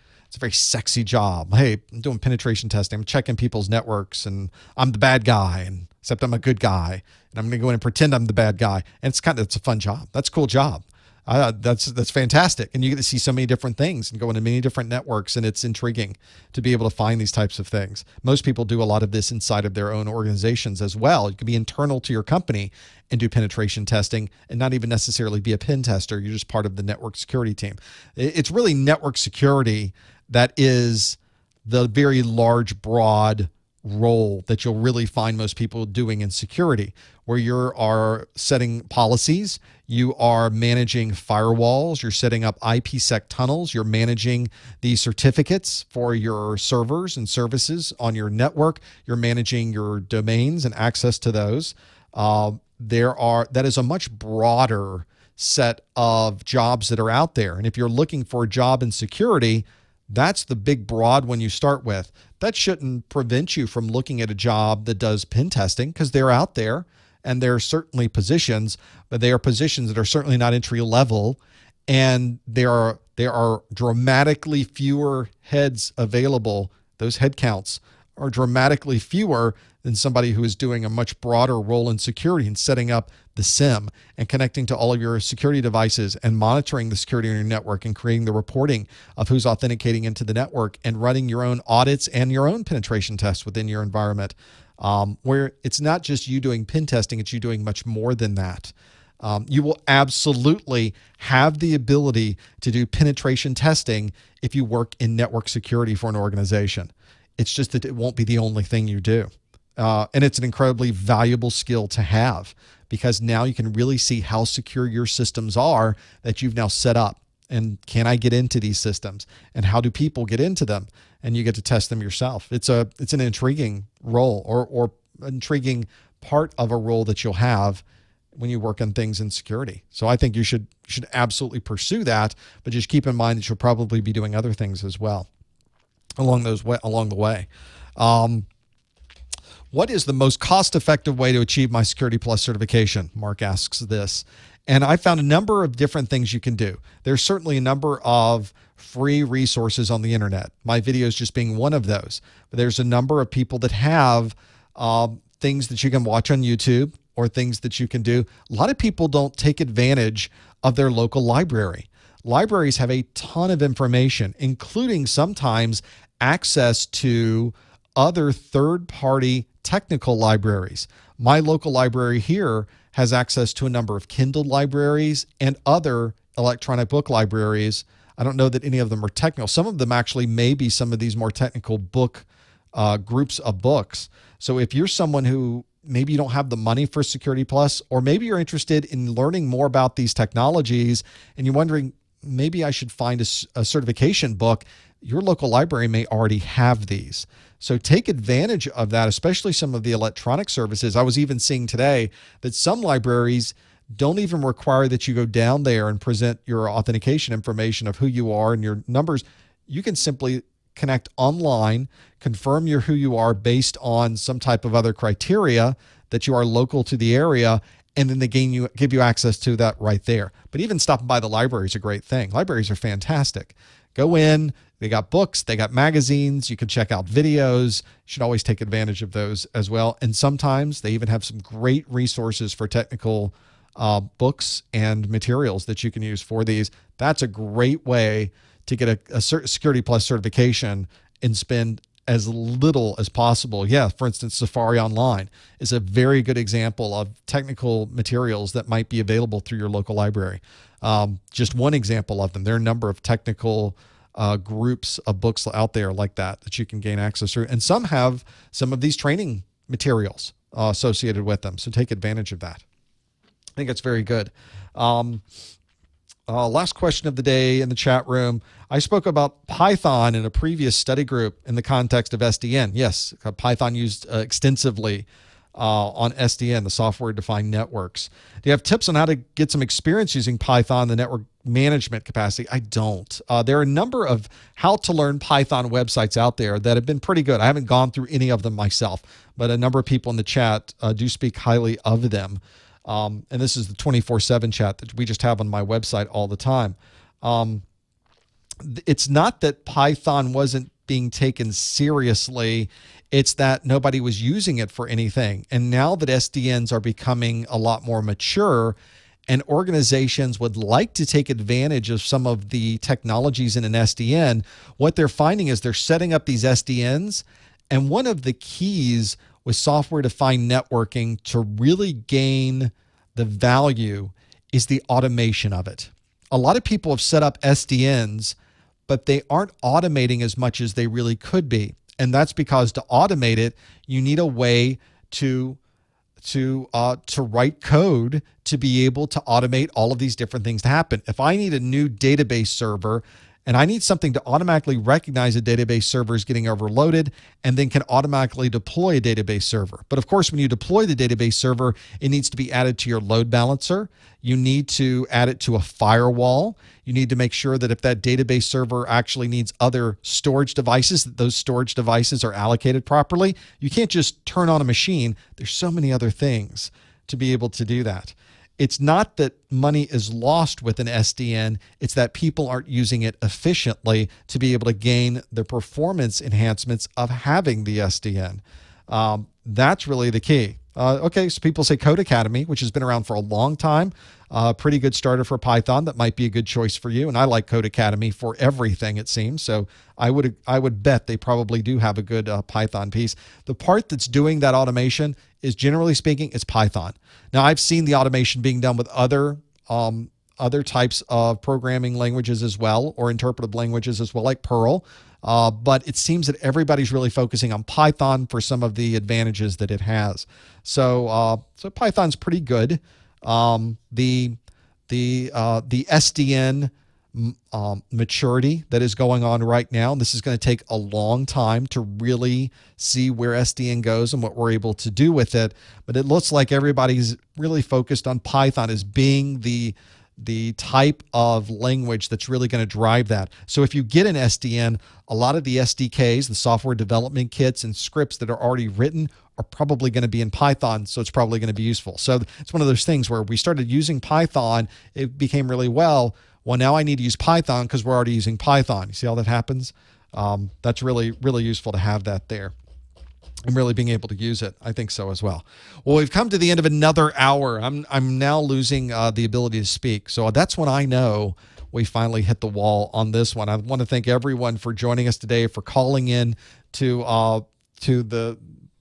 sexy job. Hey, I'm doing penetration testing. I'm checking people's networks, and I'm the bad guy, and except I'm a good guy, and I'm going to go in and pretend I'm the bad guy. And it's a fun job. That's a cool job. That's fantastic. And you get to see so many different things and go into many different networks, and it's intriguing to be able to find these types of things. Most people do a lot of this inside of their own organizations as well. You can be internal to your company and do penetration testing and not even necessarily be a pen tester. You're just part of the network security team. It's really network security that is the very large, broad role that you'll really find most people doing in security, where you are setting policies, you are managing firewalls, you're setting up IPsec tunnels, you're managing the certificates for your servers and services on your network, you're managing your domains and access to those. That is a much broader set of jobs that are out there. And if you're looking for a job in security, that's the big broad one you start with. That shouldn't prevent you from looking at a job that does pen testing, because they're out there and they're certainly positions, but they are positions that are certainly not entry level, and there are dramatically fewer heads available. Those head counts are dramatically fewer than somebody who is doing a much broader role in security and setting up the SIM and connecting to all of your security devices and monitoring the security on your network and creating the reporting of who's authenticating into the network and running your own audits and your own penetration tests within your environment, where it's not just you doing pen testing, it's you doing much more than that. You will absolutely have the ability to do penetration testing if you work in network security for an organization. It's just that it won't be the only thing you do. And it's an incredibly valuable skill to have, because now you can really see how secure your systems are that you've now set up. And can I get into these systems? And how do people get into them? And you get to test them yourself. It's an intriguing role or intriguing part of a role that you'll have when you work on things in security. So I think you should absolutely pursue that, but just keep in mind that you'll probably be doing other things as well along the way. What is the most cost-effective way to achieve my Security Plus certification? Mark asks this. And I found a number of different things you can do. There's certainly a number of free resources on the internet, my videos just being one of those. But there's a number of people that have things that you can watch on YouTube or things that you can do. A lot of people don't take advantage of their local library. Libraries have a ton of information, including sometimes access to other third-party technical libraries. My local library here has access to a number of Kindle libraries and other electronic book libraries. I don't know that any of them are technical. Some of them actually may be some of these more technical book groups of books. So if you're someone who maybe you don't have the money for Security Plus, or maybe you're interested in learning more about these technologies and you're wondering, maybe I should find a certification book, your local library may already have these. So take advantage of that, especially some of the electronic services. I was even seeing today that some libraries don't even require that you go down there and present your authentication information of who you are and your numbers. You can simply connect online, confirm who you are based on some type of other criteria that you are local to the area, and then they give you access to that right there. But even stopping by the library is a great thing. Libraries are fantastic. Go in, they got books, they got magazines, you can check out videos. You should always take advantage of those as well. And sometimes they even have some great resources for technical books and materials that you can use for these. That's a great way to get a Security Plus certification and spend as little as possible. Yeah, for instance, Safari Online is a very good example of technical materials that might be available through your local library. Just one example of them. There are a number of technical groups of books out there like that you can gain access to. And some have some of these training materials associated with them. So take advantage of that. I think it's very good. Last question of the day in the chat room. I spoke about Python in a previous study group in the context of SDN. Yes, Python used extensively on SDN, the software-defined networks. Do you have tips on how to get some experience using Python in the network management capacity? I don't. There are a number of how-to-learn Python websites out there that have been pretty good. I haven't gone through any of them myself, but a number of people in the chat do speak highly of them. And this is the 24/7 chat that we just have on my website all the time. It's not that Python wasn't being taken seriously. It's that nobody was using it for anything. And now that SDNs are becoming a lot more mature and organizations would like to take advantage of some of the technologies in an SDN, what they're finding is they're setting up these SDNs. And one of the keys with software-defined networking to really gain the value is the automation of it. A lot of people have set up SDNs, but they aren't automating as much as they really could be. And that's because to automate it, you need a way to write code to be able to automate all of these different things to happen. If I need a new database server and I need something to automatically recognize a database server is getting overloaded and then can automatically deploy a database server. But of course, when you deploy the database server, it needs to be added to your load balancer. You need to add it to a firewall. You need to make sure that if that database server actually needs other storage devices, that those storage devices are allocated properly. You can't just turn on a machine. There's so many other things to be able to do that. It's not that money is lost with an SDN. It's that people aren't using it efficiently to be able to gain the performance enhancements of having the SDN. That's really the key. Okay, so people say Code Academy, which has been around for a long time, pretty good starter for Python. That might be a good choice for you. And I like Code Academy for everything, it seems. So I would bet they probably do have a good Python piece. The part that's doing that automation is, generally speaking, it's Python. Now, I've seen the automation being done with other types of programming languages as well, or interpretive languages as well, like Perl. But it seems that everybody's really focusing on Python for some of the advantages that it has. So Python's pretty good. The SDN maturity that is going on right now, and this is going to take a long time to really see where SDN goes and what we're able to do with it. But it looks like everybody's really focused on Python as being the type of language that's really going to drive that. So if you get an SDN, a lot of the SDKs, the software development kits and scripts that are already written are probably going to be in Python, so it's probably going to be useful. So it's one of those things where we started using Python, it became really well now I need to use Python because we're already using Python. You see how that happens? That's really, really useful to have that there and really being able to use it. I think so as well. Well, we've come to the end of another hour. I'm now losing the ability to speak. So that's when I know we finally hit the wall on this one. I want to thank everyone for joining us today, for calling in to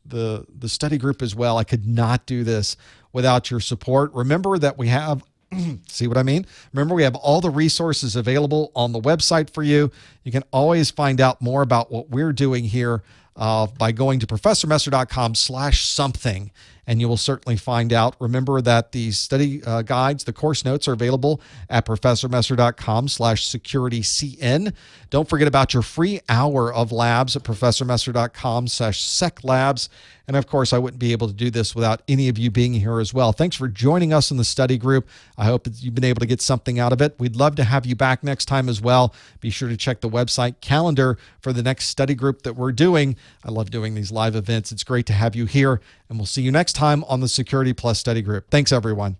the study group as well. I could not do this without your support. Remember that we have see what I mean? Remember, we have all the resources available on the website for you. You can always find out more about what we're doing here by going to professormesser.com/something, and you will certainly find out. Remember that the study guides, the course notes are available at professormesser.com/securitycn. Don't forget about your free hour of labs at professormesser.com/seclabs. And of course, I wouldn't be able to do this without any of you being here as well. Thanks for joining us in the study group. I hope that you've been able to get something out of it. We'd love to have you back next time as well. Be sure to check the website calendar for the next study group that we're doing. I love doing these live events. It's great to have you here, and we'll see you next time on the Security Plus Study Group. Thanks, everyone.